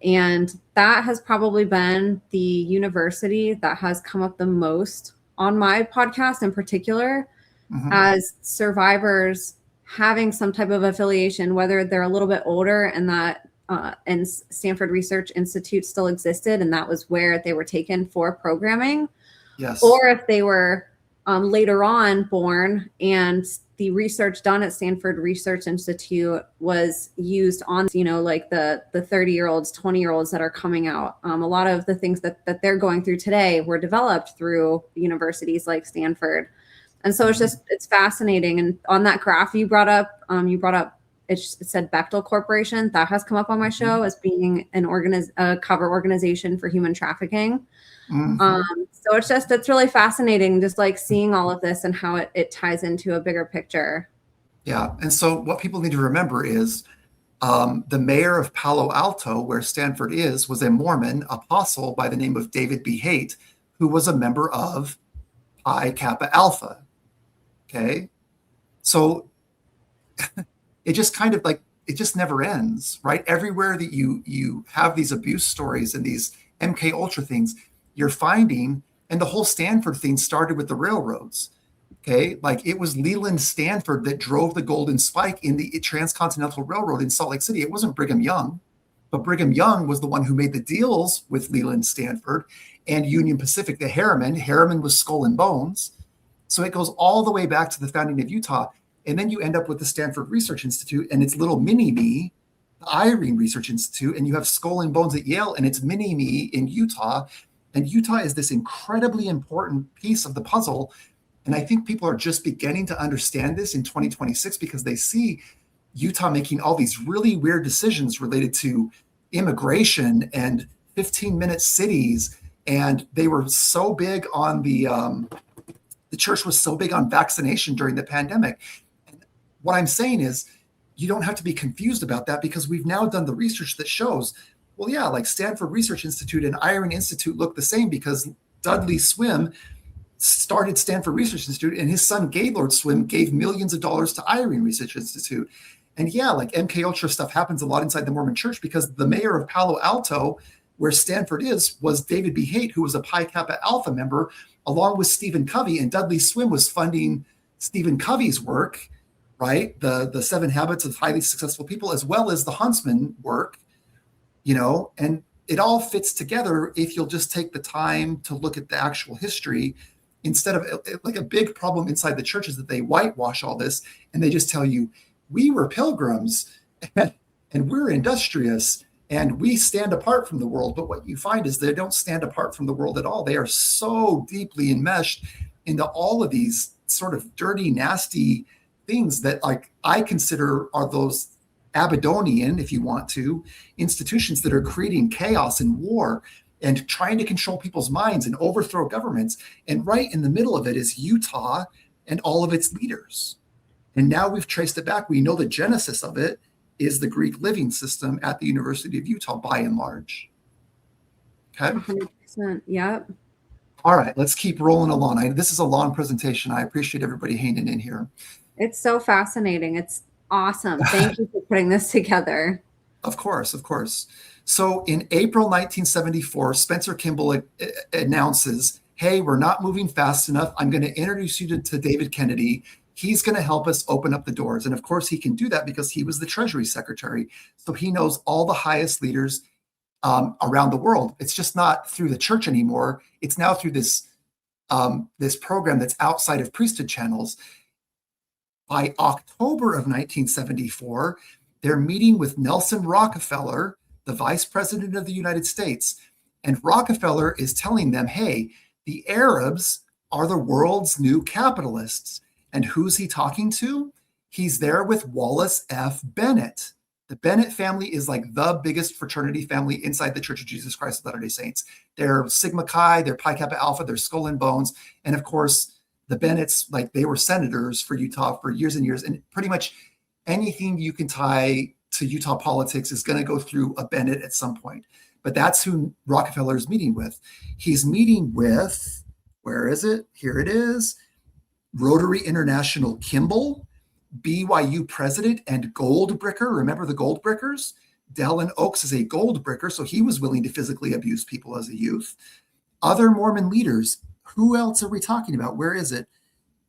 And that has probably been the university that has come up the most on my podcast in particular, as survivors having some type of affiliation, whether they're a little bit older and that and Stanford Research Institute still existed and that was where they were taken for programming, yes, or if they were later on born, and the research done at Stanford Research Institute was used on, like the 30-year-olds, 20-year-olds that are coming out. A lot of the things that they're going through today were developed through universities like Stanford. And so it's fascinating. And on that graph you brought up, it said Bechtel Corporation. That has come up on my show as being a cover organization for human trafficking. So it's really fascinating, just like seeing all of this and how it ties into a bigger picture. Yeah. And so what people need to remember is the mayor of Palo Alto, where Stanford is, was a Mormon apostle by the name of David B. Haight, who was a member of Pi Kappa Alpha. Okay. So it just kind of like, it just never ends, right? Everywhere that you have these abuse stories and these MK Ultra things, you're finding, and the whole Stanford thing started with the railroads. Okay. Like it was Leland Stanford that drove the Golden Spike in the Transcontinental Railroad in Salt Lake City. It wasn't Brigham Young, but Brigham Young was the one who made the deals with Leland Stanford and Union Pacific, the Harriman. Harriman was Skull and Bones. So it goes all the way back to the founding of Utah. And then you end up with the Stanford Research Institute and its little mini-me, the Irene Research Institute, and you have Skull and Bones at Yale and it's mini-me in Utah. And Utah is this incredibly important piece of the puzzle. And I think people are just beginning to understand this in 2026 because they see Utah making all these really weird decisions related to immigration and 15-minute cities. And they were so big on the church was so big on vaccination during the pandemic. And what I'm saying is you don't have to be confused about that because we've now done the research that shows, well, yeah, like Stanford Research Institute and Irene Institute look the same because Dudley Swim started Stanford Research Institute and his son Gaylord Swim gave millions of dollars to Irene Research Institute. And yeah, like MK Ultra stuff happens a lot inside the Mormon church because the mayor of Palo Alto, where Stanford is, was David B. Haight, who was a Pi Kappa Alpha member, along with Stephen Covey, and Dudley Swim was funding Stephen Covey's work, right? The 7 Habits of Highly Successful People, as well as the Huntsman work, and it all fits together if you'll just take the time to look at the actual history instead of like a big problem inside the church is that they whitewash all this and they just tell you, we were pilgrims and we're industrious and we stand apart from the world. But what you find is they don't stand apart from the world at all. They are so deeply enmeshed into all of these sort of dirty, nasty things that like I consider are those Aberdonian, if you want to, institutions that are creating chaos and war and trying to control people's minds and overthrow governments. And right in the middle of it is Utah and all of its leaders. And now we've traced it back. We know the genesis of it is the Greek living system at the University of Utah, by and large. Okay. 100%. Yep. All right, let's keep rolling along. This is a long presentation. I appreciate everybody hanging in here. It's so fascinating. It's awesome. Thank you for putting this together. Of course, of course. So in April 1974, Spencer Kimball announces, hey, we're not moving fast enough. I'm going to introduce you to David Kennedy. He's going to help us open up the doors. And of course, he can do that because he was the Treasury Secretary. So he knows all the highest leaders around the world. It's just not through the church anymore. It's now through this program that's outside of priesthood channels. By October of 1974, they're meeting with Nelson Rockefeller, the Vice President of the United States. And Rockefeller is telling them, hey, the Arabs are the world's new capitalists. And who's he talking to? He's there with Wallace F. Bennett. The Bennett family is like the biggest fraternity family inside the Church of Jesus Christ of Latter-day Saints. They're Sigma Chi, they're Pi Kappa Alpha, they're Skull and Bones. And of course, the Bennetts, like they were senators for Utah for years and years. And pretty much anything you can tie to Utah politics is going to go through a Bennett at some point. But that's who Rockefeller is meeting with. He's meeting with, where is it? Here it is. Rotary International Kimball, BYU president and Goldbricker. Remember the Goldbrickers? Dallin Oaks is a Goldbricker, so he was willing to physically abuse people as a youth. Other Mormon leaders. Who else are we talking about? Where is it?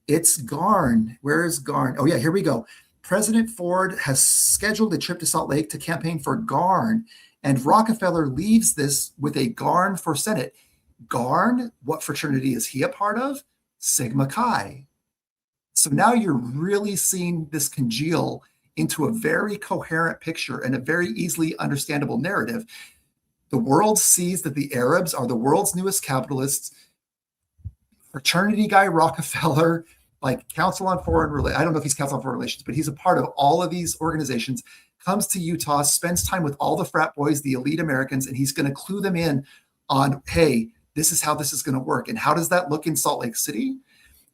It's Garn. Where is Garn? Oh, yeah, here we go. President Ford has scheduled a trip to Salt Lake to campaign for Garn, and Rockefeller leaves this with a Garn for Senate. Garn, what fraternity is he a part of? Sigma Chi. So now you're really seeing this congeal into a very coherent picture and a very easily understandable narrative. The world sees that the Arabs are the world's newest capitalists. Fraternity guy Rockefeller, like Council on Foreign Relations, I don't know if he's Council on Foreign Relations, but he's a part of all of these organizations, comes to Utah, spends time with all the frat boys, the elite Americans, and he's going to clue them in on, hey, this is how this is going to work. And how does that look in Salt Lake City?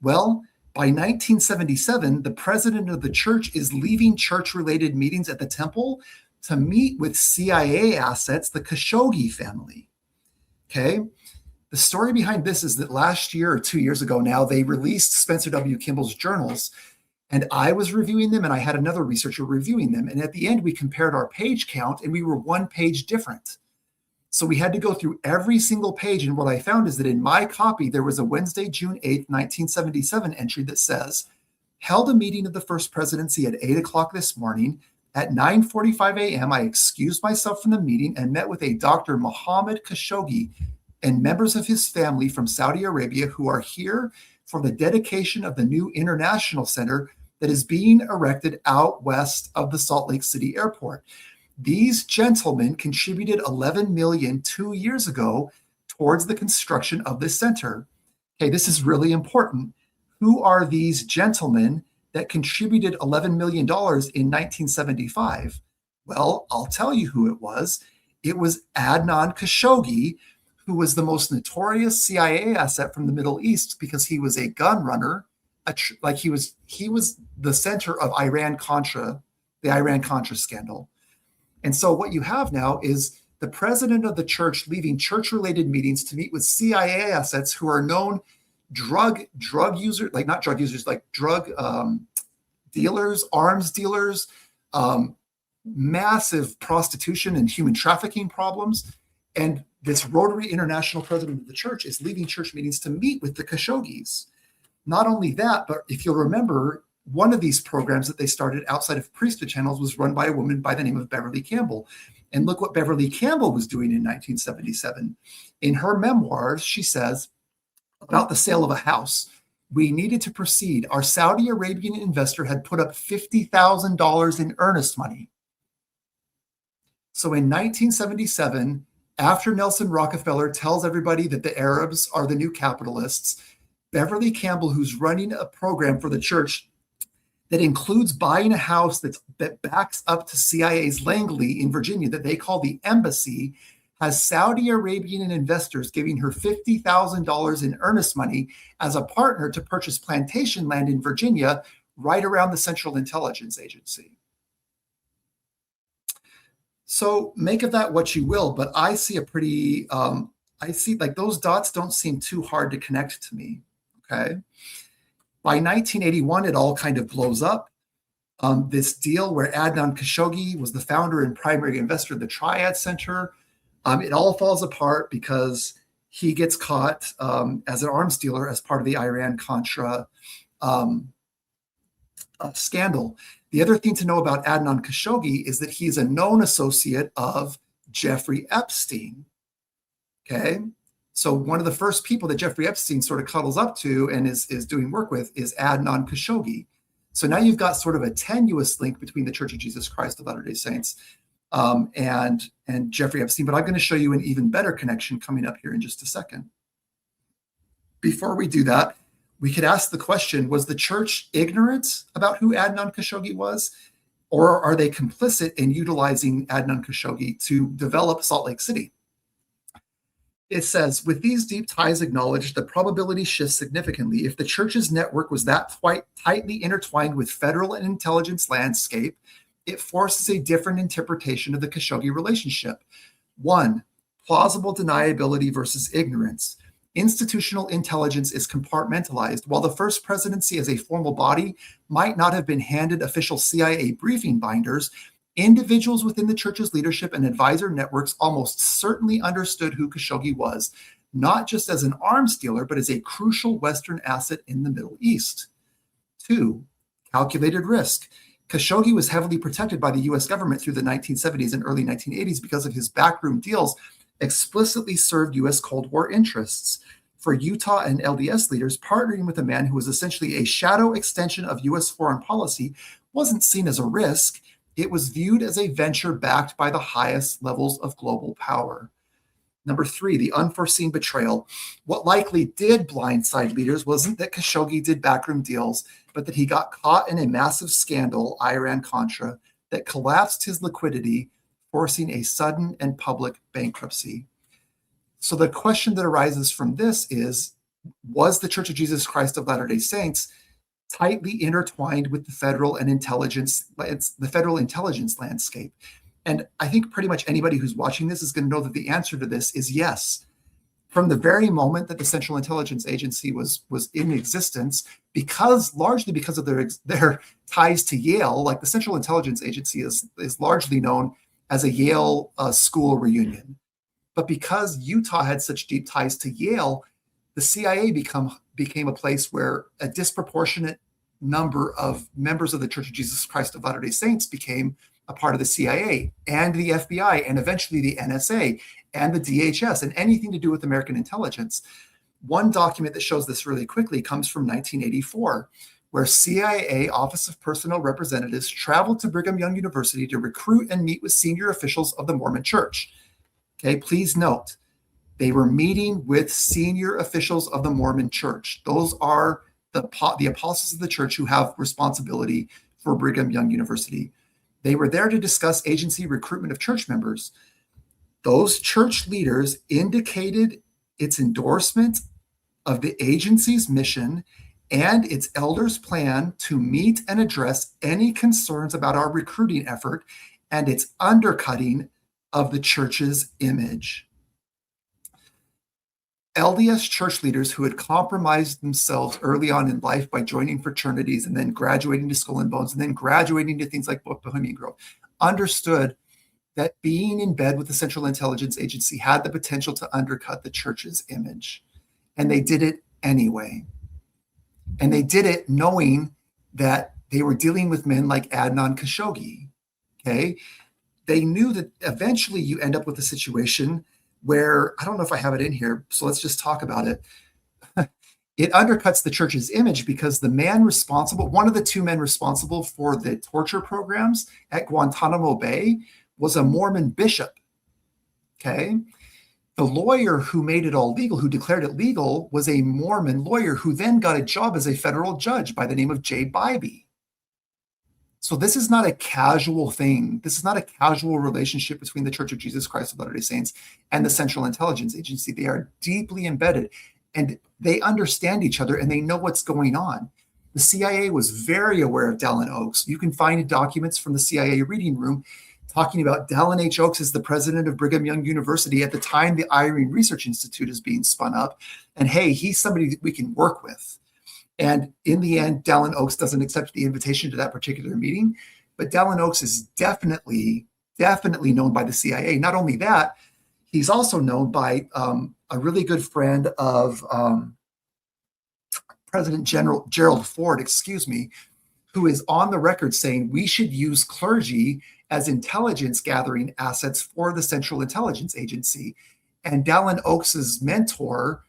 Well, by 1977, the president of the church is leaving church-related meetings at the temple to meet with CIA assets, the Khashoggi family. Okay? The story behind this is that last year or 2 years ago now, they released Spencer W. Kimball's journals, and I was reviewing them, and I had another researcher reviewing them. And at the end, we compared our page count, and we were one page different. So we had to go through every single page. And what I found is that in my copy, there was a Wednesday, June 8th, 1977 entry that says, held a meeting of the First Presidency at 8 o'clock this morning. At 9:45 a.m., I excused myself from the meeting and met with a Dr. Mohammed Khashoggi and members of his family from Saudi Arabia who are here for the dedication of the new international center that is being erected out west of the Salt Lake City airport. These gentlemen contributed $11 million 2 years ago towards the construction of this center. Okay, this is really important. Who are these gentlemen that contributed $11 million in 1975? Well, I'll tell you who it was. It was Adnan Khashoggi, who was the most notorious CIA asset from the Middle East because he was a gun runner. He was the center of Iran-Contra, the Iran-Contra scandal. And so what you have now is the president of the church leaving church-related meetings to meet with CIA assets who are known drug users, like not drug users, like drug dealers, arms dealers, massive prostitution and human trafficking problems. And this Rotary International president of the church is leading church meetings to meet with the Khashoggis. Not only that, but if you'll remember, one of these programs that they started outside of priesthood channels was run by a woman by the name of Beverly Campbell. And look what Beverly Campbell was doing in 1977. In her memoirs, she says about the sale of a house, we needed to proceed. Our Saudi Arabian investor had put up $50,000 in earnest money. So in 1977, after Nelson Rockefeller tells everybody that the Arabs are the new capitalists, Beverly Campbell, who's running a program for the church that includes buying a house that backs up to CIA's Langley in Virginia that they call the embassy, has Saudi Arabian investors giving her $50,000 in earnest money as a partner to purchase plantation land in Virginia right around the Central Intelligence Agency. So make of that what you will, but I see a pretty, I see like those dots don't seem too hard to connect to me, okay? By 1981, it all kind of blows up. This deal where Adnan Khashoggi was the founder and primary investor of the Triad Center, it all falls apart because he gets caught as an arms dealer as part of the Iran-Contra scandal. The other thing to know about Adnan Khashoggi is that he's a known associate of Jeffrey Epstein. Okay, so one of the first people that Jeffrey Epstein sort of cuddles up to and is doing work with is Adnan Khashoggi. So now you've got sort of a tenuous link between the Church of Jesus Christ of Latter-day Saints and Jeffrey Epstein. But I'm going to show you an even better connection coming up here in just a second. Before we do that, we could ask the question, was the church ignorant about who Adnan Khashoggi was? Or are they complicit in utilizing Adnan Khashoggi to develop Salt Lake City? It says, with these deep ties acknowledged, the probability shifts significantly. If the church's network was that tightly intertwined with federal and intelligence landscape, it forces a different interpretation of the Khashoggi relationship. 1, plausible deniability versus ignorance. Institutional intelligence is compartmentalized. While the First Presidency as a formal body might not have been handed official CIA briefing binders, individuals within the church's leadership and advisor networks almost certainly understood who Khashoggi was, not just as an arms dealer, but as a crucial Western asset in the Middle East. 2, calculated risk. Khashoggi was heavily protected by the U.S. government through the 1970s and early 1980s because of his backroom deals explicitly served U.S. Cold War interests. for Utah and LDS leaders, partnering with a man who was essentially a shadow extension of U.S. foreign policy wasn't seen as a risk. It was viewed as a venture backed by the highest levels of global power. Number 3, the unforeseen betrayal. What likely did blindside leaders wasn't that Khashoggi did backroom deals, but that he got caught in a massive scandal, Iran-Contra, that collapsed his liquidity, forcing a sudden and public bankruptcy. So the question that arises from this is, was the Church of Jesus Christ of Latter-day Saints tightly intertwined with the federal intelligence landscape? And I think pretty much anybody who's watching this is going to know that the answer to this is yes. From the very moment that the Central Intelligence Agency was in existence, largely because of their ties to Yale, like the Central Intelligence Agency is largely known as a Yale school reunion. But because Utah had such deep ties to Yale, the CIA became a place where a disproportionate number of members of the Church of Jesus Christ of Latter-day Saints became a part of the CIA and the FBI and eventually the NSA and the DHS and anything to do with American intelligence. One document that shows this really quickly comes from 1984, where CIA Office of Personnel Representatives traveled to Brigham Young University to recruit and meet with senior officials of the Mormon Church. Okay, please note, they were meeting with senior officials of the Mormon Church. Those are the apostles of the church who have responsibility for Brigham Young University. They were there to discuss agency recruitment of church members. Those church leaders indicated its endorsement of the agency's mission and its elders' plan to meet and address any concerns about our recruiting effort and its undercutting of the church's image. LDS church leaders who had compromised themselves early on in life by joining fraternities and then graduating to Skull and Bones and then graduating to things like Bohemian Grove understood that being in bed with the Central Intelligence Agency had the potential to undercut the church's image. And they did it anyway. And they did it knowing that they were dealing with men like Adnan Khashoggi. Okay? They knew that eventually you end up with a situation where, I don't know if I have it in here, so let's just talk about it. It undercuts the church's image because one of the 2 men responsible for the torture programs at Guantanamo Bay was a Mormon bishop. Okay? The lawyer who made it all legal, who declared it legal, was a Mormon lawyer who then got a job as a federal judge by the name of Jay Bybee. So this is not a casual thing. This is not a casual relationship between the Church of Jesus Christ of Latter-day Saints and the Central Intelligence Agency. They are deeply embedded and they understand each other and they know what's going on. The CIA was very aware of Dallin Oaks. You can find documents from the CIA reading room talking about Dallin H. Oaks as the president of Brigham Young University at the time the Irene Research Institute is being spun up. And hey, he's somebody that we can work with. And in the end, Dallin Oaks doesn't accept the invitation to that particular meeting, but Dallin Oaks is definitely known by the CIA. Not only that, he's also known by a really good friend of President Gerald Ford, who is on the record saying we should use clergy as intelligence gathering assets for the Central Intelligence Agency. And Dallin Oaks's mentor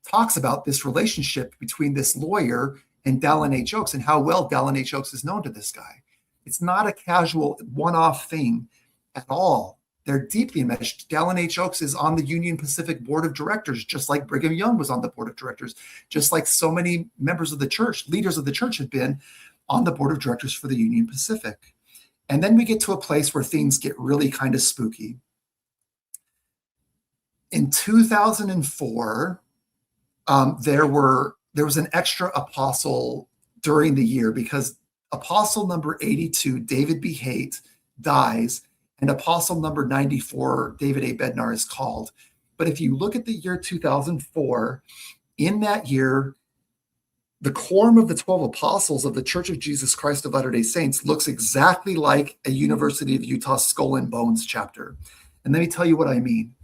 talks about this relationship between this lawyer and Dallin H. Oaks and how well Dallin H. Oaks is known to this guy. It's not a casual one-off thing at all. They're deeply enmeshed. Dallin H. Oaks is on the Union Pacific Board of Directors, just like Brigham Young was on the Board of Directors, just like so many members of the church, leaders of the church have been on the Board of Directors for the Union Pacific. And then we get to a place where things get really kind of spooky. In 2004, there was an extra apostle during the year because apostle number 82, David B. Haight, dies, and apostle number 94, David A. Bednar, is called. But if you look at the year 2004, in that year, the quorum of the 12 apostles of the Church of Jesus Christ of Latter-day Saints looks exactly like a University of Utah Skull and Bones chapter. And let me tell you what I mean.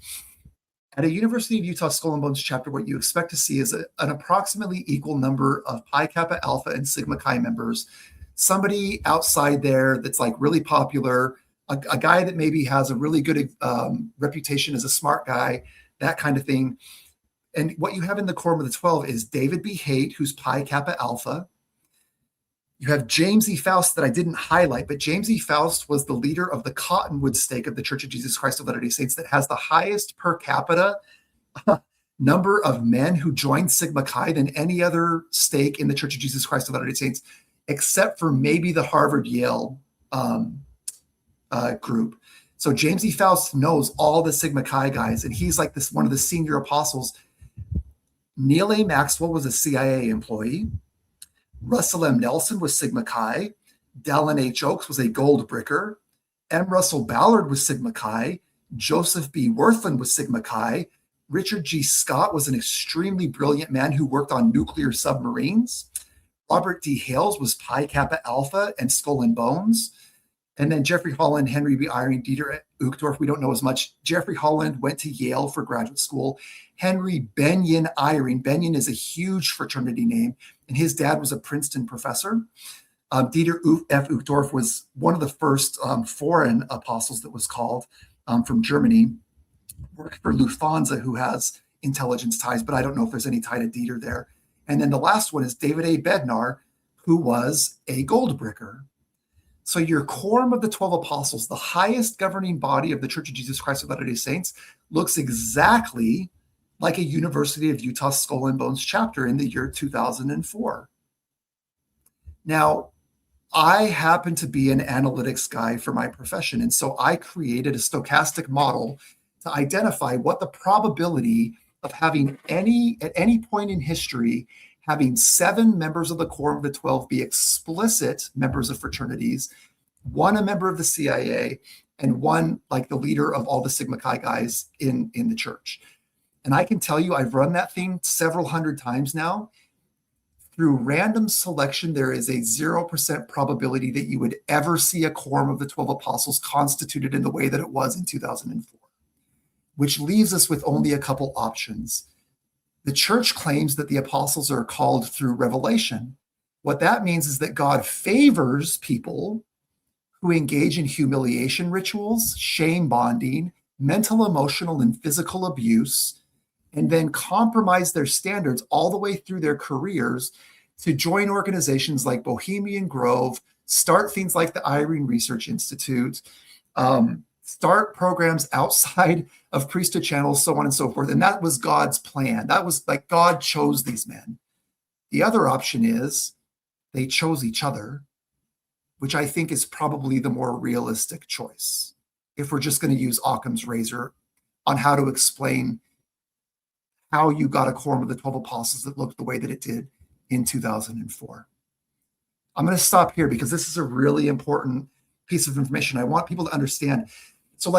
At a University of Utah Skull and Bones chapter, what you expect to see is an approximately equal number of Pi Kappa Alpha and Sigma Chi members, somebody outside there that's like really popular, a guy that maybe has a really good reputation as a smart guy, that kind of thing. And what you have in the Quorum of the 12 is David B. Haight, who's Pi Kappa Alpha. You have James E. Faust that I didn't highlight, but James E. Faust was the leader of the Cottonwood stake of the Church of Jesus Christ of Latter-day Saints that has the highest per capita number of men who joined Sigma Chi than any other stake in the Church of Jesus Christ of Latter-day Saints, except for maybe the Harvard-Yale group. So James E. Faust knows all the Sigma Chi guys, and he's like one of the senior apostles. Neil A. Maxwell was a CIA employee. Russell M. Nelson was Sigma Chi. Dallin H. Oaks was a gold bricker. M. Russell Ballard was Sigma Chi. Joseph B. Worthland was Sigma Chi. Richard G. Scott was an extremely brilliant man who worked on nuclear submarines. Robert D. Hales was Pi Kappa Alpha and Skull and Bones. And then Jeffrey Holland, Henry B. Eyring, Dieter Uchtdorf, we don't know as much. Jeffrey Holland went to Yale for graduate school. Henry Benyon Eyring, Benyon is a huge fraternity name, and his dad was a Princeton professor. Dieter F. Uchtdorf was one of the first foreign apostles that was called from Germany, worked for Lufthansa, who has intelligence ties, but I don't know if there's any tie to Dieter there. And then the last one is David A. Bednar, who was a gold bricker. So your quorum of the 12 apostles, the highest governing body of the Church of Jesus Christ of Latter-day Saints, looks exactly like a University of Utah Skull and Bones chapter in the year 2004. Now, I happen to be an analytics guy for my profession, and so I created a stochastic model to identify what the probability of having at any point in history, having 7 members of the Quorum of the 12 be explicit members of fraternities, 1 a member of the CIA, and 1 like the leader of all the Sigma Chi guys in the church. And I can tell you, I've run that thing several hundred times now. Through random selection, there is a 0% probability that you would ever see a Quorum of the 12 apostles constituted in the way that it was in 2004, which leaves us with only a couple options. The church claims that the apostles are called through revelation. What that means is that God favors people who engage in humiliation rituals, shame bonding, mental, emotional, and physical abuse, and then compromise their standards all the way through their careers to join organizations like Bohemian Grove, start things like the Eyring Research Institute, start programs outside of priesthood channels, so on and so forth. And that was God's plan. That was like God chose these men. The other option is they chose each other, which I think is probably the more realistic choice, if we're just going to use Occam's razor on how to explain how you got a quorum of the 12 apostles that looked the way that it did in 2004. I'm going to stop here because this is a really important piece of information. I want people to understand. So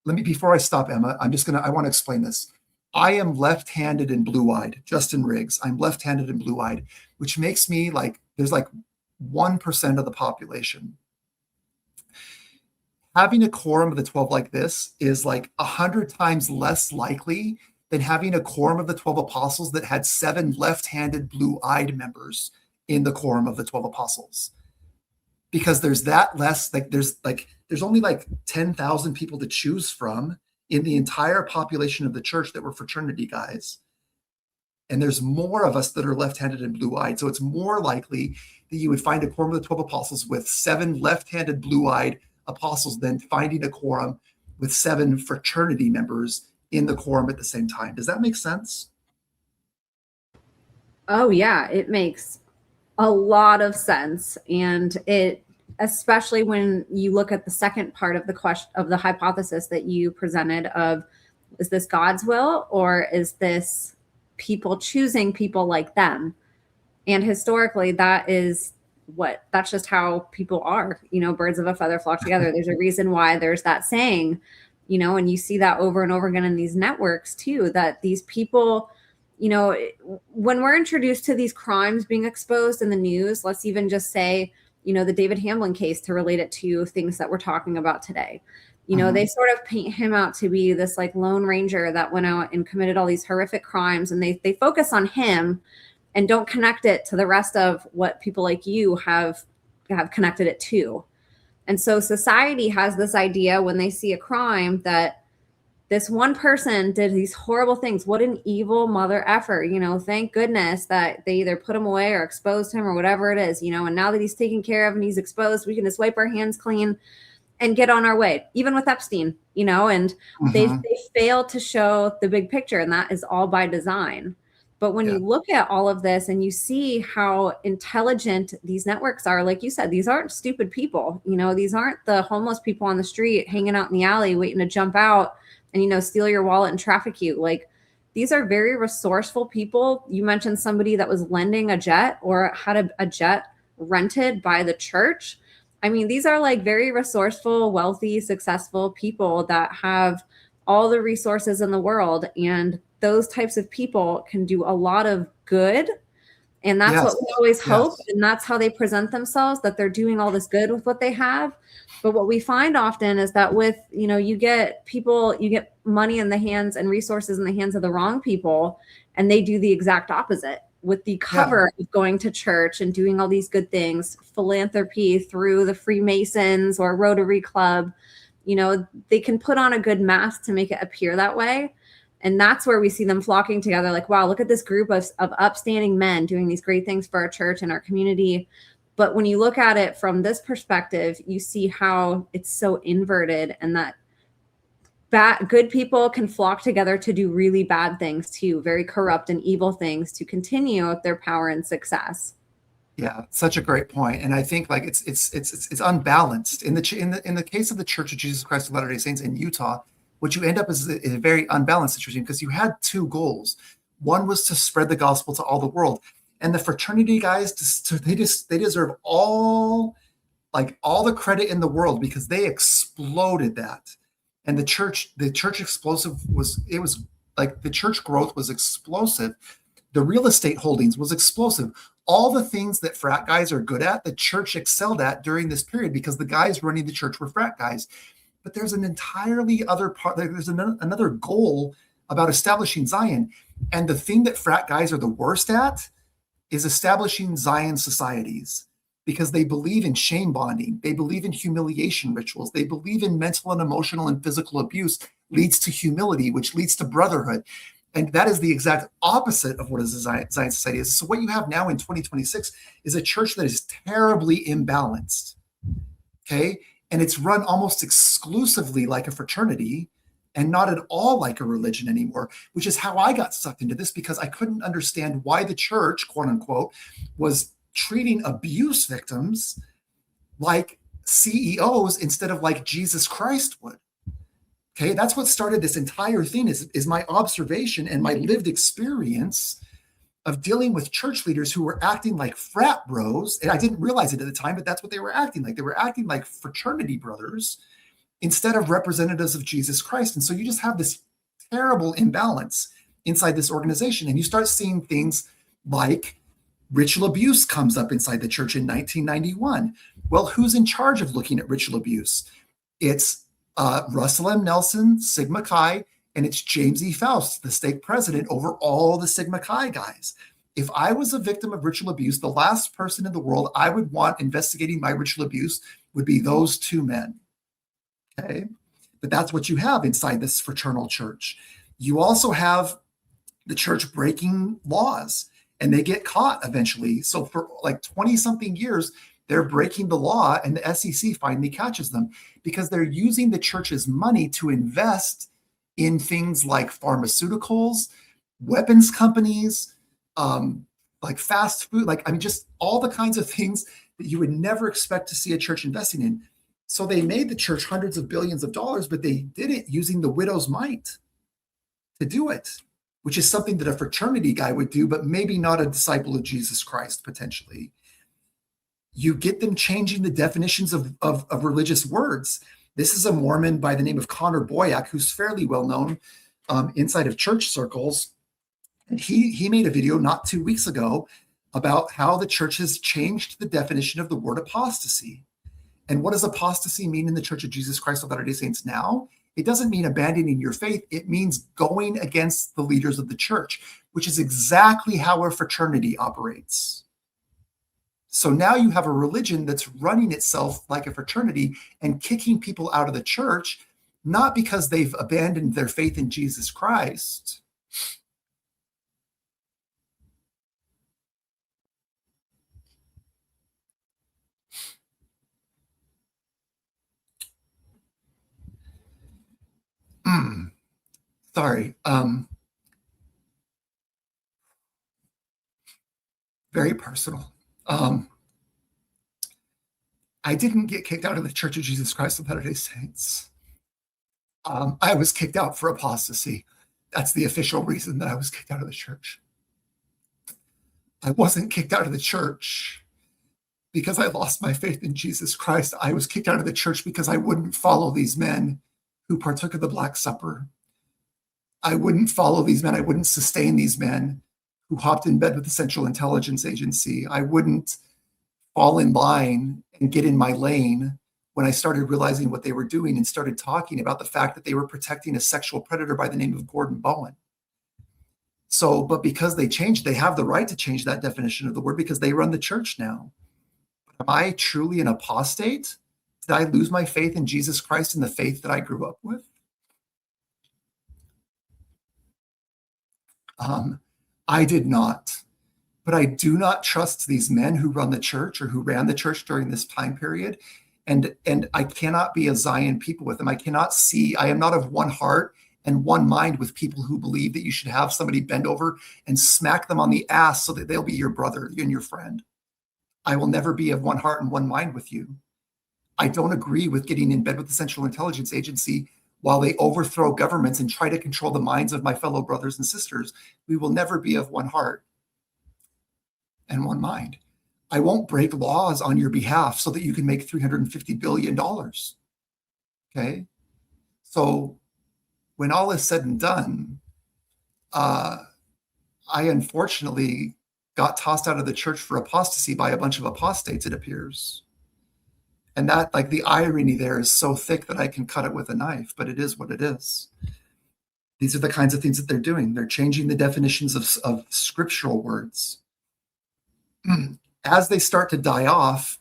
before I stop, Emma, I want to explain this. I am left-handed and blue-eyed, Justin Riggs. I'm left-handed and blue-eyed, which makes me there's 1% of the population. Having a quorum of the 12 like this is 100 times less likely than having a quorum of the 12 apostles that had 7 left-handed blue-eyed members in the quorum of the 12 apostles. Because there's that less, there's only 10,000 people to choose from in the entire population of the church that were fraternity guys. And there's more of us that are left-handed and blue-eyed. So it's more likely that you would find a quorum of the 12 apostles with 7 left-handed blue-eyed apostles than finding a quorum with 7 fraternity members in the quorum at the same time. Does that make sense? Oh yeah, it makes a lot of sense. And it, especially when you look at the second part of the question of the hypothesis that you presented of, is this God's will or is this people choosing people like them? And historically, that's just how people are, birds of a feather flock together. There's a reason why there's that saying, and you see that over and over again in these networks too, that these people, when we're introduced to these crimes being exposed in the news, let's even just say, the David Hamblin case to relate it to things that we're talking about today. They sort of paint him out to be this Lone Ranger that went out and committed all these horrific crimes, and they focus on him and don't connect it to the rest of what people like you have connected it to. And so society has this idea when they see a crime that this one person did these horrible things. What an evil mother effer, you know, thank goodness that they either put him away or exposed him or whatever it is, you know, and now that he's taken care of and he's exposed, we can just wipe our hands clean and get on our way, even with Epstein, you know, and they fail to show the big picture, and that is all by design. But when you look at all of this and you see how intelligent these networks are, like you said, these aren't stupid people, you know, these aren't the homeless people on the street hanging out in the alley waiting to jump out and, you know, steal your wallet and traffic you. Like, these are very resourceful people. You mentioned somebody that was lending a jet or had a jet rented by the church. I mean, these are like very resourceful, wealthy, successful people that have all the resources in the world. And those types of people can do a lot of good. And that's what we always hope. And that's how they present themselves, that they're doing all this good with what they have. But what we find often is that with, you know, you get money in the hands and resources in the hands of the wrong people, and they do the exact opposite with the cover of going to church and doing all these good things, philanthropy through the Freemasons or Rotary Club. You know, they can put on a good mask to make it appear that way. And that's where we see them flocking together. Like, wow, look at this group of upstanding men doing these great things for our church and our community. But when you look at it from this perspective, you see how it's so inverted, and that good people can flock together to do really bad things too, very corrupt and evil things to continue their power and success. Yeah, such a great point. And I think like it's unbalanced. In the case of the Church of Jesus Christ of Latter-day Saints in Utah, what you end up is a very unbalanced situation, because you had two goals. One was to spread the gospel to all the world, and the fraternity guys, they deserve all the credit in the world, because they exploded that. And the church explosive was like the church growth was explosive. The real estate holdings was explosive. All the things that frat guys are good at, the church excelled at during this period, because the guys running the church were frat guys. But there's an entirely other part. There's another goal about establishing Zion. And the thing that frat guys are the worst at is establishing Zion societies, because they believe in shame bonding. They believe in humiliation rituals. They believe in mental and emotional and physical abuse leads to humility, which leads to brotherhood. And that is the exact opposite of what a Zion society is. So what you have now in 2026 is a church that is terribly imbalanced. Okay. And it's run almost exclusively like a fraternity and not at all like a religion anymore, which is how I got sucked into this, because I couldn't understand why the church, quote unquote, was treating abuse victims like CEOs instead of like Jesus Christ would. Okay, that's what started this entire thing, is my observation and my lived experience of dealing with church leaders who were acting like frat bros. And I didn't realize it at the time, but that's what they were acting like. They were acting like fraternity brothers instead of representatives of Jesus Christ. And so you just have this terrible imbalance inside this organization. And you start seeing things like ritual abuse comes up inside the church in 1991. Well, who's in charge of looking at ritual abuse? It's Russell M. Nelson, Sigma Chi, and it's James E. Faust, the stake president over all the Sigma Chi guys. If I was a victim of ritual abuse, the last person in the world I would want investigating my ritual abuse would be those two men. Okay? But that's what you have inside this fraternal church. You also have the church breaking laws, and they get caught eventually. So for like 20-something years, they're breaking the law, and the SEC finally catches them, because they're using the church's money to invest in things like pharmaceuticals, weapons companies, like fast food, just all the kinds of things that you would never expect to see a church investing in. So they made the church hundreds of billions of dollars, but they did it using the widow's mite to do it, which is something that a fraternity guy would do, but maybe not a disciple of Jesus Christ, potentially. You get them changing the definitions of religious words. This is a Mormon by the name of Connor Boyack, who's fairly well known inside of church circles. And he made a video not 2 weeks ago about how the church has changed the definition of the word apostasy. And what does apostasy mean in the Church of Jesus Christ of Latter-day Saints now? It doesn't mean abandoning your faith. It means going against the leaders of the church, which is exactly how a fraternity operates. So now you have a religion that's running itself like a fraternity and kicking people out of the church, not because they've abandoned their faith in Jesus Christ. Sorry. Very personal. I didn't get kicked out of the Church of Jesus Christ of Latter-day Saints. I was kicked out for apostasy. That's the official reason that I was kicked out of the church. I wasn't kicked out of the church because I lost my faith in Jesus Christ. I was kicked out of the church because I wouldn't follow these men who partook of the Black Supper. I wouldn't follow these men. I wouldn't sustain these men who hopped in bed with the Central Intelligence Agency. I wouldn't fall in line and get in my lane when I started realizing what they were doing and started talking about the fact that they were protecting a sexual predator by the name of Gordon Bowen. So, but because they changed, they have the right to change that definition of the word because they run the church now. Am I truly an apostate? Did I lose my faith in Jesus Christ and the faith that I grew up with? I did not. But I do not trust these men who run the church or who ran the church during this time period. And I cannot be a Zion people with them. I cannot see, I am not of one heart and one mind with people who believe that you should have somebody bend over and smack them on the ass so that they'll be your brother and your friend. I will never be of one heart and one mind with you. I don't agree with getting in bed with the Central Intelligence Agency while they overthrow governments and try to control the minds of my fellow brothers and sisters. We will never be of one heart and one mind. I won't break laws on your behalf so that you can make $350 billion. Okay? So when all is said and done, I unfortunately got tossed out of the church for apostasy by a bunch of apostates, it appears. And that, like, the irony there is so thick that I can cut it with a knife, but it is what it is. These are the kinds of things that they're doing. They're changing the definitions of scriptural words. As they start to die off,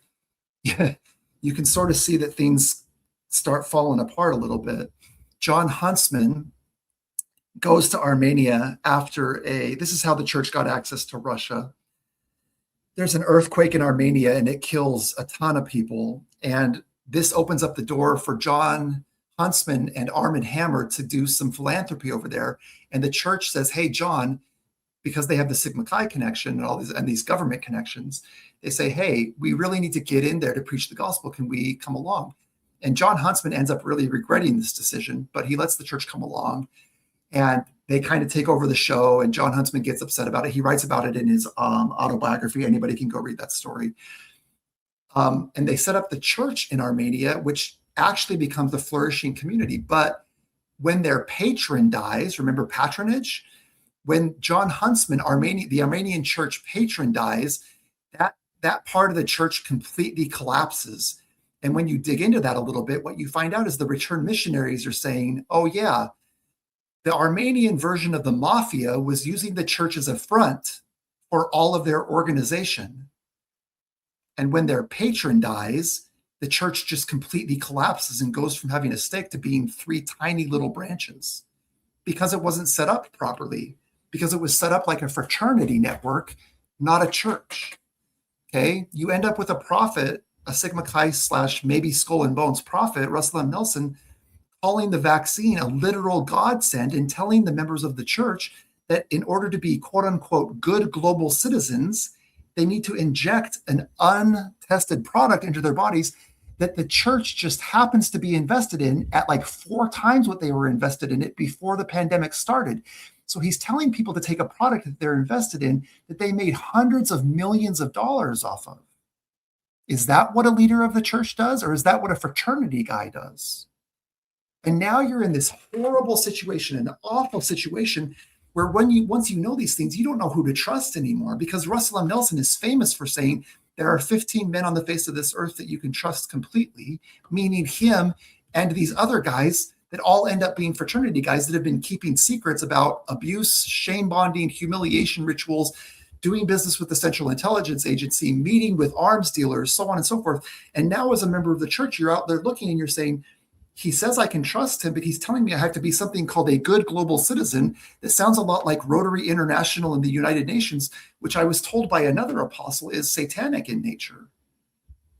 you can sort of see that things start falling apart a little bit. John Huntsman goes to Armenia after this is how the church got access to Russia. There's an earthquake in Armenia and it kills a ton of people. And this opens up the door for John Huntsman and Armand Hammer to do some philanthropy over there. And the church says, hey, John, because they have the Sigma Chi connection and all these government connections, they say, hey, we really need to get in there to preach the gospel. Can we come along? And John Huntsman ends up really regretting this decision, but he lets the church come along and they kind of take over the show. And John Huntsman gets upset about it. He writes about it in his autobiography. Anybody can go read that story. And they set up the church in Armenia, which actually becomes a flourishing community. But when their patron dies, remember patronage? When John Huntsman, the Armenian church patron, dies, that part of the church completely collapses. And when you dig into that a little bit, what you find out is the returned missionaries are saying, oh yeah, the Armenian version of the mafia was using the church as a front for all of their organization. And when their patron dies, the church just completely collapses and goes from having a stick to being three tiny little branches because it wasn't set up properly. Because it was set up like a fraternity network, not a church. Okay, you end up with a prophet, a Sigma Chi / maybe Skull and Bones prophet, Russell M. Nelson, calling the vaccine a literal godsend and telling the members of the church that in order to be quote unquote good global citizens, they need to inject an untested product into their bodies that the church just happens to be invested in at like 4 times what they were invested in it before the pandemic started. So he's telling people to take a product that they're invested in that they made hundreds of millions of dollars off of. Is that what a leader of the church does? Or is that what a fraternity guy does? And now you're in this horrible situation, an awful situation where once you know these things, you don't know who to trust anymore, because Russell M. Nelson is famous for saying there are 15 men on the face of this earth that you can trust completely, meaning him and these other guys that all end up being fraternity guys that have been keeping secrets about abuse, shame bonding, humiliation rituals, doing business with the Central Intelligence Agency, meeting with arms dealers, so on and so forth. And now as a member of the church, you're out there looking and you're saying, He says I can trust him, but he's telling me I have to be something called a good global citizen. That sounds a lot like Rotary International and the United Nations, which I was told by another apostle is satanic in nature.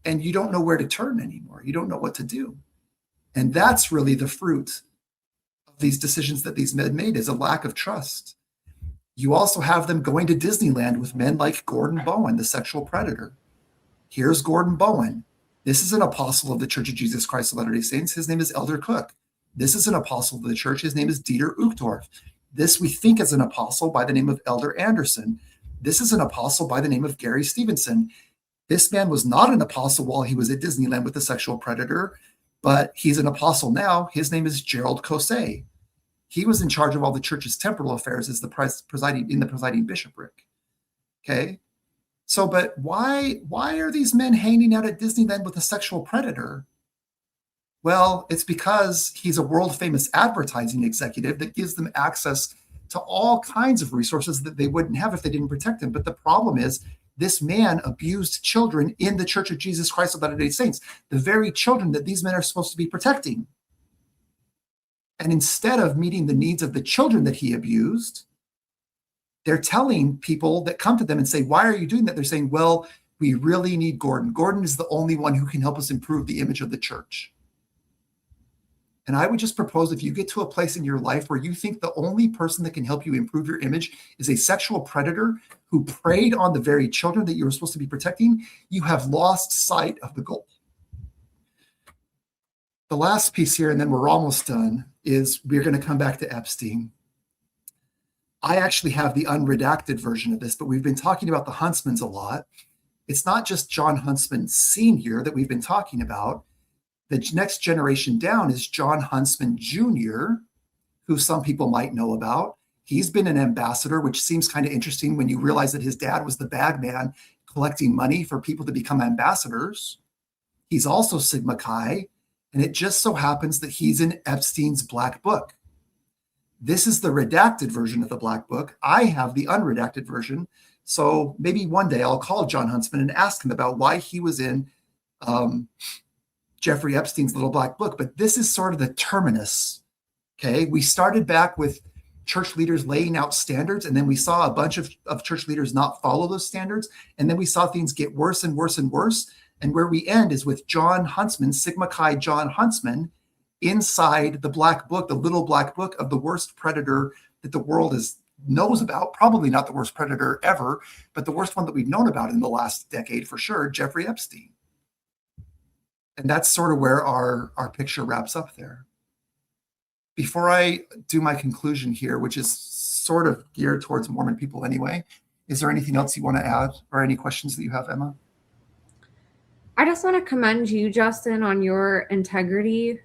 And you don't know where to turn anymore. You don't know what to do. And that's really the fruit of these decisions that these men made, is a lack of trust. You also have them going to Disneyland with men like Gordon Bowen, the sexual predator. Here's Gordon Bowen. This is an apostle of the Church of Jesus Christ of Latter-day Saints. His name is Elder Cook. This is an apostle of the church. His name is Dieter Uchtdorf. This we think is an apostle by the name of Elder Anderson. This is an apostle by the name of Gary Stevenson. This man was not an apostle while he was at Disneyland with the sexual predator, but he's an apostle now. His name is Gerald Cosset. He was in charge of all the church's temporal affairs as the presiding bishopric. Okay. So, but why are these men hanging out at Disneyland with a sexual predator? Well, it's because he's a world famous advertising executive that gives them access to all kinds of resources that they wouldn't have if they didn't protect him. But the problem is, this man abused children in the Church of Jesus Christ of Latter-day Saints, the very children that these men are supposed to be protecting. And instead of meeting the needs of the children that he abused, they're telling people that come to them and say, why are you doing that? They're saying, well, we really need Gordon. Gordon is the only one who can help us improve the image of the church. And I would just propose, if you get to a place in your life where you think the only person that can help you improve your image is a sexual predator who preyed on the very children that you were supposed to be protecting, you have lost sight of the goal. The last piece here, and then we're almost done, is we're going to come back to Epstein. I actually have the unredacted version of this, but we've been talking about the Huntsmans a lot. It's not just John Huntsman Sr. that we've been talking about. The next generation down is John Huntsman Jr., who some people might know about. He's been an ambassador, which seems kind of interesting when you realize that his dad was the bag man collecting money for people to become ambassadors. He's also Sigma Chi, and it just so happens that he's in Epstein's Black Book. This is the redacted version of the Black Book. I have the unredacted version. So maybe one day I'll call John Huntsman and ask him about why he was in Jeffrey Epstein's little Black Book. But this is sort of the terminus. Okay. We started back with church leaders laying out standards, and then we saw a bunch of church leaders not follow those standards. And then we saw things get worse and worse and worse. And where we end is with John Huntsman, Sigma Chi John Huntsman, inside the Black Book, the little Black Book of the worst predator that the world knows about. Probably not the worst predator ever, but the worst one that we've known about in the last decade for sure, Jeffrey Epstein. And that's sort of where our picture wraps up there. Before I do my conclusion here, which is sort of geared towards Mormon people anyway, is there anything else you want to add or any questions that you have, Emma? I just want to commend you, Justin, on your integrity.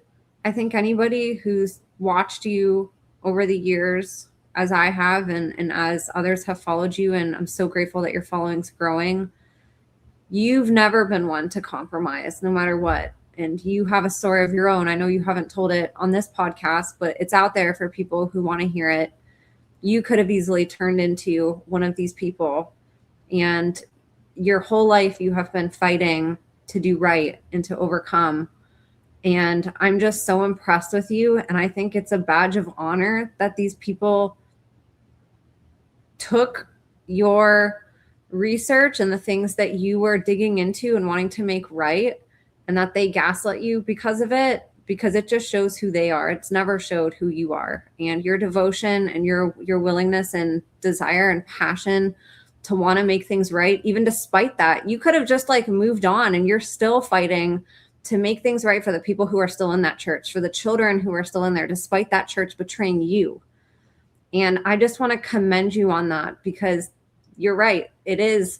I think anybody who's watched you over the years, as I have, and as others have followed you, and I'm so grateful that your following's growing, you've never been one to compromise, no matter what. And you have a story of your own. I know you haven't told it on this podcast, but it's out there for people who want to hear it. You could have easily turned into one of these people. And your whole life you have been fighting to do right and to overcome. And I'm just so impressed with you. And I think it's a badge of honor that these people took your research and the things that you were digging into and wanting to make right, and that they gaslit you because of it, because it just shows who they are. It's never showed who you are. And your devotion and your willingness and desire and passion to want to make things right, even despite that, you could have just like moved on, and you're still fighting to make things right for the people who are still in that church, for the children who are still in there, despite that church betraying you. And I just want to commend you on that, because you're right. It is,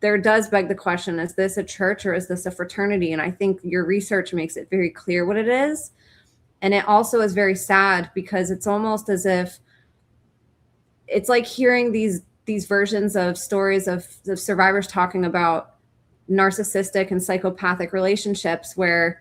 there does beg the question, is this a church or is this a fraternity? And I think your research makes it very clear what it is. And it also is very sad, because it's almost as if it's like hearing these versions of stories of survivors talking about narcissistic and psychopathic relationships where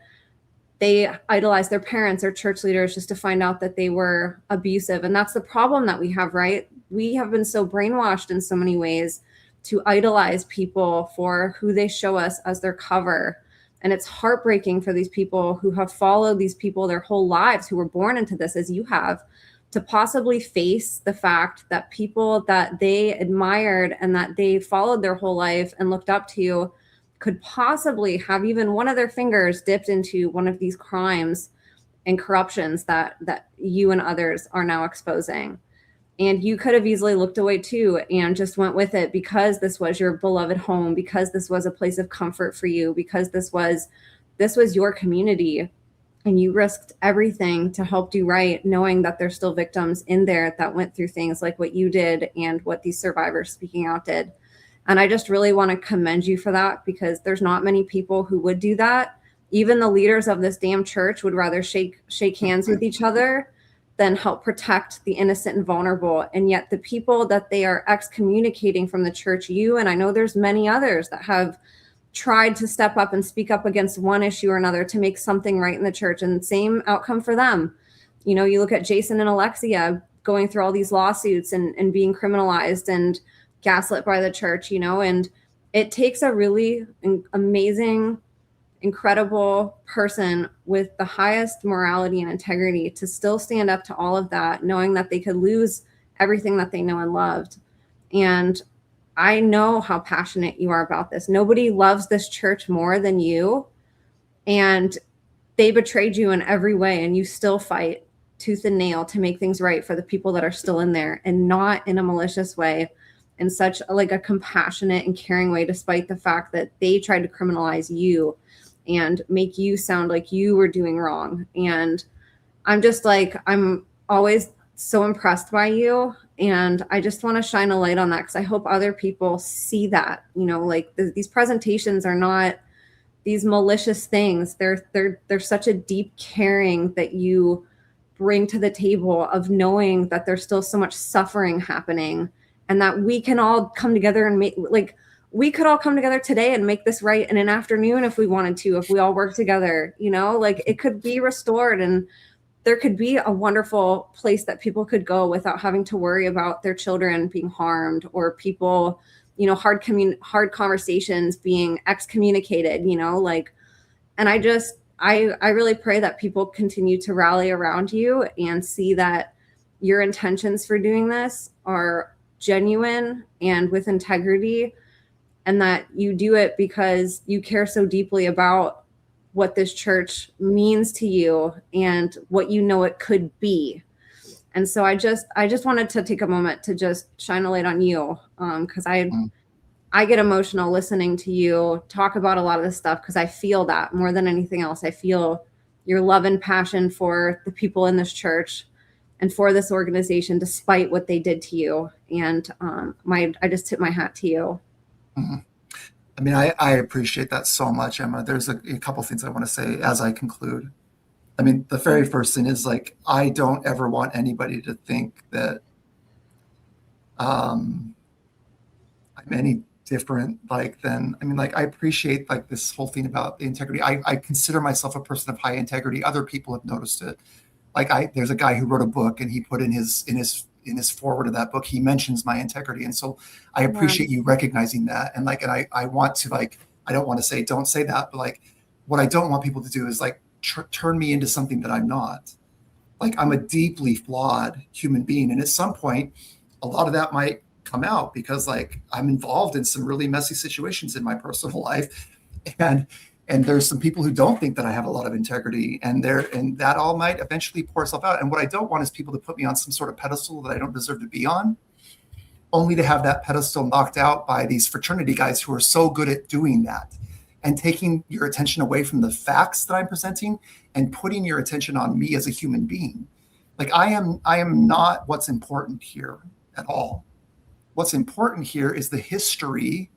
they idolize their parents or church leaders just to find out that they were abusive. And that's the problem that we have, right? We have been so brainwashed in so many ways to idolize people for who they show us as their cover. And it's heartbreaking for these people who have followed these people their whole lives, who were born into this as you have, to possibly face the fact that people that they admired and that they followed their whole life and looked up to could possibly have even one of their fingers dipped into one of these crimes and corruptions that you and others are now exposing. And you could have easily looked away too and just went with it because this was your beloved home, because this was a place of comfort for you, because this was your community, and you risked everything to help do right, knowing that there's still victims in there that went through things like what you did and what these survivors speaking out did. And I just really want to commend you for that, because there's not many people who would do that. Even the leaders of this damn church would rather shake hands with each other than help protect the innocent and vulnerable. And yet the people that they are excommunicating from the church, you, and I know there's many others that have tried to step up and speak up against one issue or another to make something right in the church, and same outcome for them. You know, you look at Jason and Alexia going through all these lawsuits and being criminalized and gaslit by the church, you know, and it takes a really amazing, incredible person with the highest morality and integrity to still stand up to all of that, knowing that they could lose everything that they know and loved. And I know how passionate you are about this. Nobody loves this church more than you, and they betrayed you in every way, and you still fight tooth and nail to make things right for the people that are still in there, and not in a malicious way, in such like a compassionate and caring way, despite the fact that they tried to criminalize you and make you sound like you were doing wrong. And I'm just like, I'm always so impressed by you. And I just want to shine a light on that, because I hope other people see that, you know, like these presentations are not these malicious things. They're such a deep caring that you bring to the table of knowing that there's still so much suffering happening, and that we can all come together and make, like, we could all come together today and make this right in an afternoon if we wanted to, if we all work together, you know, like it could be restored, and there could be a wonderful place that people could go without having to worry about their children being harmed, or people, you know, hard conversations being excommunicated, you know, like, and I really pray that people continue to rally around you and see that your intentions for doing this are genuine and with integrity, and that you do it because you care so deeply about what this church means to you and what you know it could be. And so I just wanted to take a moment to just shine a light on you, because I get emotional listening to you talk about a lot of this stuff, because I feel that more than anything else. I feel your love and passion for the people in this church and for this organization, despite what they did to you. And I just tip my hat to you. Mm-hmm. I mean, I appreciate that so much, Emma. There's a couple things I want to say as I conclude. I mean, the very first thing is, like, I don't ever want anybody to think that I'm any different, like, than, I mean, like, I appreciate, like, this whole thing about the integrity. I consider myself a person of high integrity. Other people have noticed it. Like, there's a guy who wrote a book, and he put in his forward of that book, he mentions my integrity. And so I appreciate you recognizing that. And like, and I want to, like, I don't want to say, don't say that, but like, what I don't want people to do is like turn me into something that I'm not. Like, I'm a deeply flawed human being. And at some point, a lot of that might come out, because like I'm involved in some really messy situations in my personal life. And there's some people who don't think that I have a lot of integrity, and that all might eventually pour itself out. And what I don't want is people to put me on some sort of pedestal that I don't deserve to be on, only to have that pedestal knocked out by these fraternity guys who are so good at doing that and taking your attention away from the facts that I'm presenting and putting your attention on me as a human being. Like, I am not what's important here at all. What's important here is the history,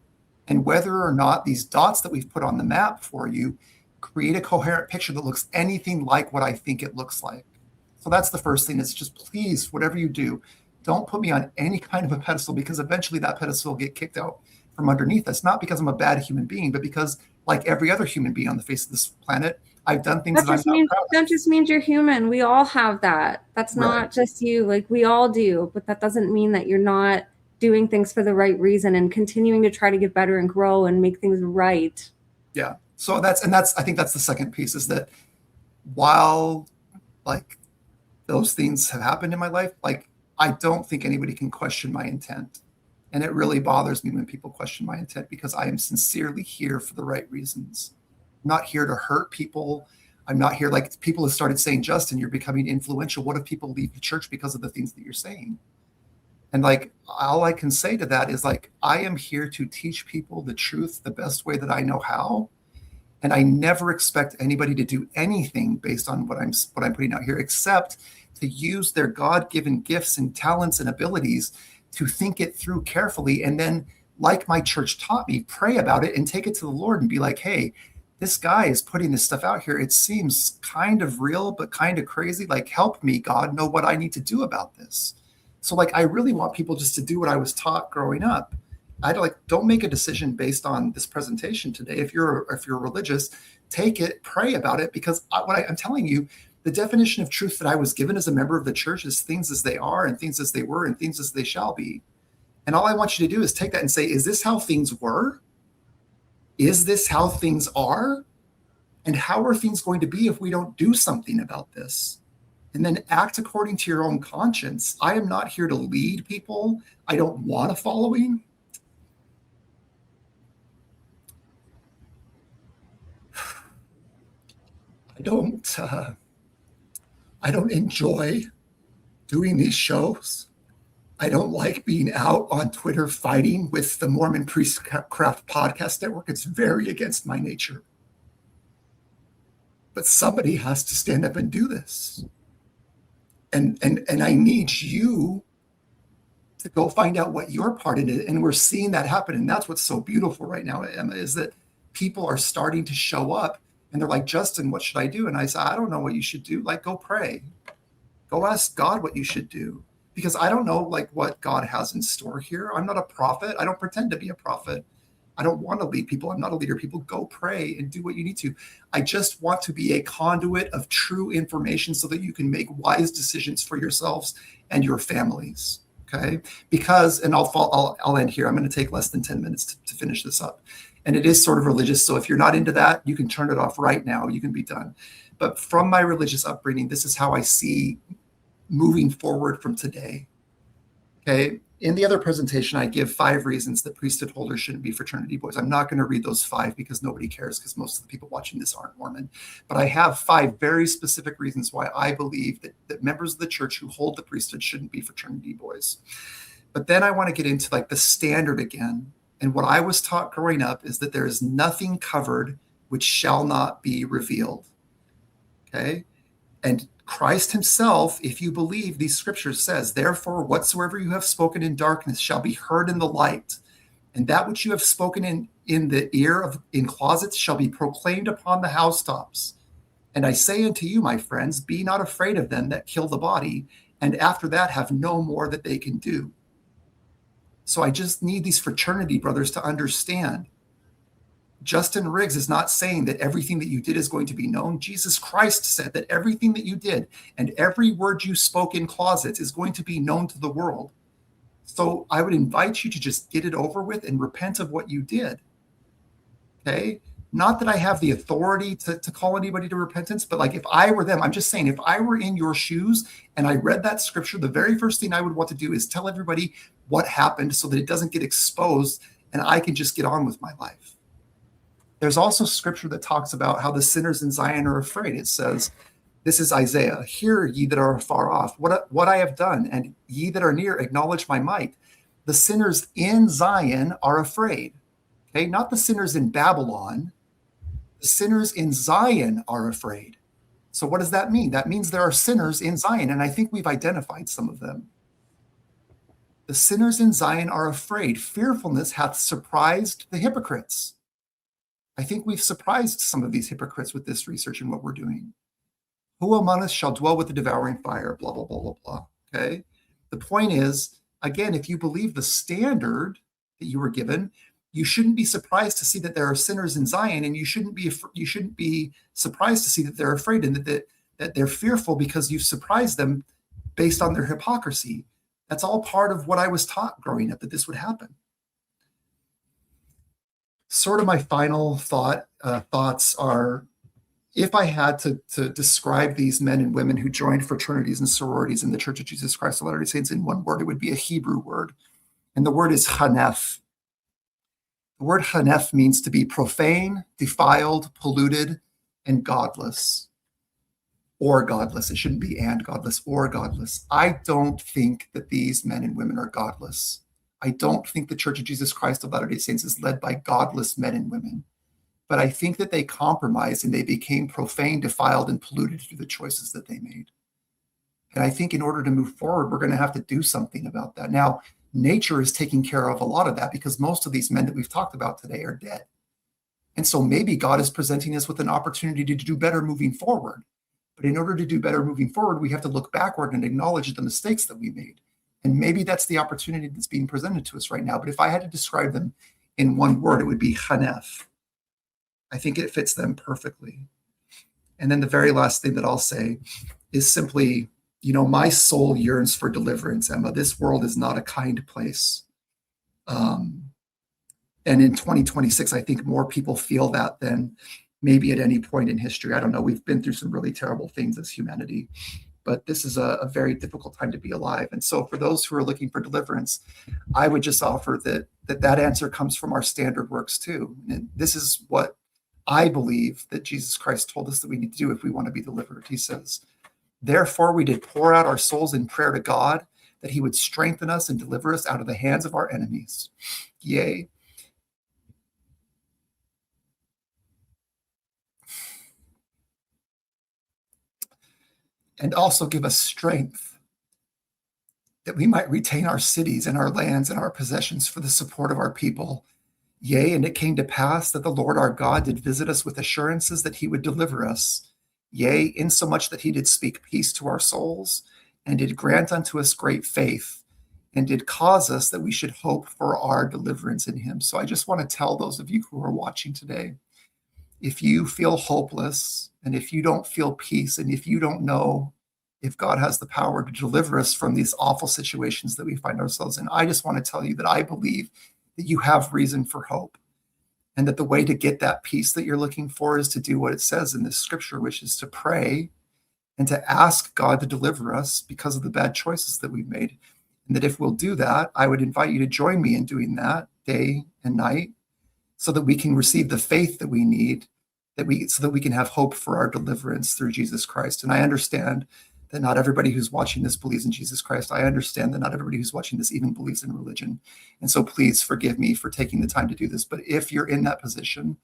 and whether or not these dots that we've put on the map for you create a coherent picture that looks anything like what I think it looks like. So that's the first thing, is just please, whatever you do, don't put me on any kind of a pedestal, because eventually that pedestal will get kicked out from underneath us. Not because I'm a bad human being, but because, like every other human being on the face of this planet, I've done things that I'm not proud of. That just means you're human. We all have that. That's not just you. Like, we all do, but that doesn't mean that you're not doing things for the right reason and continuing to try to get better and grow and make things right. Yeah. So I think that's the second piece, is that while like those things have happened in my life, like I don't think anybody can question my intent. And it really bothers me when people question my intent, because I am sincerely here for the right reasons. I'm not here to hurt people. I'm not here, like people have started saying, Justin, you're becoming influential. What if people leave the church because of the things that you're saying? And like, all I can say to that is like, I am here to teach people the truth the best way that I know how. And I never expect anybody to do anything based on what I'm putting out here, except to use their God-given gifts and talents and abilities to think it through carefully. And then, like my church taught me, pray about it and take it to the Lord and be like, hey, this guy is putting this stuff out here. It seems kind of real, but kind of crazy. Like, help me, God, know what I need to do about this. So like, I really want people just to do what I was taught growing up. Don't make a decision based on this presentation today. If you're religious, take it, pray about it, because I'm telling you, the definition of truth that I was given as a member of the church is things as they are and things as they were and things as they shall be. And all I want you to do is take that and say, is this how things were? Is this how things are? And how are things going to be if we don't do something about this? And then act according to your own conscience. I am not here to lead people. I don't want a following. I don't enjoy doing these shows. I don't like being out on Twitter fighting with the Mormon Priestcraft Podcast Network. It's very against my nature. But somebody has to stand up and do this. And I need you to go find out what your part in it. And we're seeing that happen. And that's what's so beautiful right now, Emma, is that people are starting to show up and they're like, Justin, what should I do? And I said, I don't know what you should do. Like, go pray. Go ask God what you should do. Because I don't know like what God has in store here. I'm not a prophet. I don't pretend to be a prophet. I don't want to lead people. I'm not a leader. People, go pray and do what you need to. I just want to be a conduit of true information so that you can make wise decisions for yourselves and your families. Okay? Because, and I'll end here. I'm going to take less than 10 minutes to finish this up. And it is sort of religious. So if you're not into that, you can turn it off right now. You can be done. But from my religious upbringing, this is how I see moving forward from today. Okay. In the other presentation, I give 5 reasons that priesthood holders shouldn't be fraternity boys. I'm not going to read those 5 because nobody cares, because most of the people watching this aren't Mormon. But I have 5 very specific reasons why I believe that members of the church who hold the priesthood shouldn't be fraternity boys. But then I want to get into like the standard again. And what I was taught growing up is that there is nothing covered which shall not be revealed. Okay. And Christ himself, if you believe these scriptures, says, therefore, whatsoever you have spoken in darkness shall be heard in the light. And that which you have spoken in the ear in closets shall be proclaimed upon the housetops. And I say unto you, my friends, be not afraid of them that kill the body, and after that have no more that they can do. So I just need these fraternity brothers to understand. Justin Riggs is not saying that everything that you did is going to be known. Jesus Christ said that everything that you did and every word you spoke in closets is going to be known to the world. So I would invite you to just get it over with and repent of what you did. Okay? Not that I have the authority to call anybody to repentance, but like if I were them, I'm just saying, if I were in your shoes and I read that scripture, the very first thing I would want to do is tell everybody what happened so that it doesn't get exposed and I can just get on with my life. There's also scripture that talks about how the sinners in Zion are afraid. It says, this is Isaiah, hear ye that are far off, what I have done, and ye that are near acknowledge my might. The sinners in Zion are afraid. Okay, not the sinners in Babylon. The sinners in Zion are afraid. So what does that mean? That means there are sinners in Zion, and I think we've identified some of them. The sinners in Zion are afraid. Fearfulness hath surprised the hypocrites. I think we've surprised some of these hypocrites with this research and what we're doing. Who among us shall dwell with the devouring fire? Blah, blah, blah, blah, blah. Okay. The point is, again, if you believe the standard that you were given, you shouldn't be surprised to see that there are sinners in Zion, and you shouldn't be surprised to see that they're afraid and that they're fearful because you've surprised them based on their hypocrisy. That's all part of what I was taught growing up, that this would happen. sort of my final thoughts are, if I had to describe these men and women who joined fraternities and sororities in the Church of Jesus Christ of Latter-day Saints in one word, it would be a Hebrew word. And the word is hanef. The word hanef means to be profane, defiled, polluted, and godless. Or godless. It shouldn't be and godless, or godless. I don't think that these men and women are godless. I don't think the Church of Jesus Christ of Latter-day Saints is led by godless men and women. But I think that they compromised and they became profane, defiled, and polluted through the choices that they made. And I think in order to move forward, we're going to have to do something about that. Now, nature is taking care of a lot of that because most of these men that we've talked about today are dead. And so maybe God is presenting us with an opportunity to do better moving forward. But in order to do better moving forward, we have to look backward and acknowledge the mistakes that we made. And maybe that's the opportunity that's being presented to us right now. But if I had to describe them in one word, it would be hanef. I think it fits them perfectly. And then the very last thing that I'll say is simply, my soul yearns for deliverance, Emma. This world is not a kind place. And in 2026, I think more people feel that than maybe at any point in history. I don't know. We've been through some really terrible things as humanity, but this is a very difficult time to be alive. And so for those who are looking for deliverance, I would just offer that answer comes from our standard works too. And this is what I believe that Jesus Christ told us that we need to do if we want to be delivered. He says, therefore we did pour out our souls in prayer to God, that he would strengthen us and deliver us out of the hands of our enemies. Yea, and also give us strength that we might retain our cities and our lands and our possessions for the support of our people. Yea, and it came to pass that the Lord our God did visit us with assurances that he would deliver us. Yea, insomuch that he did speak peace to our souls, and did grant unto us great faith, and did cause us that we should hope for our deliverance in him. So I just want to tell those of you who are watching today, if you feel hopeless, and if you don't feel peace, and if you don't know if God has the power to deliver us from these awful situations that we find ourselves in, I just want to tell you that I believe that you have reason for hope, and that the way to get that peace that you're looking for is to do what it says in this scripture, which is to pray and to ask God to deliver us because of the bad choices that we've made. And that if we'll do that, I would invite you to join me in doing that day and night, so that we can receive the faith that we need, so that we can have hope for our deliverance through Jesus Christ. And I understand that not everybody who's watching this believes in Jesus Christ. I understand that not everybody who's watching this even believes in religion. And so please forgive me for taking the time to do this. But if you're in that position,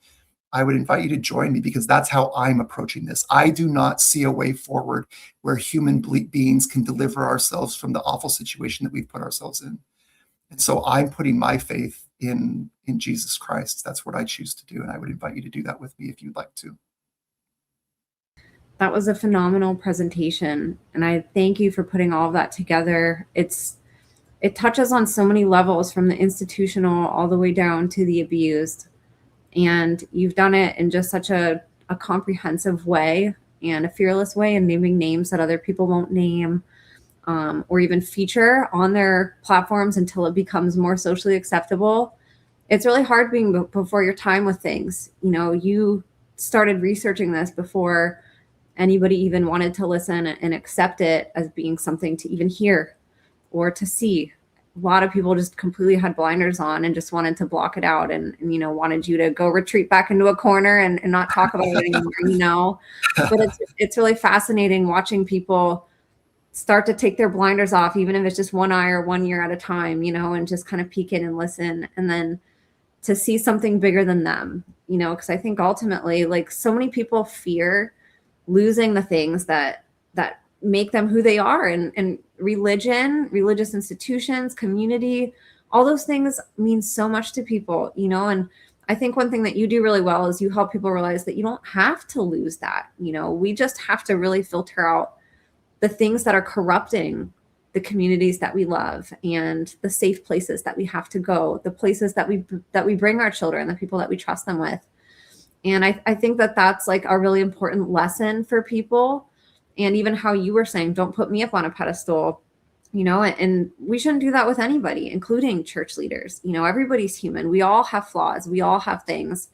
I would invite you to join me, because that's how I'm approaching this. I do not see a way forward where human beings can deliver ourselves from the awful situation that we've put ourselves in. And so I'm putting my faith in Jesus Christ. That's what I choose to do. And I would invite you to do that with me if you'd like to. That was a phenomenal presentation, and I thank you for putting all of that together. It touches on so many levels, from the institutional all the way down to the abused, and you've done it in just such a comprehensive way and a fearless way, and naming names that other people won't name or even feature on their platforms until it becomes more socially acceptable. It's really hard being before your time with things. You started researching this before anybody even wanted to listen and accept it as being something to even hear or to see. A lot of people just completely had blinders on and just wanted to block it out and wanted you to go retreat back into a corner and not talk about it anymore, But it's really fascinating watching people start to take their blinders off, even if it's just one eye or 1 year at a time, and just kind of peek in and listen, and then to see something bigger than them, because I think ultimately, like, so many people fear losing the things that make them who they are, and religion, religious institutions, community, all those things mean so much to people, and I think one thing that you do really well is you help people realize that you don't have to lose that. We just have to really filter out the things that are corrupting the communities that we love, and the safe places that we have to go, the places that we bring our children, the people that we trust them with. And I think that that's like a really important lesson for people. And even how you were saying, don't put me up on a pedestal. and we shouldn't do that with anybody, including church leaders. Everybody's human. We all have flaws. We all have things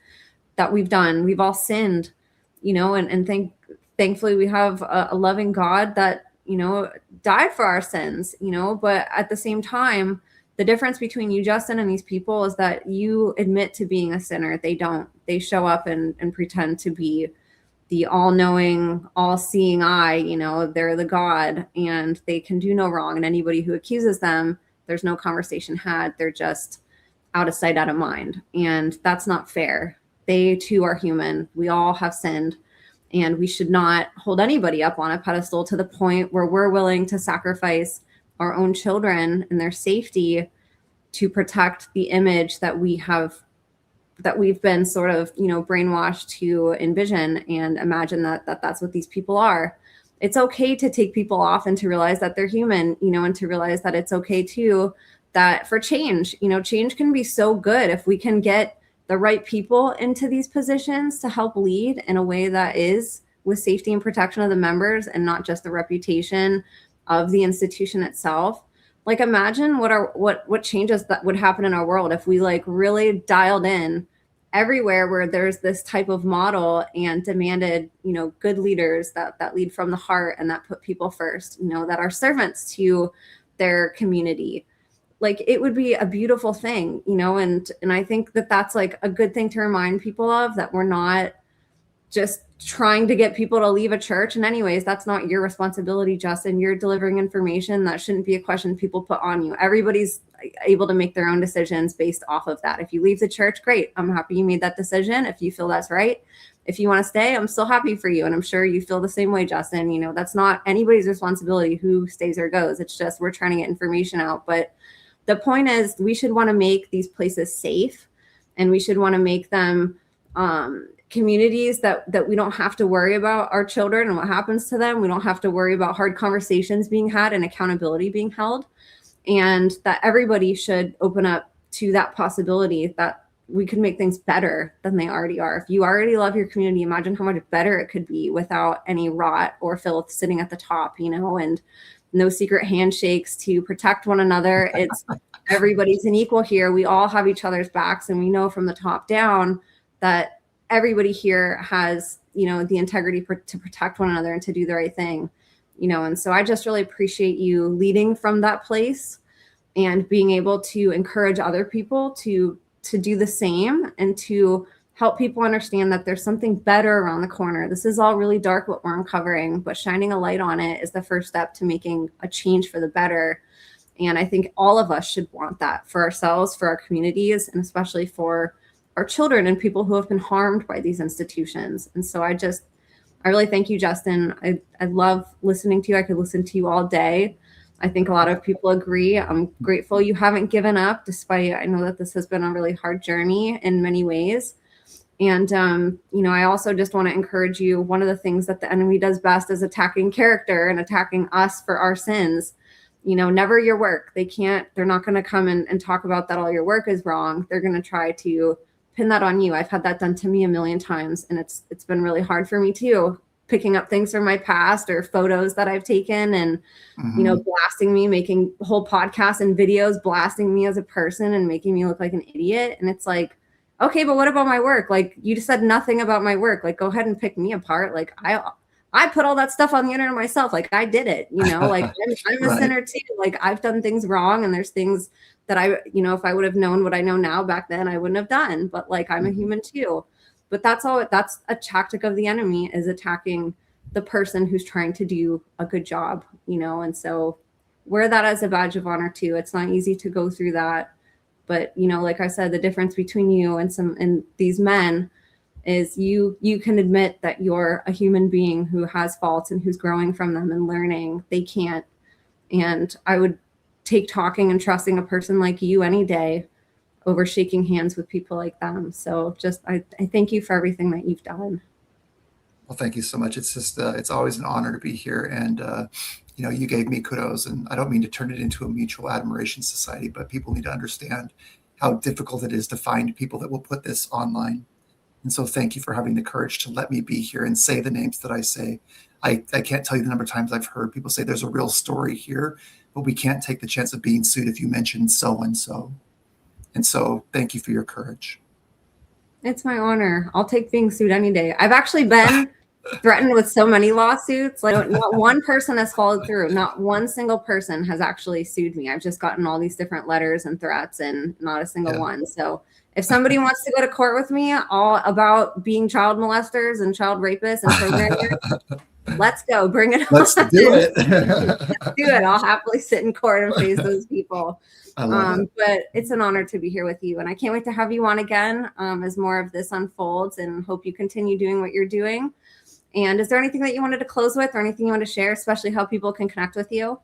that we've done. We've all sinned, and thankfully we have a loving God that, died for our sins, but at the same time, the difference between you, Justin, and these people is that you admit to being a sinner. They don't. They show up and pretend to be the all-knowing, all-seeing eye. They're the God, and they can do no wrong. And anybody who accuses them, there's no conversation had. They're just out of sight, out of mind. And that's not fair. They too are human. We all have sinned. And we should not hold anybody up on a pedestal to the point where we're willing to sacrifice our own children and their safety to protect the image that we've been sort of, brainwashed to envision and imagine that's what these people are. It's okay to take people off and to realize that they're human, and to realize that it's okay too, that for change, change can be so good if we can get the right people into these positions to help lead in a way that is with safety and protection of the members and not just the reputation of the institution itself. Like, imagine what changes that would happen in our world if we really dialed in everywhere where there's this type of model and demanded, good leaders that lead from the heart and that put people first, that are servants to their community. It would be a beautiful thing, and I think that's a good thing to remind people of, that we're not just trying to get people to leave a church. And anyways, that's not your responsibility, Justin. You're delivering information. That shouldn't be a question people put on you. Everybody's able to make their own decisions based off of that. If you leave the church, great. I'm happy you made that decision. If you feel that's right. If you want to stay, I'm still happy for you. And I'm sure you feel the same way, Justin. That's not anybody's responsibility who stays or goes. It's just we're trying to get information out. But the point is, we should want to make these places safe, and we should want to make them communities that we don't have to worry about our children and what happens to them. We don't have to worry about hard conversations being had and accountability being held, and that everybody should open up to that possibility that we could make things better than they already are. If you already love your community, imagine how much better it could be without any rot or filth sitting at the top, and no secret handshakes to protect one another. It's everybody's an equal here. We all have each other's backs, and we know from the top down that everybody here has, the integrity to protect one another and to do the right thing, and so I just really appreciate you leading from that place and being able to encourage other people to do the same and to help people understand that there's something better around the corner. This is all really dark, what we're uncovering, but shining a light on it is the first step to making a change for the better. And I think all of us should want that for ourselves, for our communities, and especially for our children and people who have been harmed by these institutions. And so I really thank you, Justin. I love listening to you. I could listen to you all day. I think a lot of people agree. I'm grateful you haven't given up, despite I know that this has been a really hard journey in many ways. And, I also just want to encourage you. One of the things that the enemy does best is attacking character and attacking us for our sins. Never your work. They're not going to come and talk about that all your work is wrong. They're going to try to pin that on you. I've had that done to me a million times, and it's been really hard for me too, picking up things from my past or photos that I've taken and, blasting me, making whole podcasts and videos, blasting me as a person and making me look like an idiot. And it's like, okay, but what about my work? You just said nothing about my work. Go ahead and pick me apart. I put all that stuff on the internet myself. I did it, I'm a Right. sinner too. I've done things wrong, and there's things that if I would have known what I know now back then, I wouldn't have done. But I'm a human too. But that's a tactic of the enemy, is attacking the person who's trying to do a good job, and so wear that as a badge of honor too. It's not easy to go through that. But, like I said, the difference between you and these men is you can admit that you're a human being who has faults and who's growing from them and learning. They can't. And I would take talking and trusting a person like you any day over shaking hands with people like them. So I thank you for everything that you've done. Well, thank you so much. It's just, it's always an honor to be here. And, you gave me kudos, and I don't mean to turn it into a mutual admiration society, but people need to understand how difficult it is to find people that will put this online. And so thank you for having the courage to let me be here and say the names that I say. I can't tell you the number of times I've heard people say there's a real story here, but we can't take the chance of being sued if you mention so-and-so. And so thank you for your courage. It's my honor. I'll take being sued any day. I've actually been threatened with so many lawsuits. Like, not one person has followed through. Not one single person has actually sued me. I've just gotten all these different letters and threats, and not a single one. So if somebody wants to go to court with me all about being child molesters and child rapists and programmers, let's go. Bring it on. Let's do it. Let's do it. I'll happily sit in court and face those people. I love it. But it's an honor to be here with you. And I can't wait to have you on again as more of this unfolds, and hope you continue doing what you're doing. And is there anything that you wanted to close with, or anything you want to share, especially how people can connect with you?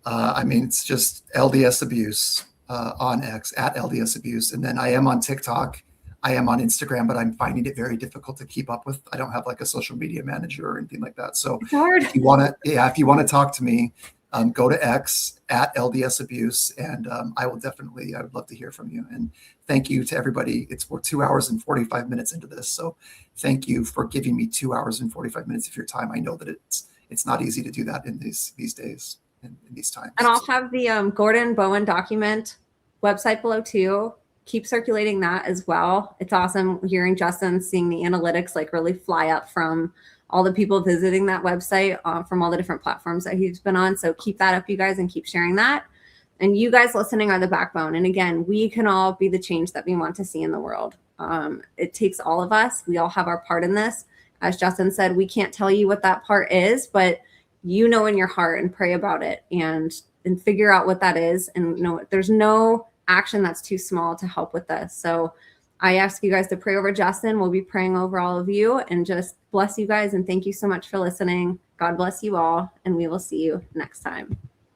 I mean, it's just LDS Abuse on X, at LDS Abuse. And then I am on TikTok. I am on Instagram, but I'm finding it very difficult to keep up with. I don't have like a social media manager or anything like that. So it's hard. if you want to talk to me, go to X at LDS Abuse, and I would love to hear from you. And thank you to everybody. We're 2 hours and 45 minutes into this. So thank you for giving me 2 hours and 45 minutes of your time. I know that it's not easy to do that in these days, in these times. And I'll have the Gordon Bowen document website below too. Keep circulating that as well. It's awesome hearing Justin, seeing the analytics like really fly up from all the people visiting that website from all the different platforms that he's been on. So keep that up, you guys, and keep sharing that. And you guys listening are the backbone. And again, we can all be the change that we want to see in the world. It takes all of us. We all have our part in this. As Justin said, we can't tell you what that part is, but you know in your heart, and pray about it and figure out what that is. And there's no action that's too small to help with this. So I ask you guys to pray over Justin. We'll be praying over all of you, and just bless you guys. And thank you so much for listening. God bless you all, and we will see you next time.